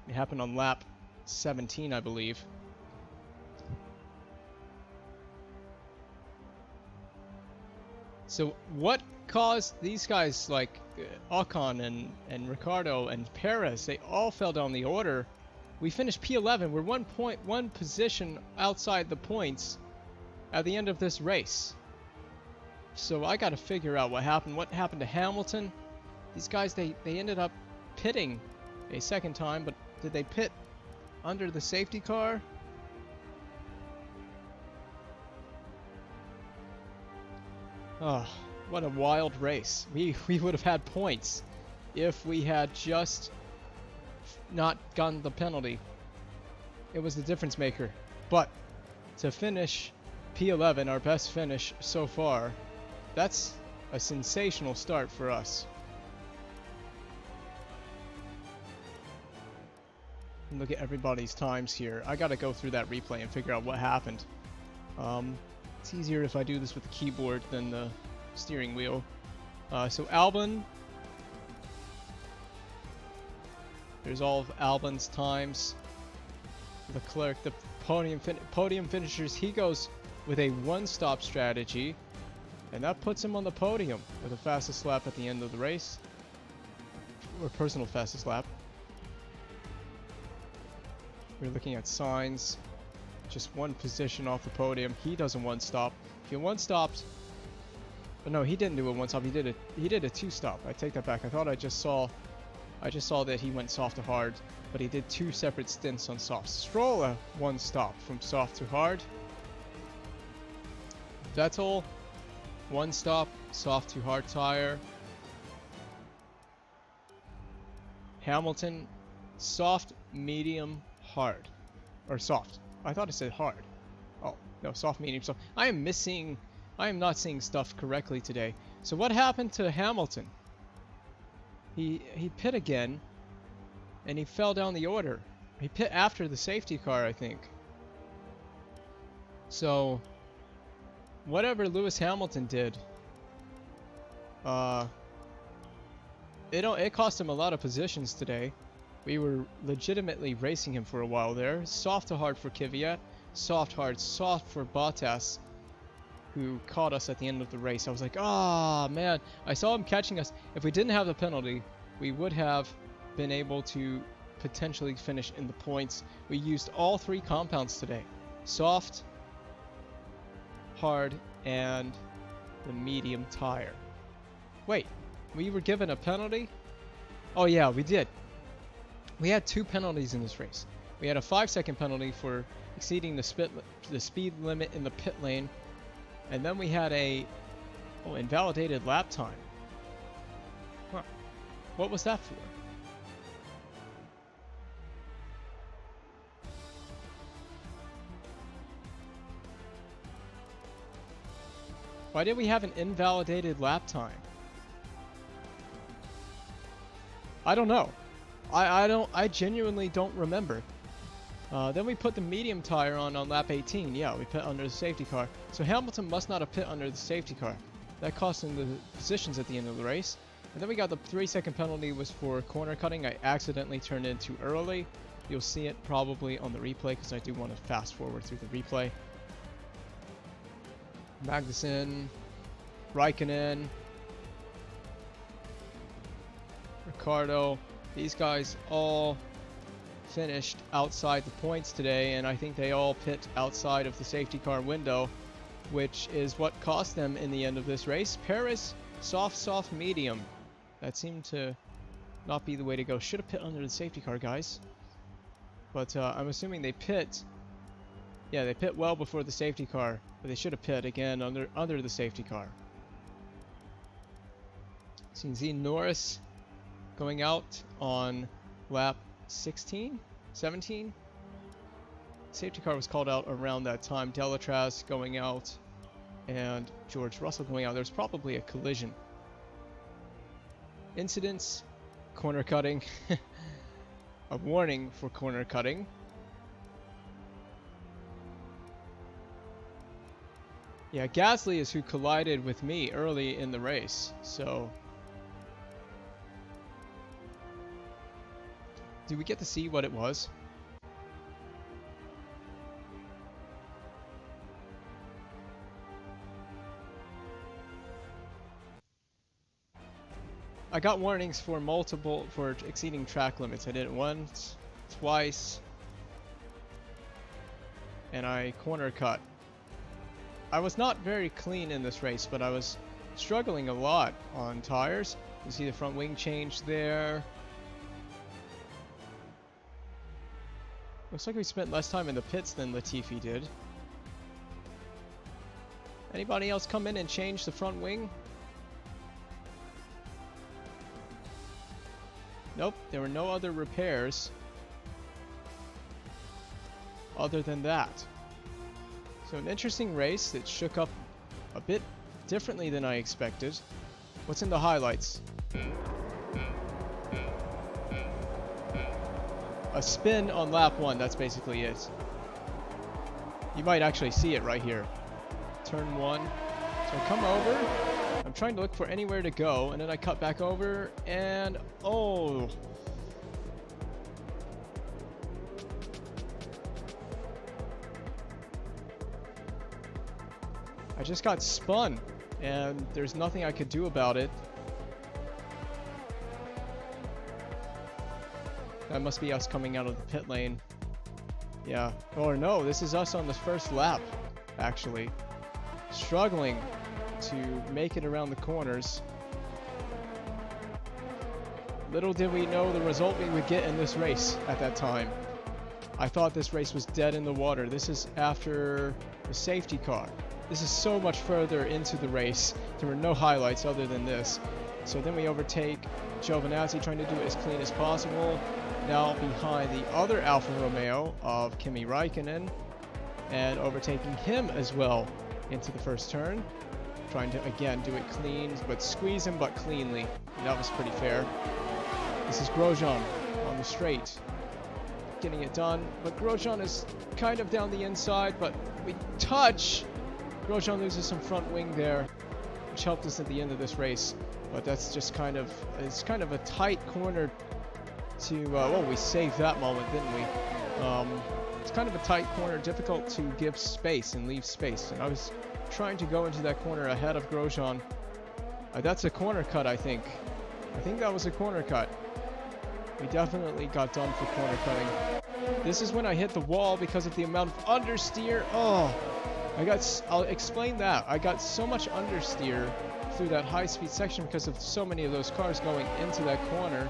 It happened on lap 17, I believe. So what caused these guys like Ocon and Ricardo and Perez, they all fell down the order. We finished P11. We're 1 position outside the points at the end of this race. So I got to figure out what happened. What happened to Hamilton? These guys, they ended up pitting a second time, but did they pit under the safety car? Oh, what a wild race. We would have had points if we had just not gotten the penalty. It was the difference maker. But to finish P11, our best finish so far, that's a sensational start for us. Look at everybody's times here. I gotta go through that replay and figure out what happened. It's easier if I do this with the keyboard than the steering wheel. So Albon, there's all of Albon's times. Leclerc, the podium finishers, he goes with a one-stop strategy, and that puts him on the podium with the fastest lap at the end of the race, or personal fastest lap. We're looking at Sainz, just one position off the podium. He does a one-stop. If he one-stopped, but no, he didn't do a one-stop. He did a two-stop. I take that back. I thought I just saw that he went soft to hard, but he did two separate stints on soft. Stroll a one-stop from soft to hard. Vettel, one stop, soft to hard tire. Hamilton, soft, medium, hard. Or soft. I thought it said hard. Oh, no, soft, medium, soft. I am not seeing stuff correctly today. So what happened to Hamilton? He pit again, and he fell down the order. He pit after the safety car, I think. So whatever Lewis Hamilton did, it cost him a lot of positions today. We were legitimately racing him for a while there. Soft to hard for Kvyat, soft, hard, soft for Bottas, who caught us at the end of the race. I was like, ah, man. I saw him catching us. If we didn't have the penalty, we would have been able to potentially finish in the points. We used all 3 compounds today. Soft, hard, and the medium tire. Wait, we were given a penalty? Oh yeah, we did. We had 2 penalties in this race. We had a 5-second penalty for exceeding the speed limit in the pit lane, and then we had a invalidated lap time. Huh. What was that for? Why did we have an invalidated lap time? I don't know. I genuinely don't remember. Then we put the medium tire on lap 18. Yeah, we pit under the safety car. So Hamilton must not have pit under the safety car. That cost him the positions at the end of the race. And then we got the 3-second penalty was for corner cutting. I accidentally turned in too early. You'll see it probably on the replay because I do want to fast forward through the replay. Magnussen, Raikkonen, Ricciardo, these guys all finished outside the points today, and I think they all pit outside of the safety car window, which is what cost them in the end of this race. Perez, soft, medium. That seemed to not be the way to go. Should have pit under the safety car, guys. But I'm assuming they pit. Yeah, they pit well before the safety car, but they should have pit again under the safety car. See Norris going out on lap 16, 17. Safety car was called out around that time. Delatraz going out and George Russell going out. There's probably a collision. Incidents, corner cutting, a warning for corner cutting. Yeah, Gasly is who collided with me early in the race, so... Do we get to see what it was? I got warnings for exceeding track limits. I did it once, twice, and I corner cut. I was not very clean in this race, but I was struggling a lot on tires. You see the front wing change there. Looks like we spent less time in the pits than Latifi did. Anybody else come in and change the front wing? Nope, there were no other repairs other than that. So an interesting race that shook up a bit differently than I expected. What's in the highlights? A spin on lap 1, that's basically it. You might actually see it right here. Turn 1. So I come over, I'm trying to look for anywhere to go, and then I cut back over, and oh! I just got spun, and there's nothing I could do about it. That must be us coming out of the pit lane. Yeah. Or no, this is us on the first lap, actually. Struggling to make it around the corners. Little did we know the result we would get in this race at that time. I thought this race was dead in the water. This is after the safety car. This is so much further into the race. There were no highlights other than this. So then we overtake Giovinazzi, trying to do it as clean as possible. Now behind the other Alfa Romeo of Kimi Raikkonen, and overtaking him as well into the first turn. Trying to, again, do it clean, but squeeze him, but cleanly. And that was pretty fair. This is Grosjean on the straight. Getting it done, but Grosjean is kind of down the inside, but we touch. Grosjean loses some front wing there, which helped us at the end of this race. But that's just kind of, it's kind of a tight corner to, well, we saved that moment, didn't we? it's kind of a tight corner, difficult to give space and leave space. And I was trying to go into that corner ahead of Grosjean. That's a corner cut, I think. I think that was a corner cut. We definitely got done for corner cutting. This is when I hit the wall because of the amount of understeer. Oh, I'll explain that. I got so much understeer through that high-speed section because of so many of those cars going into that corner,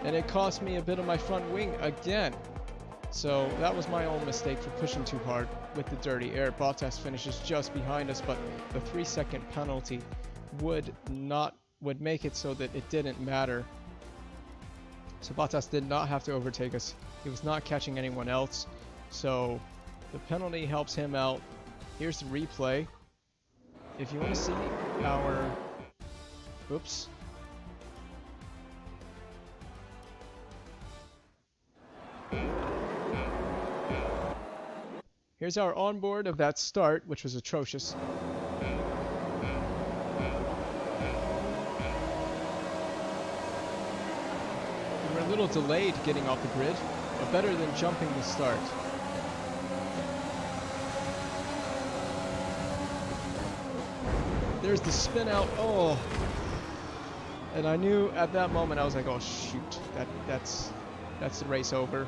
and it cost me a bit of my front wing again. So that was my own mistake for pushing too hard with the dirty air. Bottas finishes just behind us, but the 3-second penalty would make it so that it didn't matter. So Bottas did not have to overtake us. He was not catching anyone else. So the penalty helps him out. Here's the replay. If you want to see our... Oops. Here's our onboard of that start, which was atrocious. We were a little delayed getting off the grid, but better than jumping the start. There's the spin out. Oh, and I knew at that moment, I was like, oh shoot, that's the race over.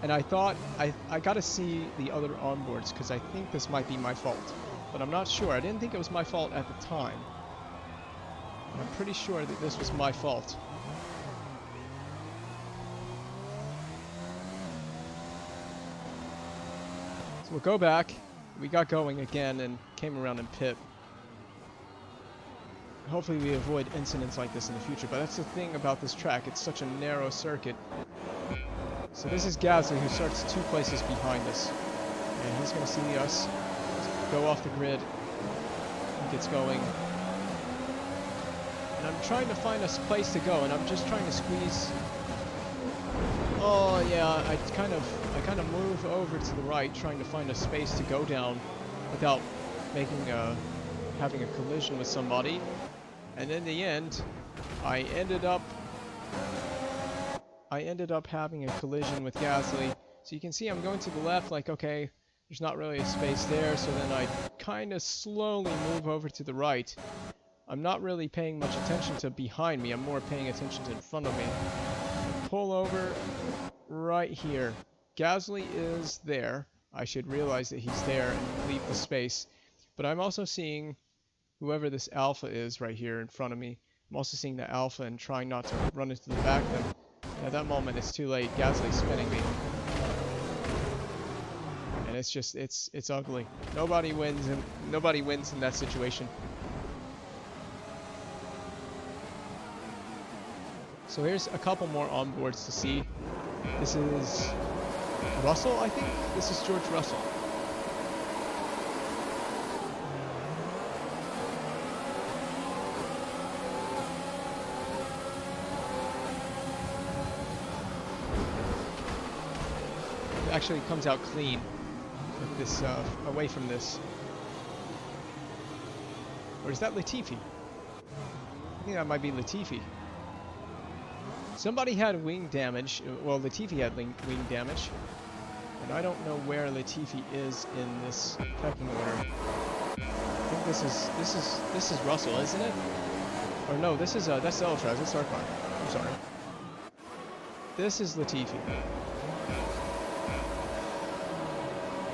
And I thought I gotta see the other onboards because I think this might be my fault, but I'm not sure. I didn't think it was my fault at the time. I'm pretty sure that this was my fault. So we'll go back. We got going again and came around in pit. Hopefully we avoid incidents like this in the future, but that's the thing about this track. It's such a narrow circuit. So this is Gasly, who starts 2 places behind us. And he's going to see us go off the grid. He gets going. And I'm trying to find a place to go, and I'm just trying to squeeze. Oh yeah, I kind of move over to the right, trying to find a space to go down without having a collision with somebody. And in the end, I ended up having a collision with Gasly. So you can see I'm going to the left, like, okay, there's not really a space there, so then I kind of slowly move over to the right. I'm not really paying much attention to behind me, I'm more paying attention to in front of me. Pull over right here. Gasly is there. I should realize that he's there and leave the space. But I'm also seeing whoever this Alpha is right here in front of me. I'm also seeing the Alpha and trying not to run into the back of them. At that moment, it's too late. Gasly's spinning me. And it's just, it's ugly. Nobody wins in that situation. So here's a couple more onboards to see. This is Russell, I think? This is George Russell. It actually comes out clean with this, away from this. Or is that Latifi? I think that might be Latifi. Somebody had wing damage. Well, Latifi had wing damage. And I don't know where Latifi is in this pecking order. I think this is Russell, isn't it? Or no, this is that's Eltraz, that's our car. I'm sorry. This is Latifi.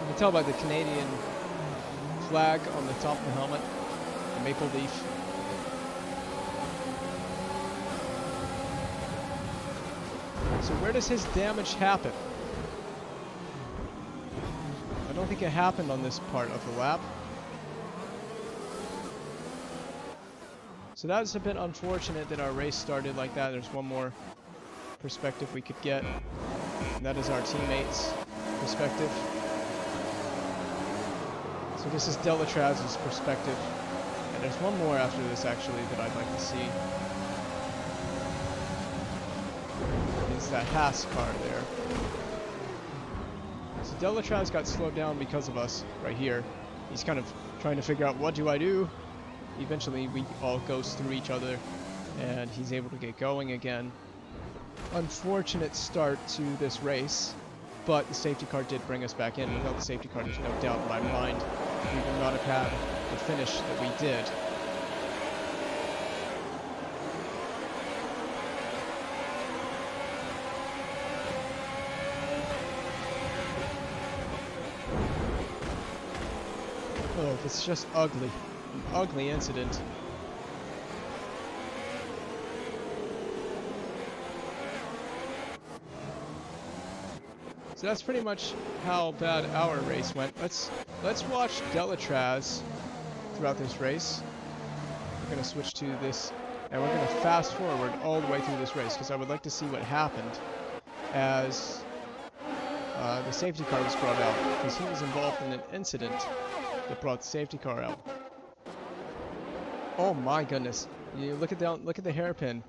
You can tell by the Canadian flag on the top of the helmet, the maple leaf. So where does his damage happen? I don't think it happened on this part of the lap. So that's a bit unfortunate that our race started like that. There's one more perspective we could get, and that is our teammates' perspective. So this is Delatraz's perspective, and there's one more after this actually that I'd like to see. It's that Haas car there. So Delatraz got slowed down because of us right here. He's kind of trying to figure out, what do I do? Eventually we all goes through each other and he's able to get going again. Unfortunate start to this race. but the safety car did bring us back in. Without the safety car, there's no doubt in my mind we would not have had the finish that we did. Oh, it's just ugly. An ugly incident. So that's pretty much how bad our race went. Let's watch Delatraz throughout this race. We're going to switch to this, and we're going to fast forward all the way through this race, because I would like to see what happened as the safety car was brought out, because he was involved in an incident that brought the safety car out. Oh my goodness! You look at the hairpin.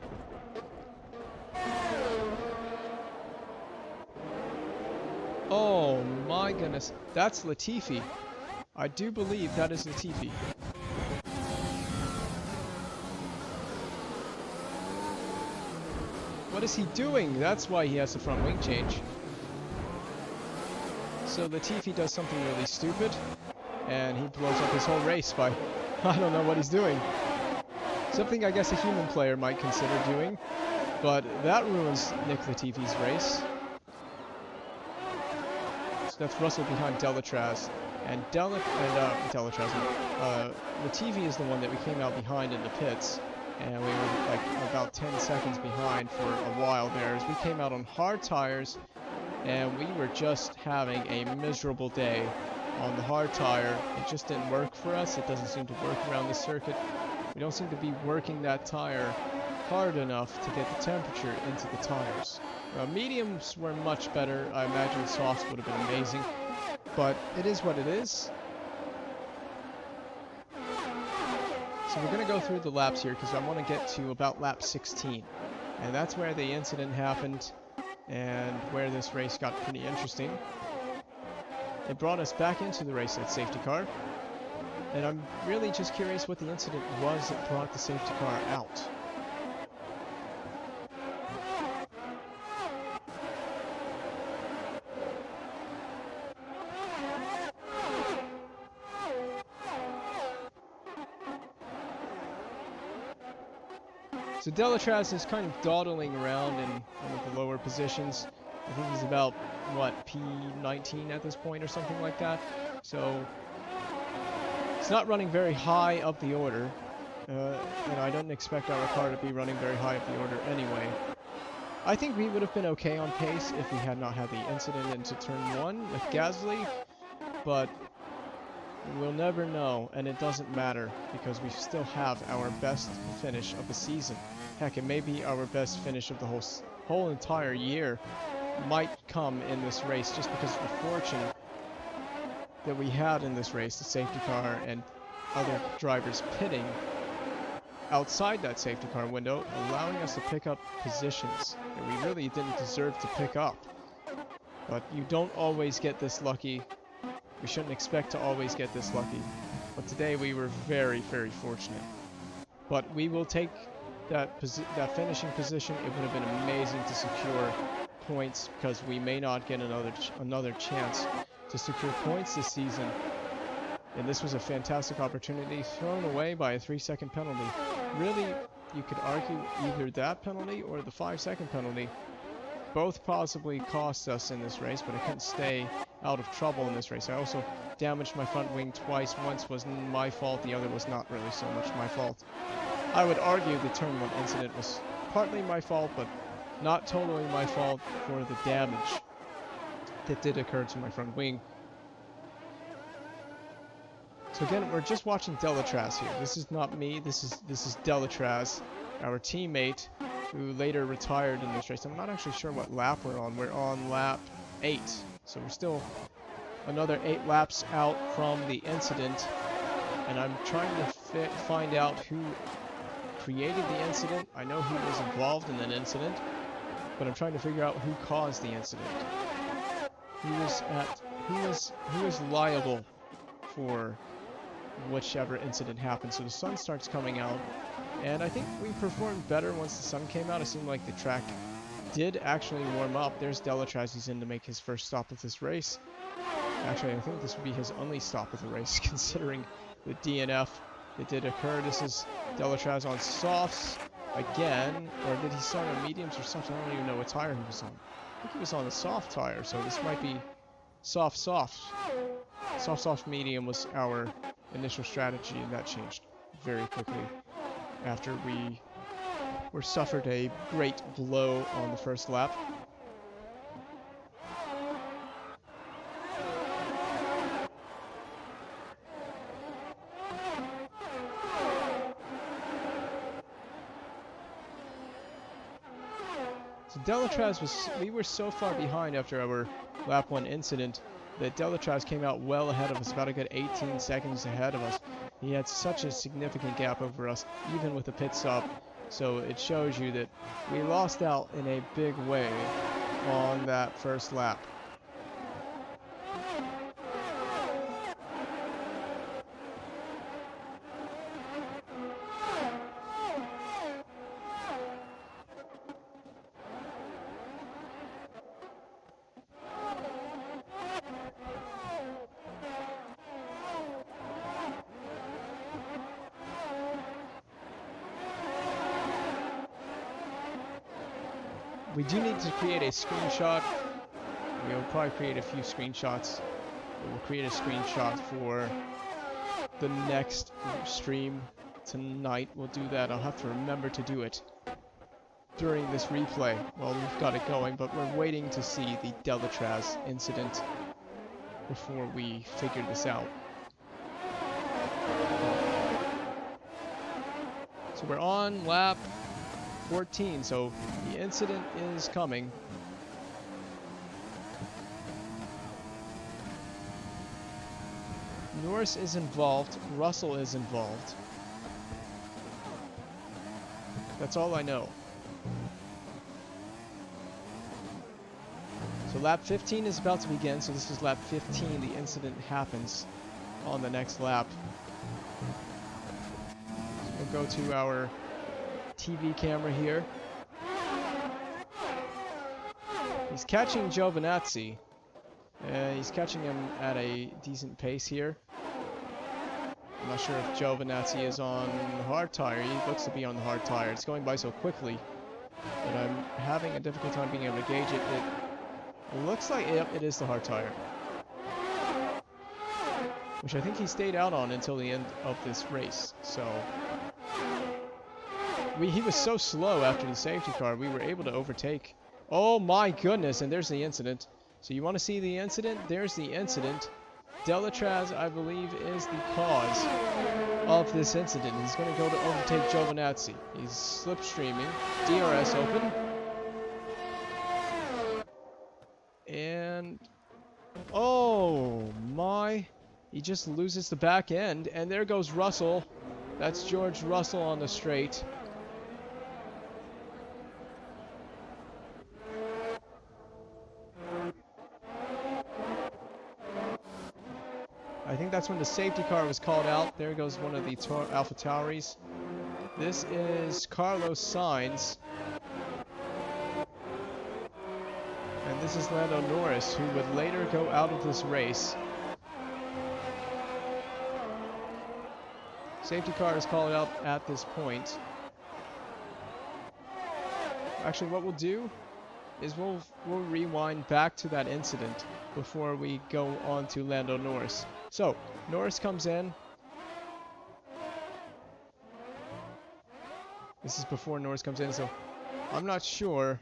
Oh my goodness, that's Latifi. I do believe that is Latifi. What is he doing? That's why he has the front wing change. So Latifi does something really stupid, and he blows up his whole race by, I don't know what he's doing. Something I guess a human player might consider doing, but that ruins Nick Latifi's race. That's Russell behind Delatraz, and Latifi is the one that we came out behind in the pits, and we were like about 10 seconds behind for a while there as we came out on hard tires, and we were just having a miserable day on the hard tire. It just didn't work for us. It doesn't seem to work around the circuit. We don't seem to be working that tire hard enough to get the temperature into the tires. Mediums were much better. I imagine softs would have been amazing, but it is what it is. So we're going to go through the laps here because I want to get to about lap 16, and that's where the incident happened and where this race got pretty interesting. It brought us back into the race at safety car, and I'm really just curious what the incident was that brought the safety car out. So Delatraz is kind of dawdling around in one of the lower positions. I think he's about, what, P19 at this point or something like that. So it's not running very high up the order. And I don't expect our car to be running very high up the order anyway. I think we would have been okay on pace if we had not had the incident into turn 1 with Gasly, but we'll never know, and it doesn't matter because we still have our best finish of the season. Heck, it may be our best finish of the whole entire year might come in this race just because of the fortune that we had in this race, the safety car and other drivers pitting outside that safety car window, allowing us to pick up positions that we really didn't deserve to pick up. But you don't always get this lucky. We shouldn't expect to always get this lucky. But today we were very, very fortunate. But we will take that finishing position. It would have been amazing to secure points because we may not get another chance to secure points this season. And this was a fantastic opportunity thrown away by a 3-second penalty. Really, you could argue either that penalty or the 5-second penalty. Both possibly cost us in this race, but I couldn't stay out of trouble in this race. I also damaged my front wing twice. Once was my fault, the other was not really so much my fault. I would argue the turn 1 incident was partly my fault, but not totally my fault for the damage that did occur to my front wing. So again, we're just watching Delatraz here. This is not me, this is Delatraz, our teammate, who later retired in this race. I'm not actually sure what lap we're on. We're on lap 8. So we're still another 8 laps out from the incident. And I'm trying to find out who created the incident. I know who was involved in an incident, but I'm trying to figure out who caused the incident. Who is liable for whichever incident happened. So the sun starts coming out, and I think we performed better once the sun came out. It seemed like the track did actually warm up. There's Delatraz. He's in to make his first stop of this race. Actually, I think this would be his only stop of the race, considering the DNF that did occur. This is Delatraz on softs again, or did he start on mediums or something? I don't even know what tire he was on. I think he was on the soft tire, so this might be soft. Soft medium was our initial strategy, and that changed very quickly after we suffered a great blow on the first lap. So Delatraz we were so far behind after our lap 1 incident that Delatraz came out well ahead of us, about a good 18 seconds ahead of us. He had such a significant gap over us, even with the pit stop. So it shows you that we lost out in a big way on that first lap. We do need to create a screenshot. We'll probably create a few screenshots. We'll create a screenshot for the next stream tonight. We'll do that. I'll have to remember to do it during this replay. Well, we've got it going, but we're waiting to see the Delatraz incident before we figure this out. So we're on lap 14, so the incident is coming. Norris is involved, Russell is involved. That's all I know. So lap 15 is about to begin, so this is lap 15. The incident happens on the next lap. So we'll go to our TV camera here. He's catching Giovinazzi. He's catching him at a decent pace here. I'm not sure if Giovinazzi is on the hard tire. He looks to be on the hard tire. It's going by so quickly that I'm having a difficult time being able to gauge it. It looks like it is the hard tire, which I think he stayed out on until the end of this race. So he was so slow after the safety car, we were able to overtake. Oh my goodness, and there's the incident. So you want to see the incident? There's the incident. Delatraz, I believe, is the cause of this incident. He's going to go to overtake Giovinazzi. He's slipstreaming. DRS open. And oh my, he just loses the back end, and there goes Russell. That's George Russell on the straight. I think that's when the safety car was called out. There goes one of the AlphaTauris. This is Carlos Sainz. And this is Lando Norris, who would later go out of this race. Safety car is called out at this point. Actually, what we'll do is we'll rewind back to that incident before we go on to Lando Norris. So, Norris comes in. This is before Norris comes in, so I'm not sure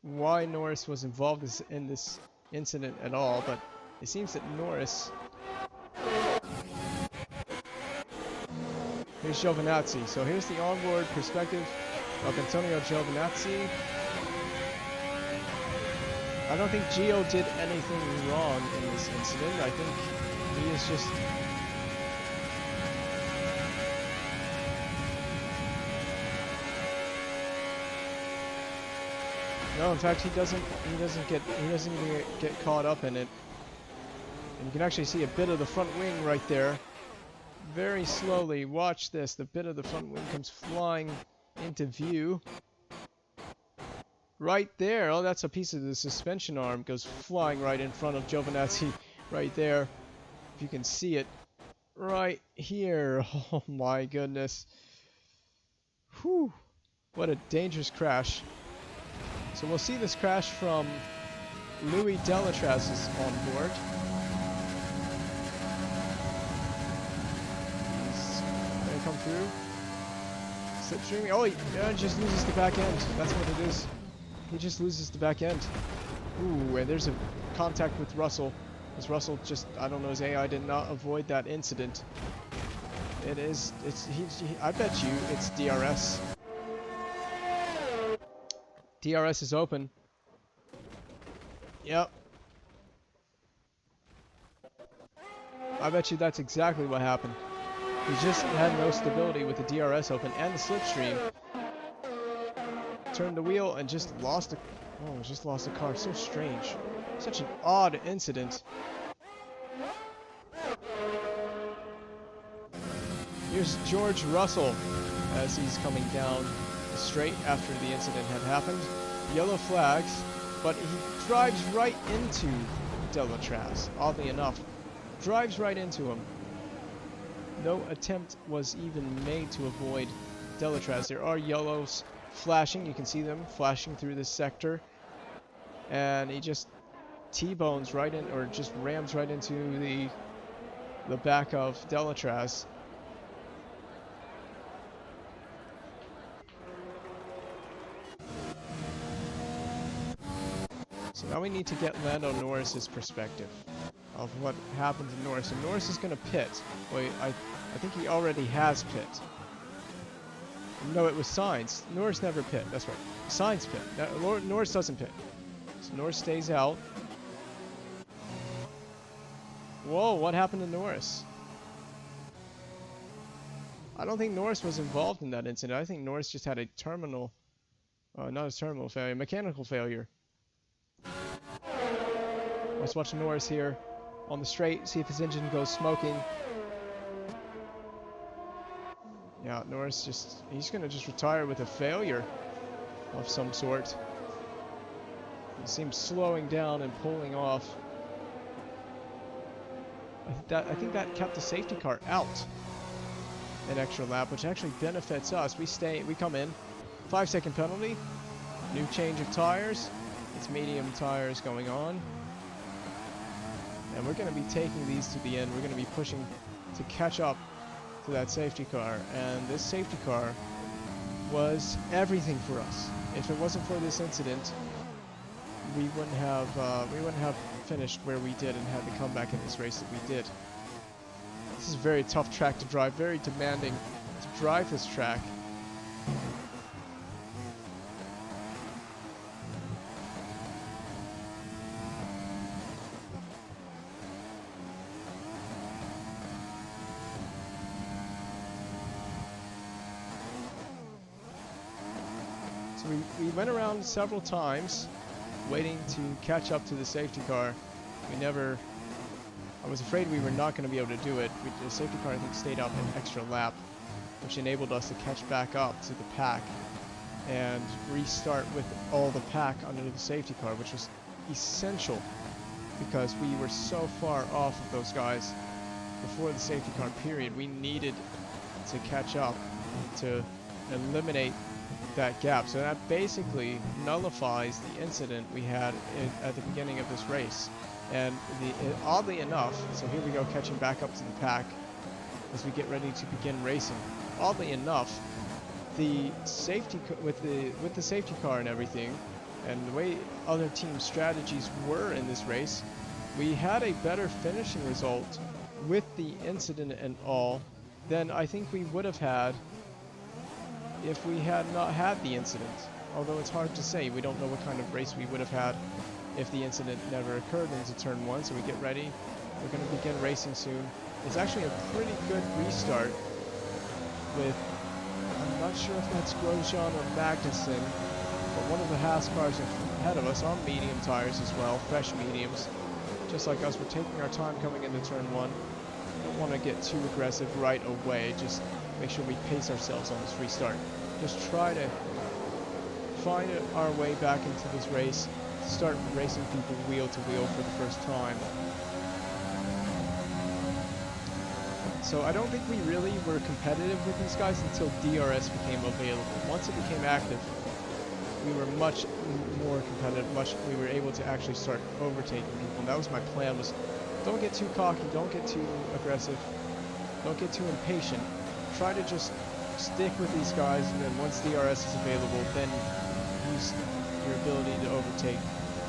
why Norris was involved in this incident at all, but it seems that Norris... Here's Giovinazzi. So here's the onboard perspective of Antonio Giovinazzi. I don't think Gio did anything wrong in this incident. I think he is just... No, in fact, he doesn't even get caught up in it. And you can actually see a bit of the front wing right there. Very slowly, watch this. The bit of the front wing comes flying into view. Right there. Oh, that's a piece of the suspension arm goes flying right in front of Giovinazzi right there. If you can see it right here. Oh my goodness. Whew. What a dangerous crash. So we'll see this crash from Louis Delatraz on board. He's gonna come through. Slipstreaming. Oh, he just loses the back end. That's what it is. He just loses the back end. Ooh, and there's a contact with Russell. Because Russell just, I don't know, his AI did not avoid that incident. I bet you it's DRS. DRS is open. Yep. I bet you that's exactly what happened. He just had no stability with the DRS open and the slipstream. Turned the wheel and just lost the car. So strange. Such an odd incident. Here's George Russell as he's coming down the straight after the incident had happened. Yellow flags, but he drives right into Delatraz, oddly enough. Drives right into him. No attempt was even made to avoid Delatraz. There are yellows flashing. You can see them flashing through this sector. And he just T-bones right in, or just rams right into the back of Delatraz. So now we need to get Lando Norris's perspective of what happened to Norris. And Norris is going to pit. Wait, I think he already has pit. No, it was Sainz. Norris never pit. That's right. Sainz pit. Norris doesn't pit. So Norris stays out. Whoa, what happened to Norris? I don't think Norris was involved in that incident. I think Norris just had a terminal, not a terminal failure, mechanical failure. Let's watch Norris here on the straight, see if his engine goes smoking. Yeah, Norris he's going to just retire with a failure of some sort. He seems slowing down and pulling off. I think that kept the safety car out an extra lap, which actually benefits us. We come in, 5-second penalty, new change of tires. It's medium tires going on. And we're going to be taking these to the end. We're going to be pushing to catch up to that safety car. And this safety car was everything for us. If it wasn't for this incident, we wouldn't have finished where we did and had the comeback in this race that we did. This is a very tough track to drive, very demanding to drive this track. So we went around several times waiting to catch up to the safety car. I was afraid we were not going to be able to do it. The safety car, I think, stayed up an extra lap, which enabled us to catch back up to the pack and restart with all the pack under the safety car, which was essential because we were so far off of those guys before the safety car period. We needed to catch up to eliminate that gap. So that basically nullifies the incident we had at the beginning of this race. And oddly enough, so here we go catching back up to the pack as we get ready to begin racing. Oddly enough, the safety with the safety car and everything, and the way other team strategies were in this race, we had a better finishing result with the incident and all than I think we would have had if we had not had the incident. Although it's hard to say, we don't know what kind of race we would have had if the incident never occurred into turn 1. So we get ready, we're going to begin racing soon. It's actually a pretty good restart with, I'm not sure if that's Grosjean or Magnussen, but one of the Haas cars ahead of us on medium tires as well, fresh mediums. Just like us, we're taking our time coming into turn 1. Don't want to get too aggressive right away, just make sure we pace ourselves on this restart. Just try find our way back into this race, start racing people wheel to wheel for the first time. So I don't think we really were competitive with these guys until DRS became available. Once it became active, we were much more competitive, we were able to actually start overtaking people. And that was my plan, was don't get too cocky, don't get too aggressive, don't get too impatient. Try to just stick with these guys, and then once DRS is available, then use your ability to overtake.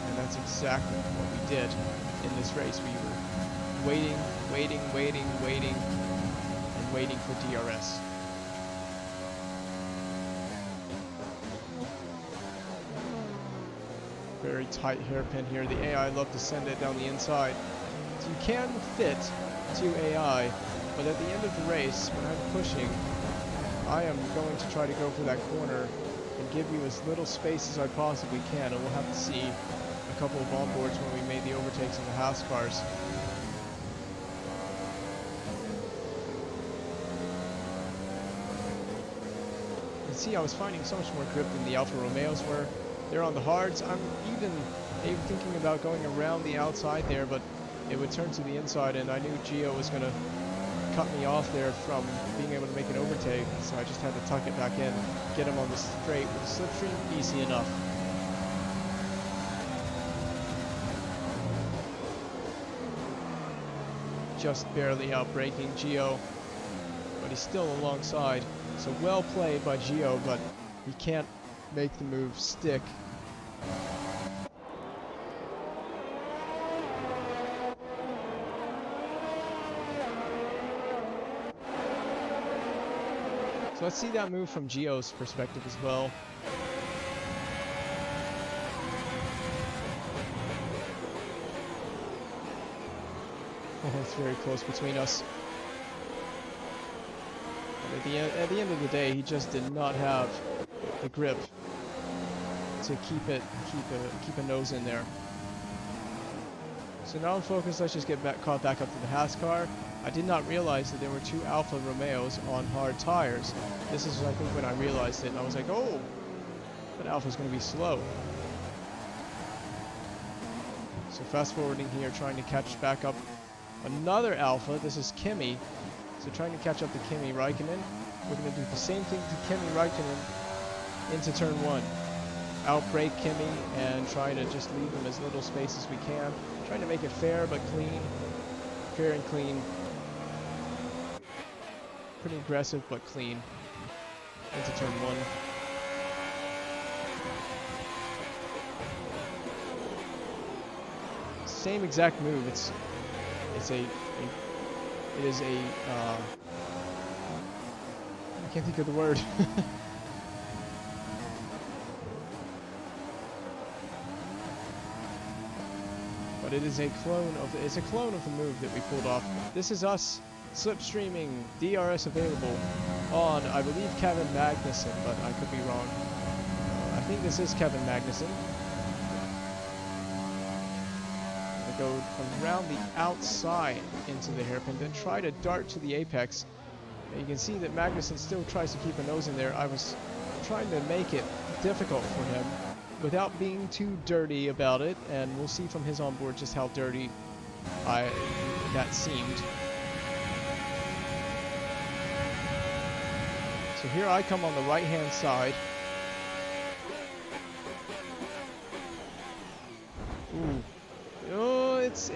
And that's exactly what we did in this race. We were waiting, and waiting for DRS. Very tight hairpin here. The AI love to send it down the inside. So you can fit 2 AI, but at the end of the race, when I'm pushing, I am going to try to go for that corner and give you as little space as I possibly can, and we'll have to see a couple of onboards when we made the overtakes in the Haas cars. You can see I was finding so much more grip than the Alfa Romeos were. They're on the hards. I'm even thinking about going around the outside there, but it would turn to the inside, and I knew Gio was going to cut me off there from being able to make an overtake, so I just had to tuck it back in, get him on the straight with a slipstream, easy enough. Just barely outbraking Gio, but he's still alongside, so well played by Gio, but he can't make the move stick. So let's see that move from Gio's perspective as well. Oh, it's very close between us. And at the end of the day, he just did not have the grip to keep a nose in there. So now I'm focused. Let's just get caught back up to the Haas car. I did not realize that there were 2 Alfa Romeos on hard tires. This is, I think, when I realized it, and I was like, oh, that Alfa's going to be slow. So fast forwarding here, trying to catch back up another Alfa. This is Kimi. So trying to catch up to Kimi Raikkonen. We're going to do the same thing to Kimi Raikkonen into turn 1. Outbrake Kimi and try to just leave him as little space as we can. Trying to make it fair but clean. Fair and clean. Pretty aggressive but clean. Into turn 1. Same exact move. It is a I can't think of the word. But it is a clone of the move that we pulled off. This is us slipstreaming, DRS available on, I believe, Kevin Magnussen, but I could be wrong. I think this is Kevin Magnussen. I go around the outside into the hairpin, then try to dart to the apex. And you can see that Magnussen still tries to keep a nose in there. I was trying to make it difficult for him without being too dirty about it, and we'll see from his onboard just how dirty that seemed. So here I come on the right-hand side. Ooh. Oh, it's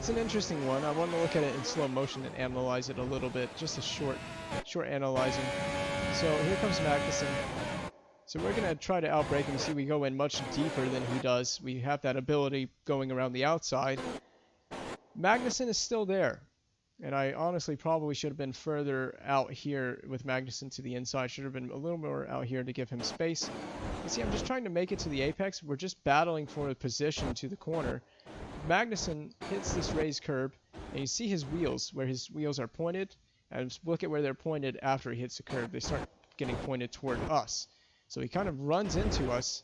an interesting one. I want to look at it in slow motion and analyze it a little bit. Just a short analyzing. So here comes Magnussen. So we're going to try to outbrake him. See, we go in much deeper than he does. We have that ability going around the outside. Magnussen is still there. And I honestly probably should have been further out here with Magnussen to the inside. Should have been a little more out here to give him space. You see, I'm just trying to make it to the apex. We're just battling for a position to the corner. Magnussen hits this raised curb, and you see his wheels, where his wheels are pointed. And look at where they're pointed after he hits the curb. They start getting pointed toward us. So he kind of runs into us.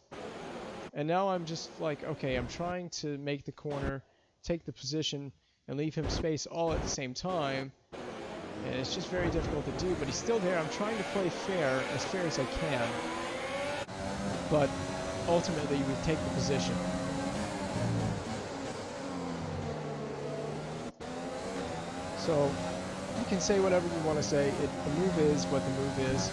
And now I'm just like, okay, I'm trying to make the corner, take the position, and leave him space all at the same time. And it's just very difficult to do, but he's still there. I'm trying to play fair as I can. but ultimately we take the position. So you can say whatever you want to say. The move is what the move is.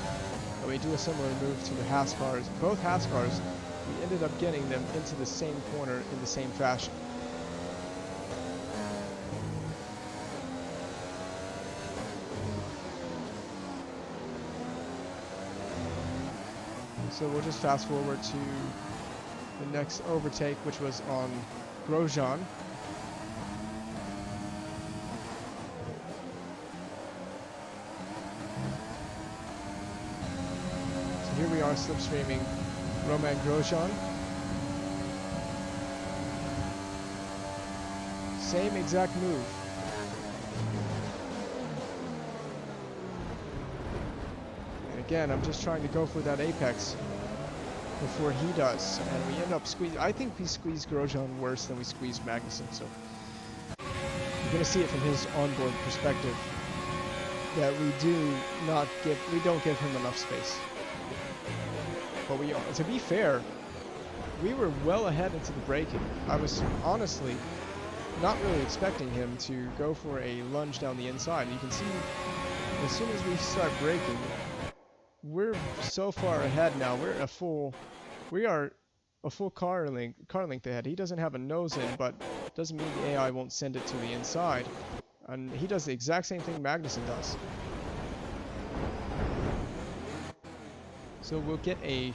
And we do a similar move to the Haas cars. Both Haas cars, we ended up getting them into the same corner in the same fashion. So we'll just fast forward to the next overtake, which was on Grosjean. So here we are slipstreaming Romain Grosjean. Same exact move. And again, I'm just trying to go for that apex before he does, and we end up squeezing. I think we squeezed Grosjean worse than we squeezed Magnussen, so you're going to see it from his onboard perspective that we don't give him enough space. But to be fair, we were well ahead into the braking. I was honestly not really expecting him to go for a lunge down the inside. You can see as soon as we start braking, we're so far ahead now. We are a full car length ahead. He doesn't have a nose in, but doesn't mean the AI won't send it to the inside. And he does the exact same thing Magnussen does. So we'll get a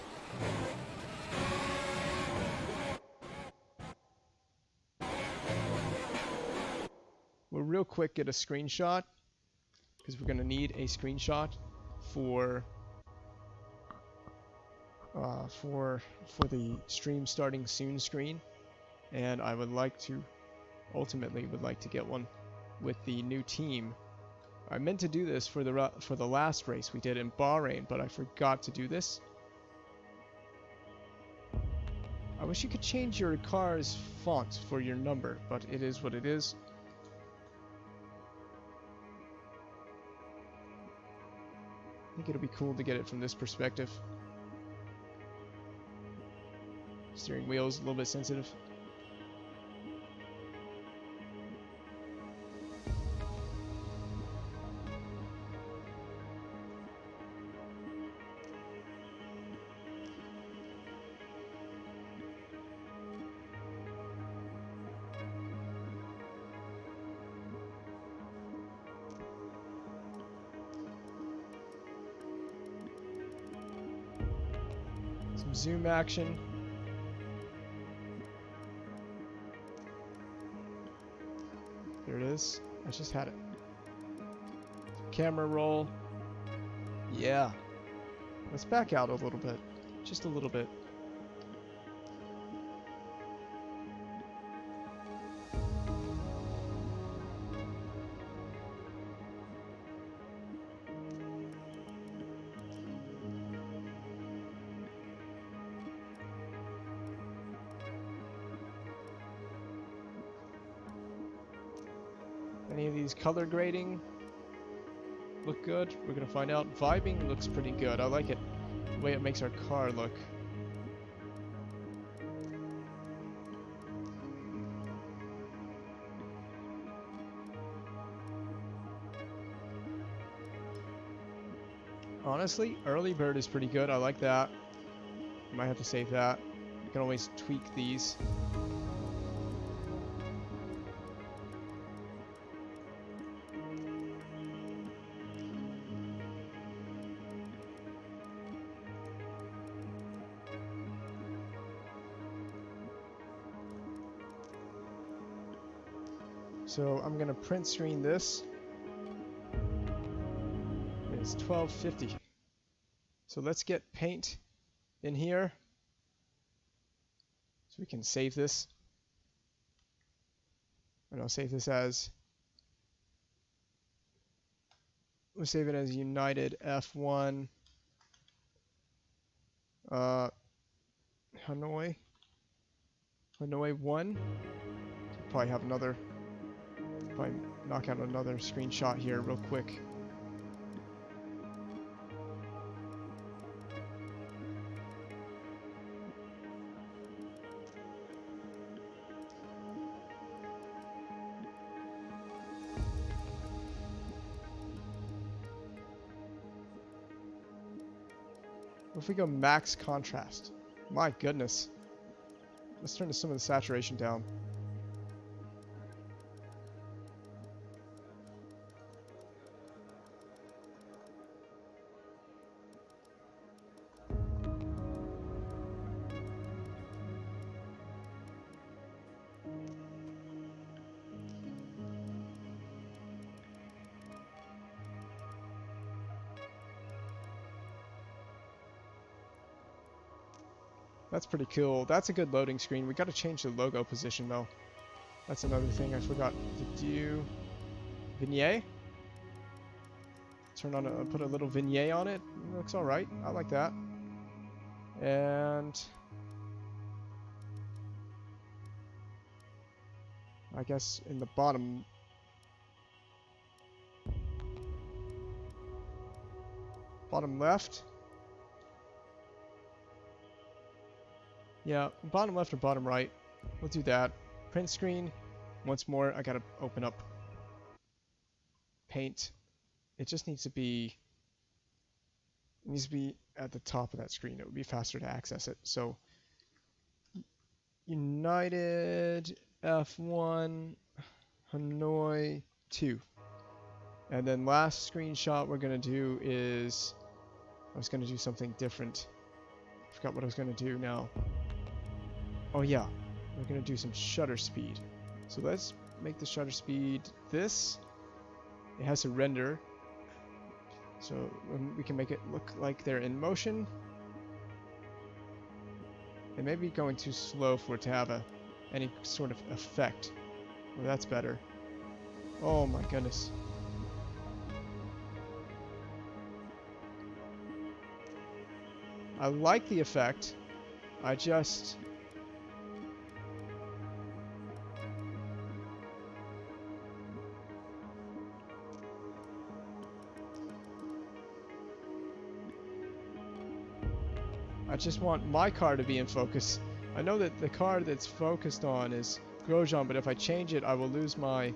we'll real quick get a screenshot, because we're going to need a screenshot for the stream starting soon screen, and I would like to ultimately get one with the new team. I meant to do this for the last race we did in Bahrain, but I forgot to do this. I wish you could change your car's font for your number, but it is what it is. I think it'll be cool to get it from this perspective. Steering wheel is a little bit sensitive. Some zoom action. There it is. I just had it. Camera roll. Yeah. Let's back out a little bit. Just a little bit. Any of these color grading look good? We're gonna find out. Vibing looks pretty good. I like it. The way it makes our car look. Honestly, early bird is pretty good. I like that. Might have to save that. You can always tweak these. So I'm gonna print screen this. It's 1250. So let's get paint in here so we can save this. And I'll save this as, we'll save it as United F1 Hanoi 1. Probably have another, probably knock out another screenshot here real quick. What if we go max contrast? My goodness. Let's turn some of the saturation down. That's pretty cool. That's a good loading screen. We got to change the logo position though. That's another thing I forgot to do. Vignette. Turn on put a little vignette on it. Looks all right. I like that. And I guess in the bottom left. Yeah, bottom left or bottom right. We'll do that. Print screen. Once more, I gotta open up Paint. It just needs to be at the top of that screen. It would be faster to access it. So United F1 Hanoi 2. And then last screenshot we're gonna do is I was gonna do something different. I forgot what I was gonna do now. Oh yeah, we're gonna do some shutter speed. So let's make the shutter speed this. It has to render, so we can make it look like they're in motion. It may be going too slow for it to have any sort of effect. Well, that's better. Oh my goodness. I like the effect. I just want my car to be in focus. I know that the car that's focused on is Grosjean, but if I change it, I will lose my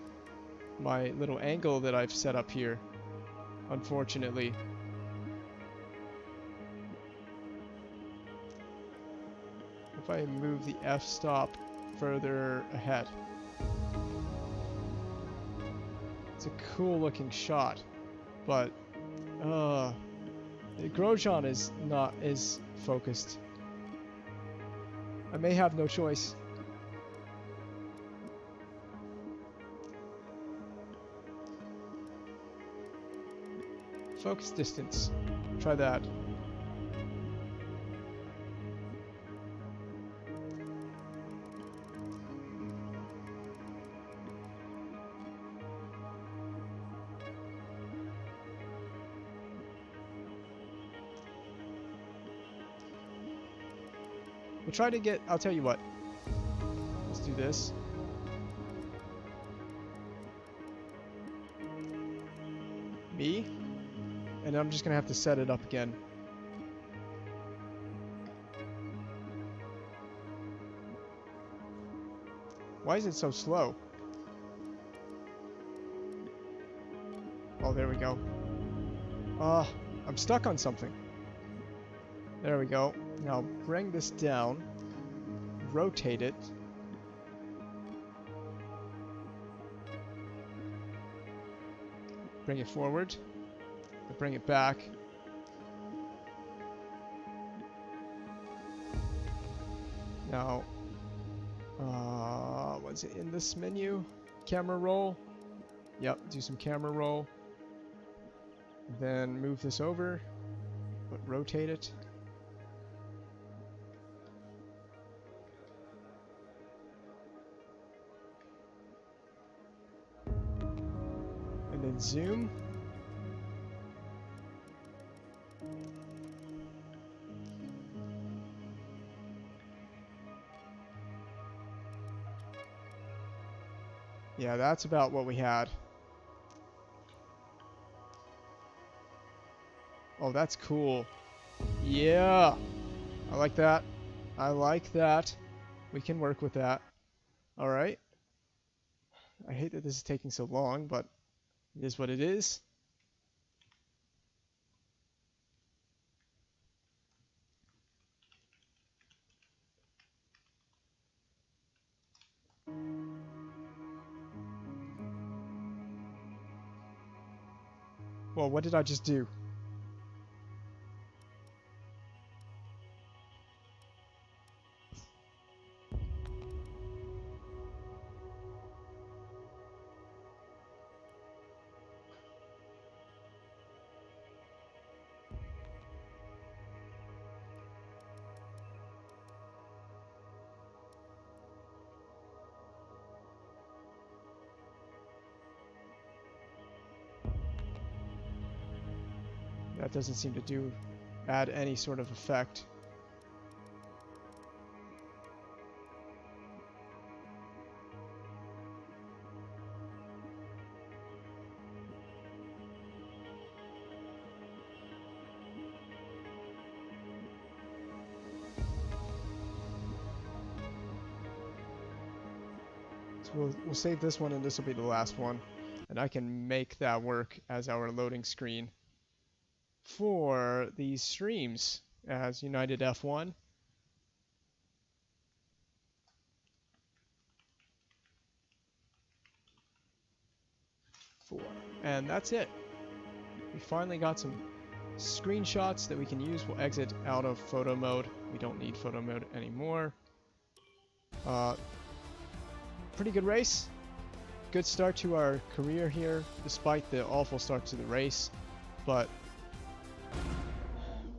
little angle that I've set up here, unfortunately. If I move the f-stop further ahead. It's a cool looking shot, but Grosjean is focused. I may have no choice. Focus distance. Try that. We'll try to get, I'll tell you what. Let's do this. Me. And I'm just gonna have to set it up again. Why is it so slow? Oh, there we go. I'm stuck on something. There we go. Now bring this down, rotate it. Bring it forward, bring it back. Now, was it in this menu? Camera roll. Yep, do some camera roll. Then move this over, but rotate it. And then zoom. Yeah, that's about what we had. Oh, that's cool. Yeah. I like that. I like that. We can work with that. All right. I hate that this is taking so long, but it is what it is. Well, what did I just do? That doesn't seem to add any sort of effect. So we'll save this one, and this will be the last one, and I can make that work as our loading screen for these streams as United F1. And that's it. We finally got some screenshots that we can use. We'll exit out of photo mode. We don't need photo mode anymore. Pretty good race. Good start to our career here, despite the awful start to the race. But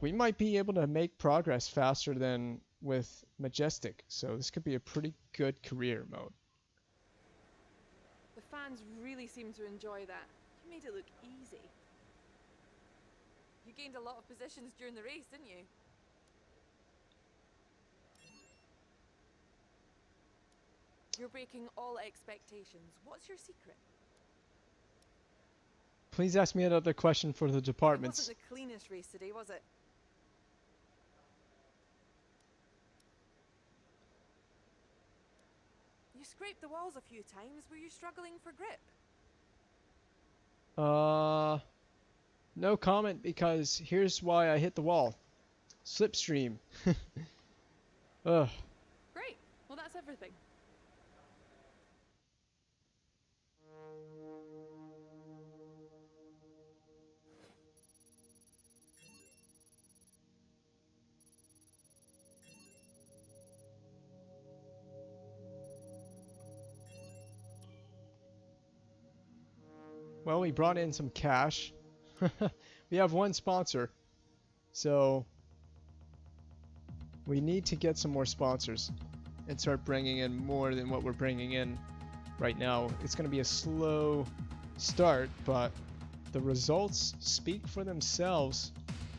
we might be able to make progress faster than with Majestic. So this could be a pretty good career mode. The fans really seem to enjoy that. You made it look easy. You gained a lot of positions during the race, didn't you? You're breaking all expectations. What's your secret? Please ask me another question for the It departments. wasn't the cleanest race today, was it? You scraped the walls a few times. Were you struggling for grip? No comment, because here's why I hit the wall. Slipstream. Ugh. Great. Well, that's everything. Well, we brought in some cash. We have one sponsor, so we need to get some more sponsors and start bringing in more than what we're bringing in right now. It's going to be a slow start, but the results speak for themselves,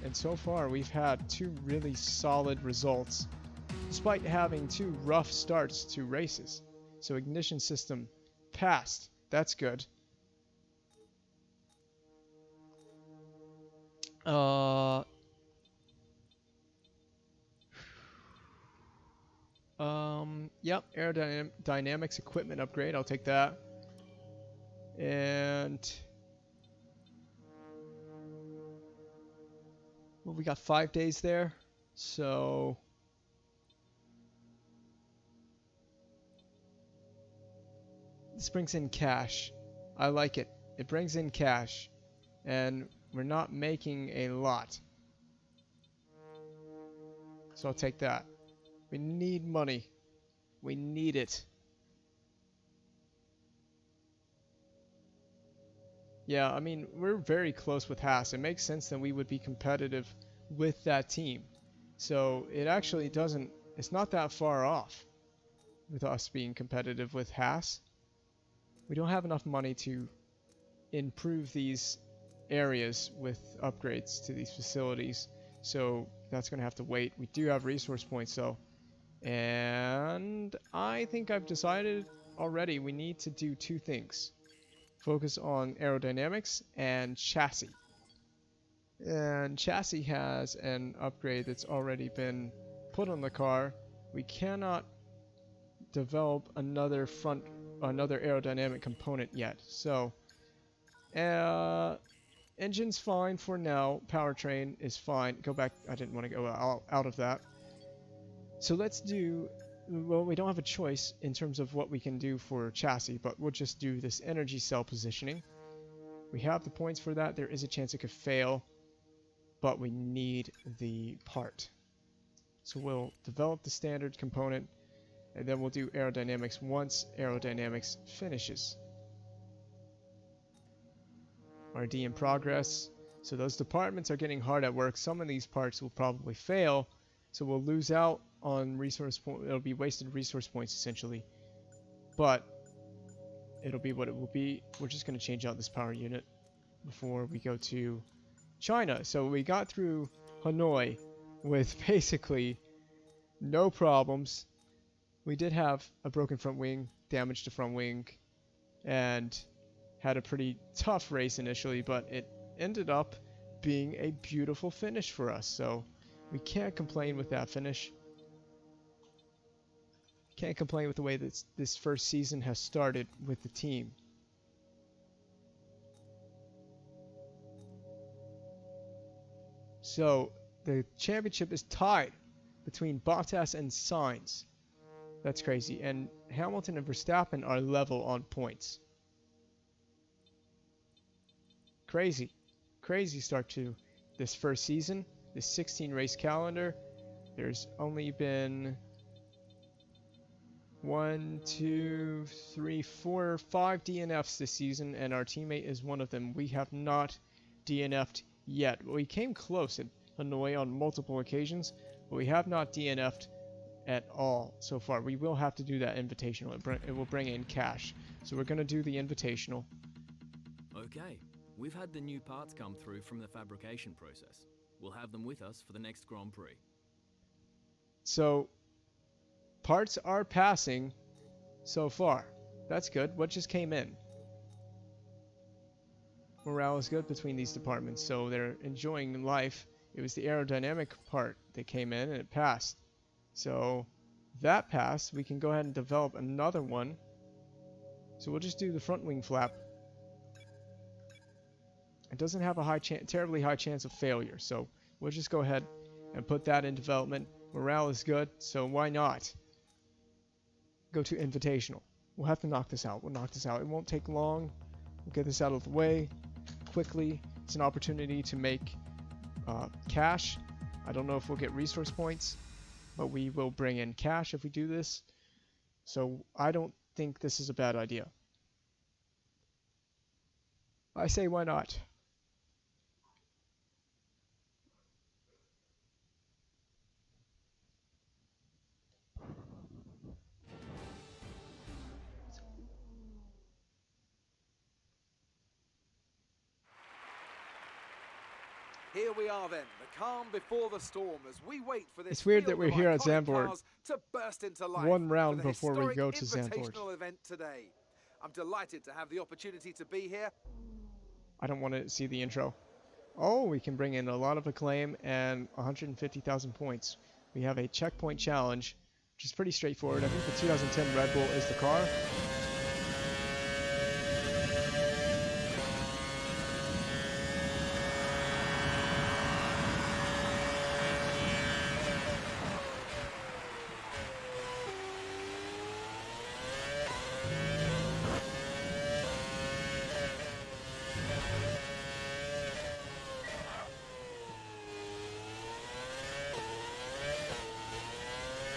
and so far we've had 2 really solid results despite having 2 rough starts to races. So ignition system passed. That's good. Yep, aerodynamics equipment upgrade, I'll take that. And well, we got 5 days there, so this brings in cash. I like it. It brings in cash, and we're not making a lot. So I'll take that. We need money. We need it. Yeah, I mean, we're very close with Haas. It makes sense that we would be competitive with that team. So it actually doesn't, it's not that far off with us being competitive with Haas. We don't have enough money to improve these areas with upgrades to these facilities. So that's going to have to wait. We do have resource points though. And I think I've decided already we need to do 2 things. Focus on aerodynamics and chassis. And chassis has an upgrade that's already been put on the car. We cannot develop another aerodynamic component yet. So engine's fine for now. Powertrain is fine. Go back. I didn't want to go out of that. So let's do, well, we don't have a choice in terms of what we can do for chassis, but we'll just do this energy cell positioning. We have the points for that. There is a chance it could fail, but we need the part. So we'll develop the standard component, and then we'll do aerodynamics once aerodynamics finishes. RD in progress. So those departments are getting hard at work. Some of these parts will probably fail, so we'll lose out on resource points. It'll be wasted resource points essentially, but it'll be what it will be. We're just going to change out this power unit before we go to China. So we got through Hanoi with basically no problems. We did have a broken front wing, damage to front wing, and had a pretty tough race initially, but it ended up being a beautiful finish for us. So we can't complain with that finish. Can't complain with the way that this first season has started with the team. So the championship is tied between Bottas and Sainz. That's crazy. And Hamilton and Verstappen are level on points. Crazy. Crazy start to this first season. This 16 race calendar. There's only been 1, 2, 3, 4, 5 DNFs this season, and our teammate is one of them. We have not DNF'd yet. We came close at Hanoi on multiple occasions, but we have not DNF'd at all so far. We will have to do that invitational. It will bring in cash. So we're going to do the invitational. Okay, we've had the new parts come through from the fabrication process. We'll have them with us for the next Grand Prix. So parts are passing so far. That's good. What just came in? Morale is good between these departments, so they're enjoying life. It was the aerodynamic part that came in and it passed. So that passed. We can go ahead and develop another one. So we'll just do the front wing flap. It doesn't have a terribly high chance of failure, so we'll just go ahead and put that in development. Morale is good, so why not go to invitational? We'll have to knock this out. We'll knock this out. It won't take long. We'll get this out of the way quickly. It's an opportunity to make cash. I don't know if we'll get resource points, but we will bring in cash if we do this. So I don't think this is a bad idea. I say why not? Here we are then, the calm before the storm as we wait for this. It's weird that field we're of here at iconic Zandvoort cars to burst into life one round for the before we historic go to Zandvoort. invitational event today. I'm delighted to have the opportunity to be here. I don't want to see the intro. Oh, we can bring in a lot of acclaim and 150,000 points. We have a checkpoint challenge, which is pretty straightforward. I think the 2010 Red Bull is the car.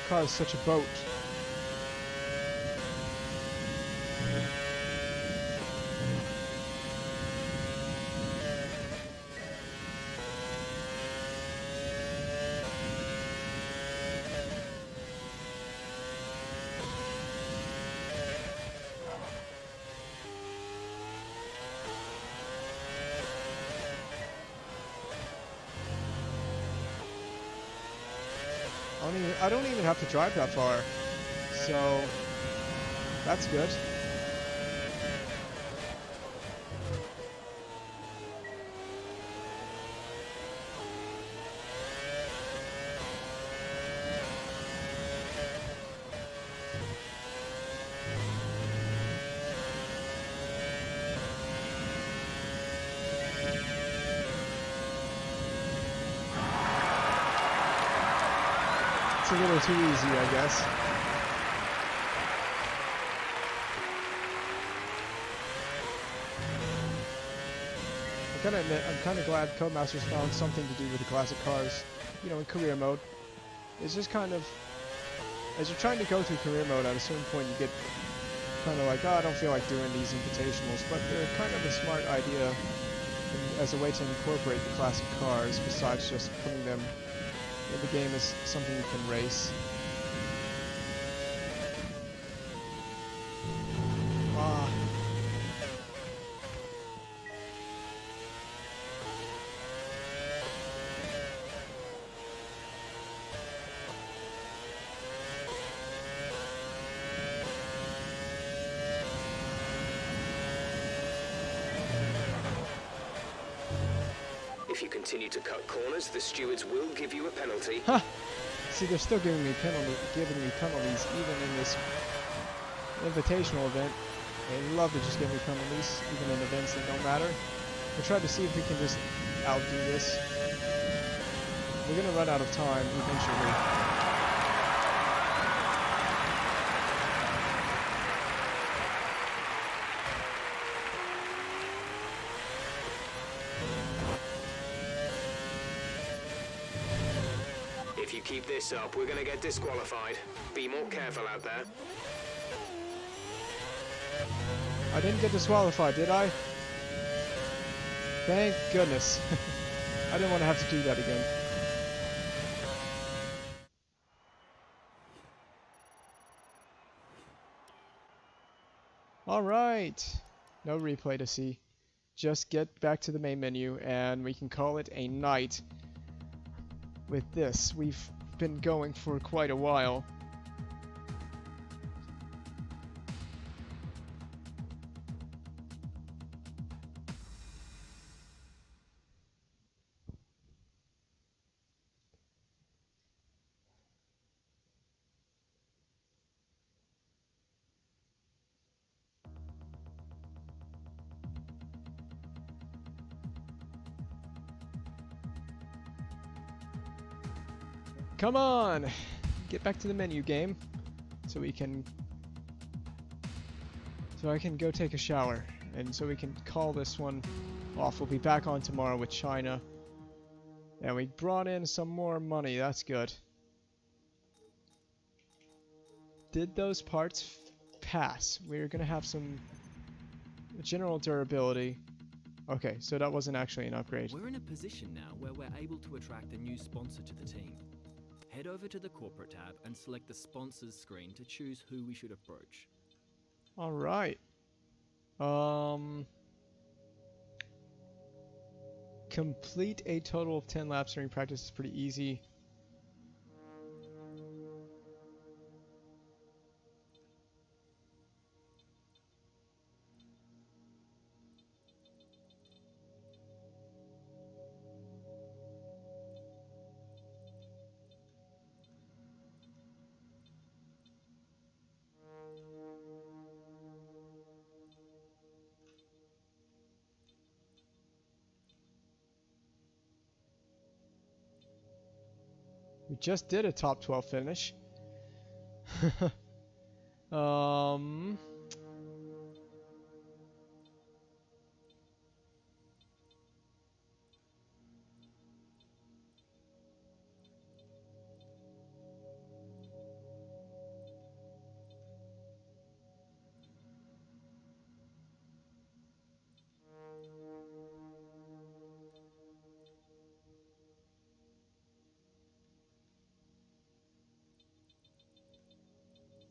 Car is such a boat. I don't even have to drive that far, so that's good. It's a little too easy, I guess. gotta admit, I'm kind of glad Codemasters found something to do with the classic cars, you know, in career mode. It's just kind of, as you're trying to go through career mode, at a certain point you get kind of like, oh, I don't feel like doing these invitationals, but they're kind of a smart idea as a way to incorporate the classic cars, besides just putting them in the game as something you can race. Ah. If you continue to cut corners, the stewards will give you a penalty. Ha! See, they're still giving me penalties even in this invitational event. They love to just give me penalties, even in events that don't matter. We'll try to see if we can just outdo this. We're gonna run out of time eventually. If you keep this up, we're gonna get disqualified. Be more careful out there. I didn't get disqualified, did I? Thank goodness. I didn't want to have to do that again. Alright. No replay to see. Just get back to the main menu and we can call it a night. With this, we've been going for quite a while. Come on! Get back to the menu game so we can... So I can go take a shower and so we can call this one off. We'll be back on tomorrow with China. And we brought in some more money, that's good. Did those parts pass? We're gonna have some general durability. Okay, so that wasn't actually an upgrade. We're in a position now where we're able to attract a new sponsor to the team. Head over to the corporate tab and select the sponsors screen to choose who we should approach. Alright. Complete a total of 10 laps during practice is pretty easy. We just did a top 12 finish.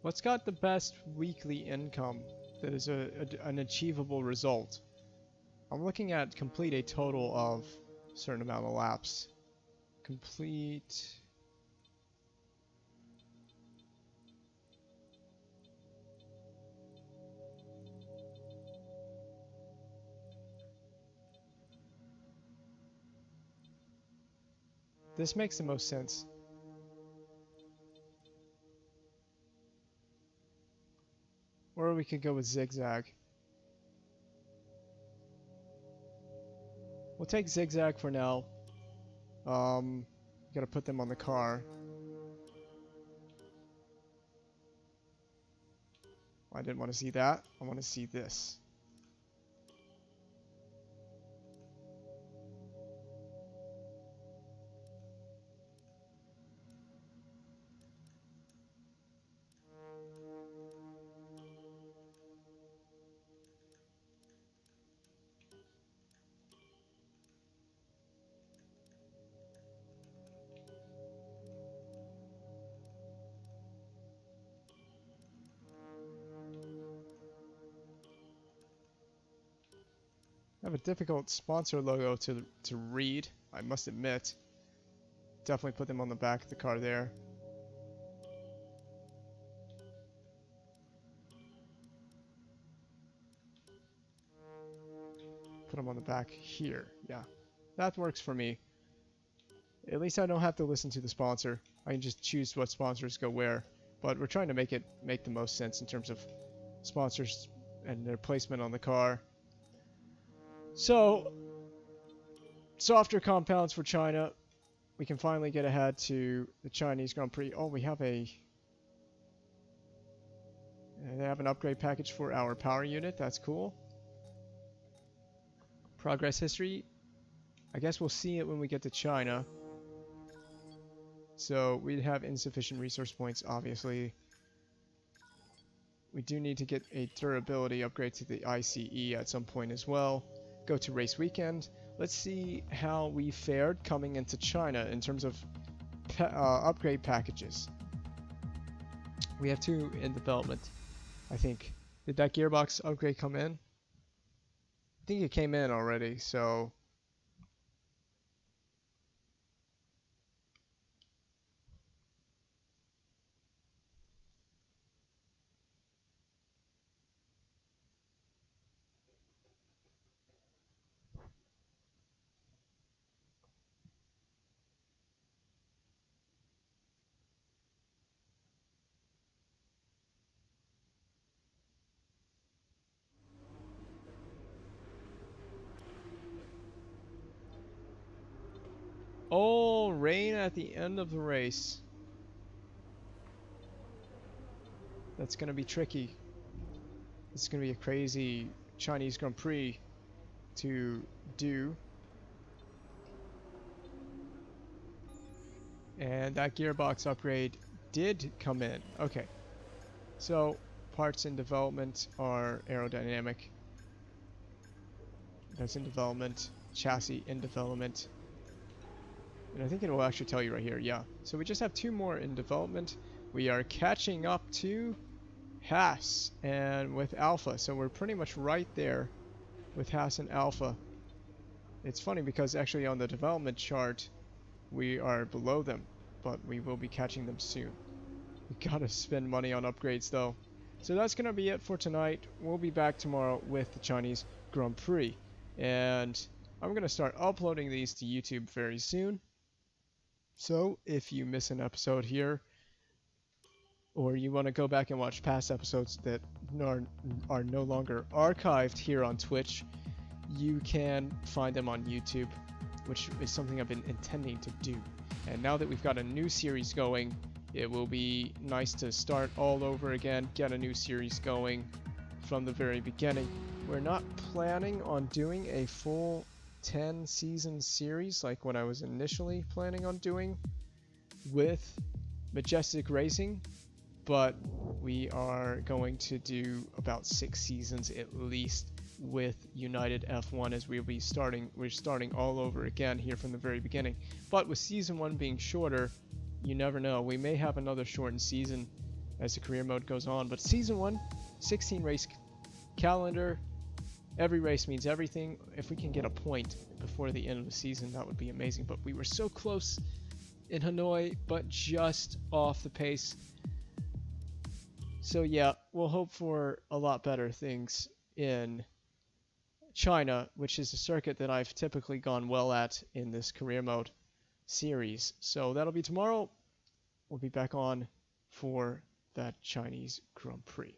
What's got the best weekly income that is an achievable result? I'm looking at complete a total of a certain amount of laps. Complete... This makes the most sense. Or we could go with zigzag. We'll take zigzag for now. Gotta put them on the car. I didn't want to see that. I want to see this. have a difficult sponsor logo to read, I must admit. Definitely put them on the back of the car there. Put them on the back here. Yeah, that works for me. At least I don't have to listen to the sponsor. I can just choose what sponsors go where. But we're trying to make the most sense in terms of sponsors and their placement on the car. So, softer compounds for China. We can finally get ahead to the Chinese Grand Prix. Oh, we have they have an upgrade package for our power unit. That's cool. Progress history. I guess we'll see it when we get to China. So we'd have insufficient resource points, obviously. We do need to get a durability upgrade to the ICE at some point as well. Go to race weekend. Let's see how we fared coming into China in terms of upgrade packages. We have 2 in development, I think. Did that gearbox upgrade come in? I think it came in already, so... Oh, rain at the end of the race. That's going to be tricky. It's going to be a crazy Chinese Grand Prix to do. And that gearbox upgrade did come in. Okay. So, parts in development are aerodynamic. That's in development. Chassis in development. And I think it will actually tell you right here, yeah. So we just have 2 more in development. We are catching up to Haas and with Alpha. So we're pretty much right there with Haas and Alpha. It's funny because actually on the development chart, we are below them, but we will be catching them soon. We gotta spend money on upgrades though. So that's gonna be it for tonight. We'll be back tomorrow with the Chinese Grand Prix. And I'm gonna start uploading these to YouTube very soon. So if you miss an episode here, or you want to go back and watch past episodes that are no longer archived here on Twitch, you can find them on YouTube, which is something I've been intending to do. And now that we've got a new series going, it will be nice to start all over again, get a new series going from the very beginning. We're not planning on doing a full 10 season series like what I was initially planning on doing with Majestic Racing, but we are going to do about 6 seasons at least with United F1 as we're starting all over again here from the very beginning. But with season 1 being shorter, you never know, we may have another shortened season as the career mode goes on. But season 1, 16 race calendar, every race means everything. If we can get a point before the end of the season, that would be amazing. But we were so close in Hanoi, but just off the pace. So yeah, we'll hope for a lot better things in China, which is a circuit that I've typically gone well at in this career mode series. So that'll be tomorrow. We'll be back on for that Chinese Grand Prix.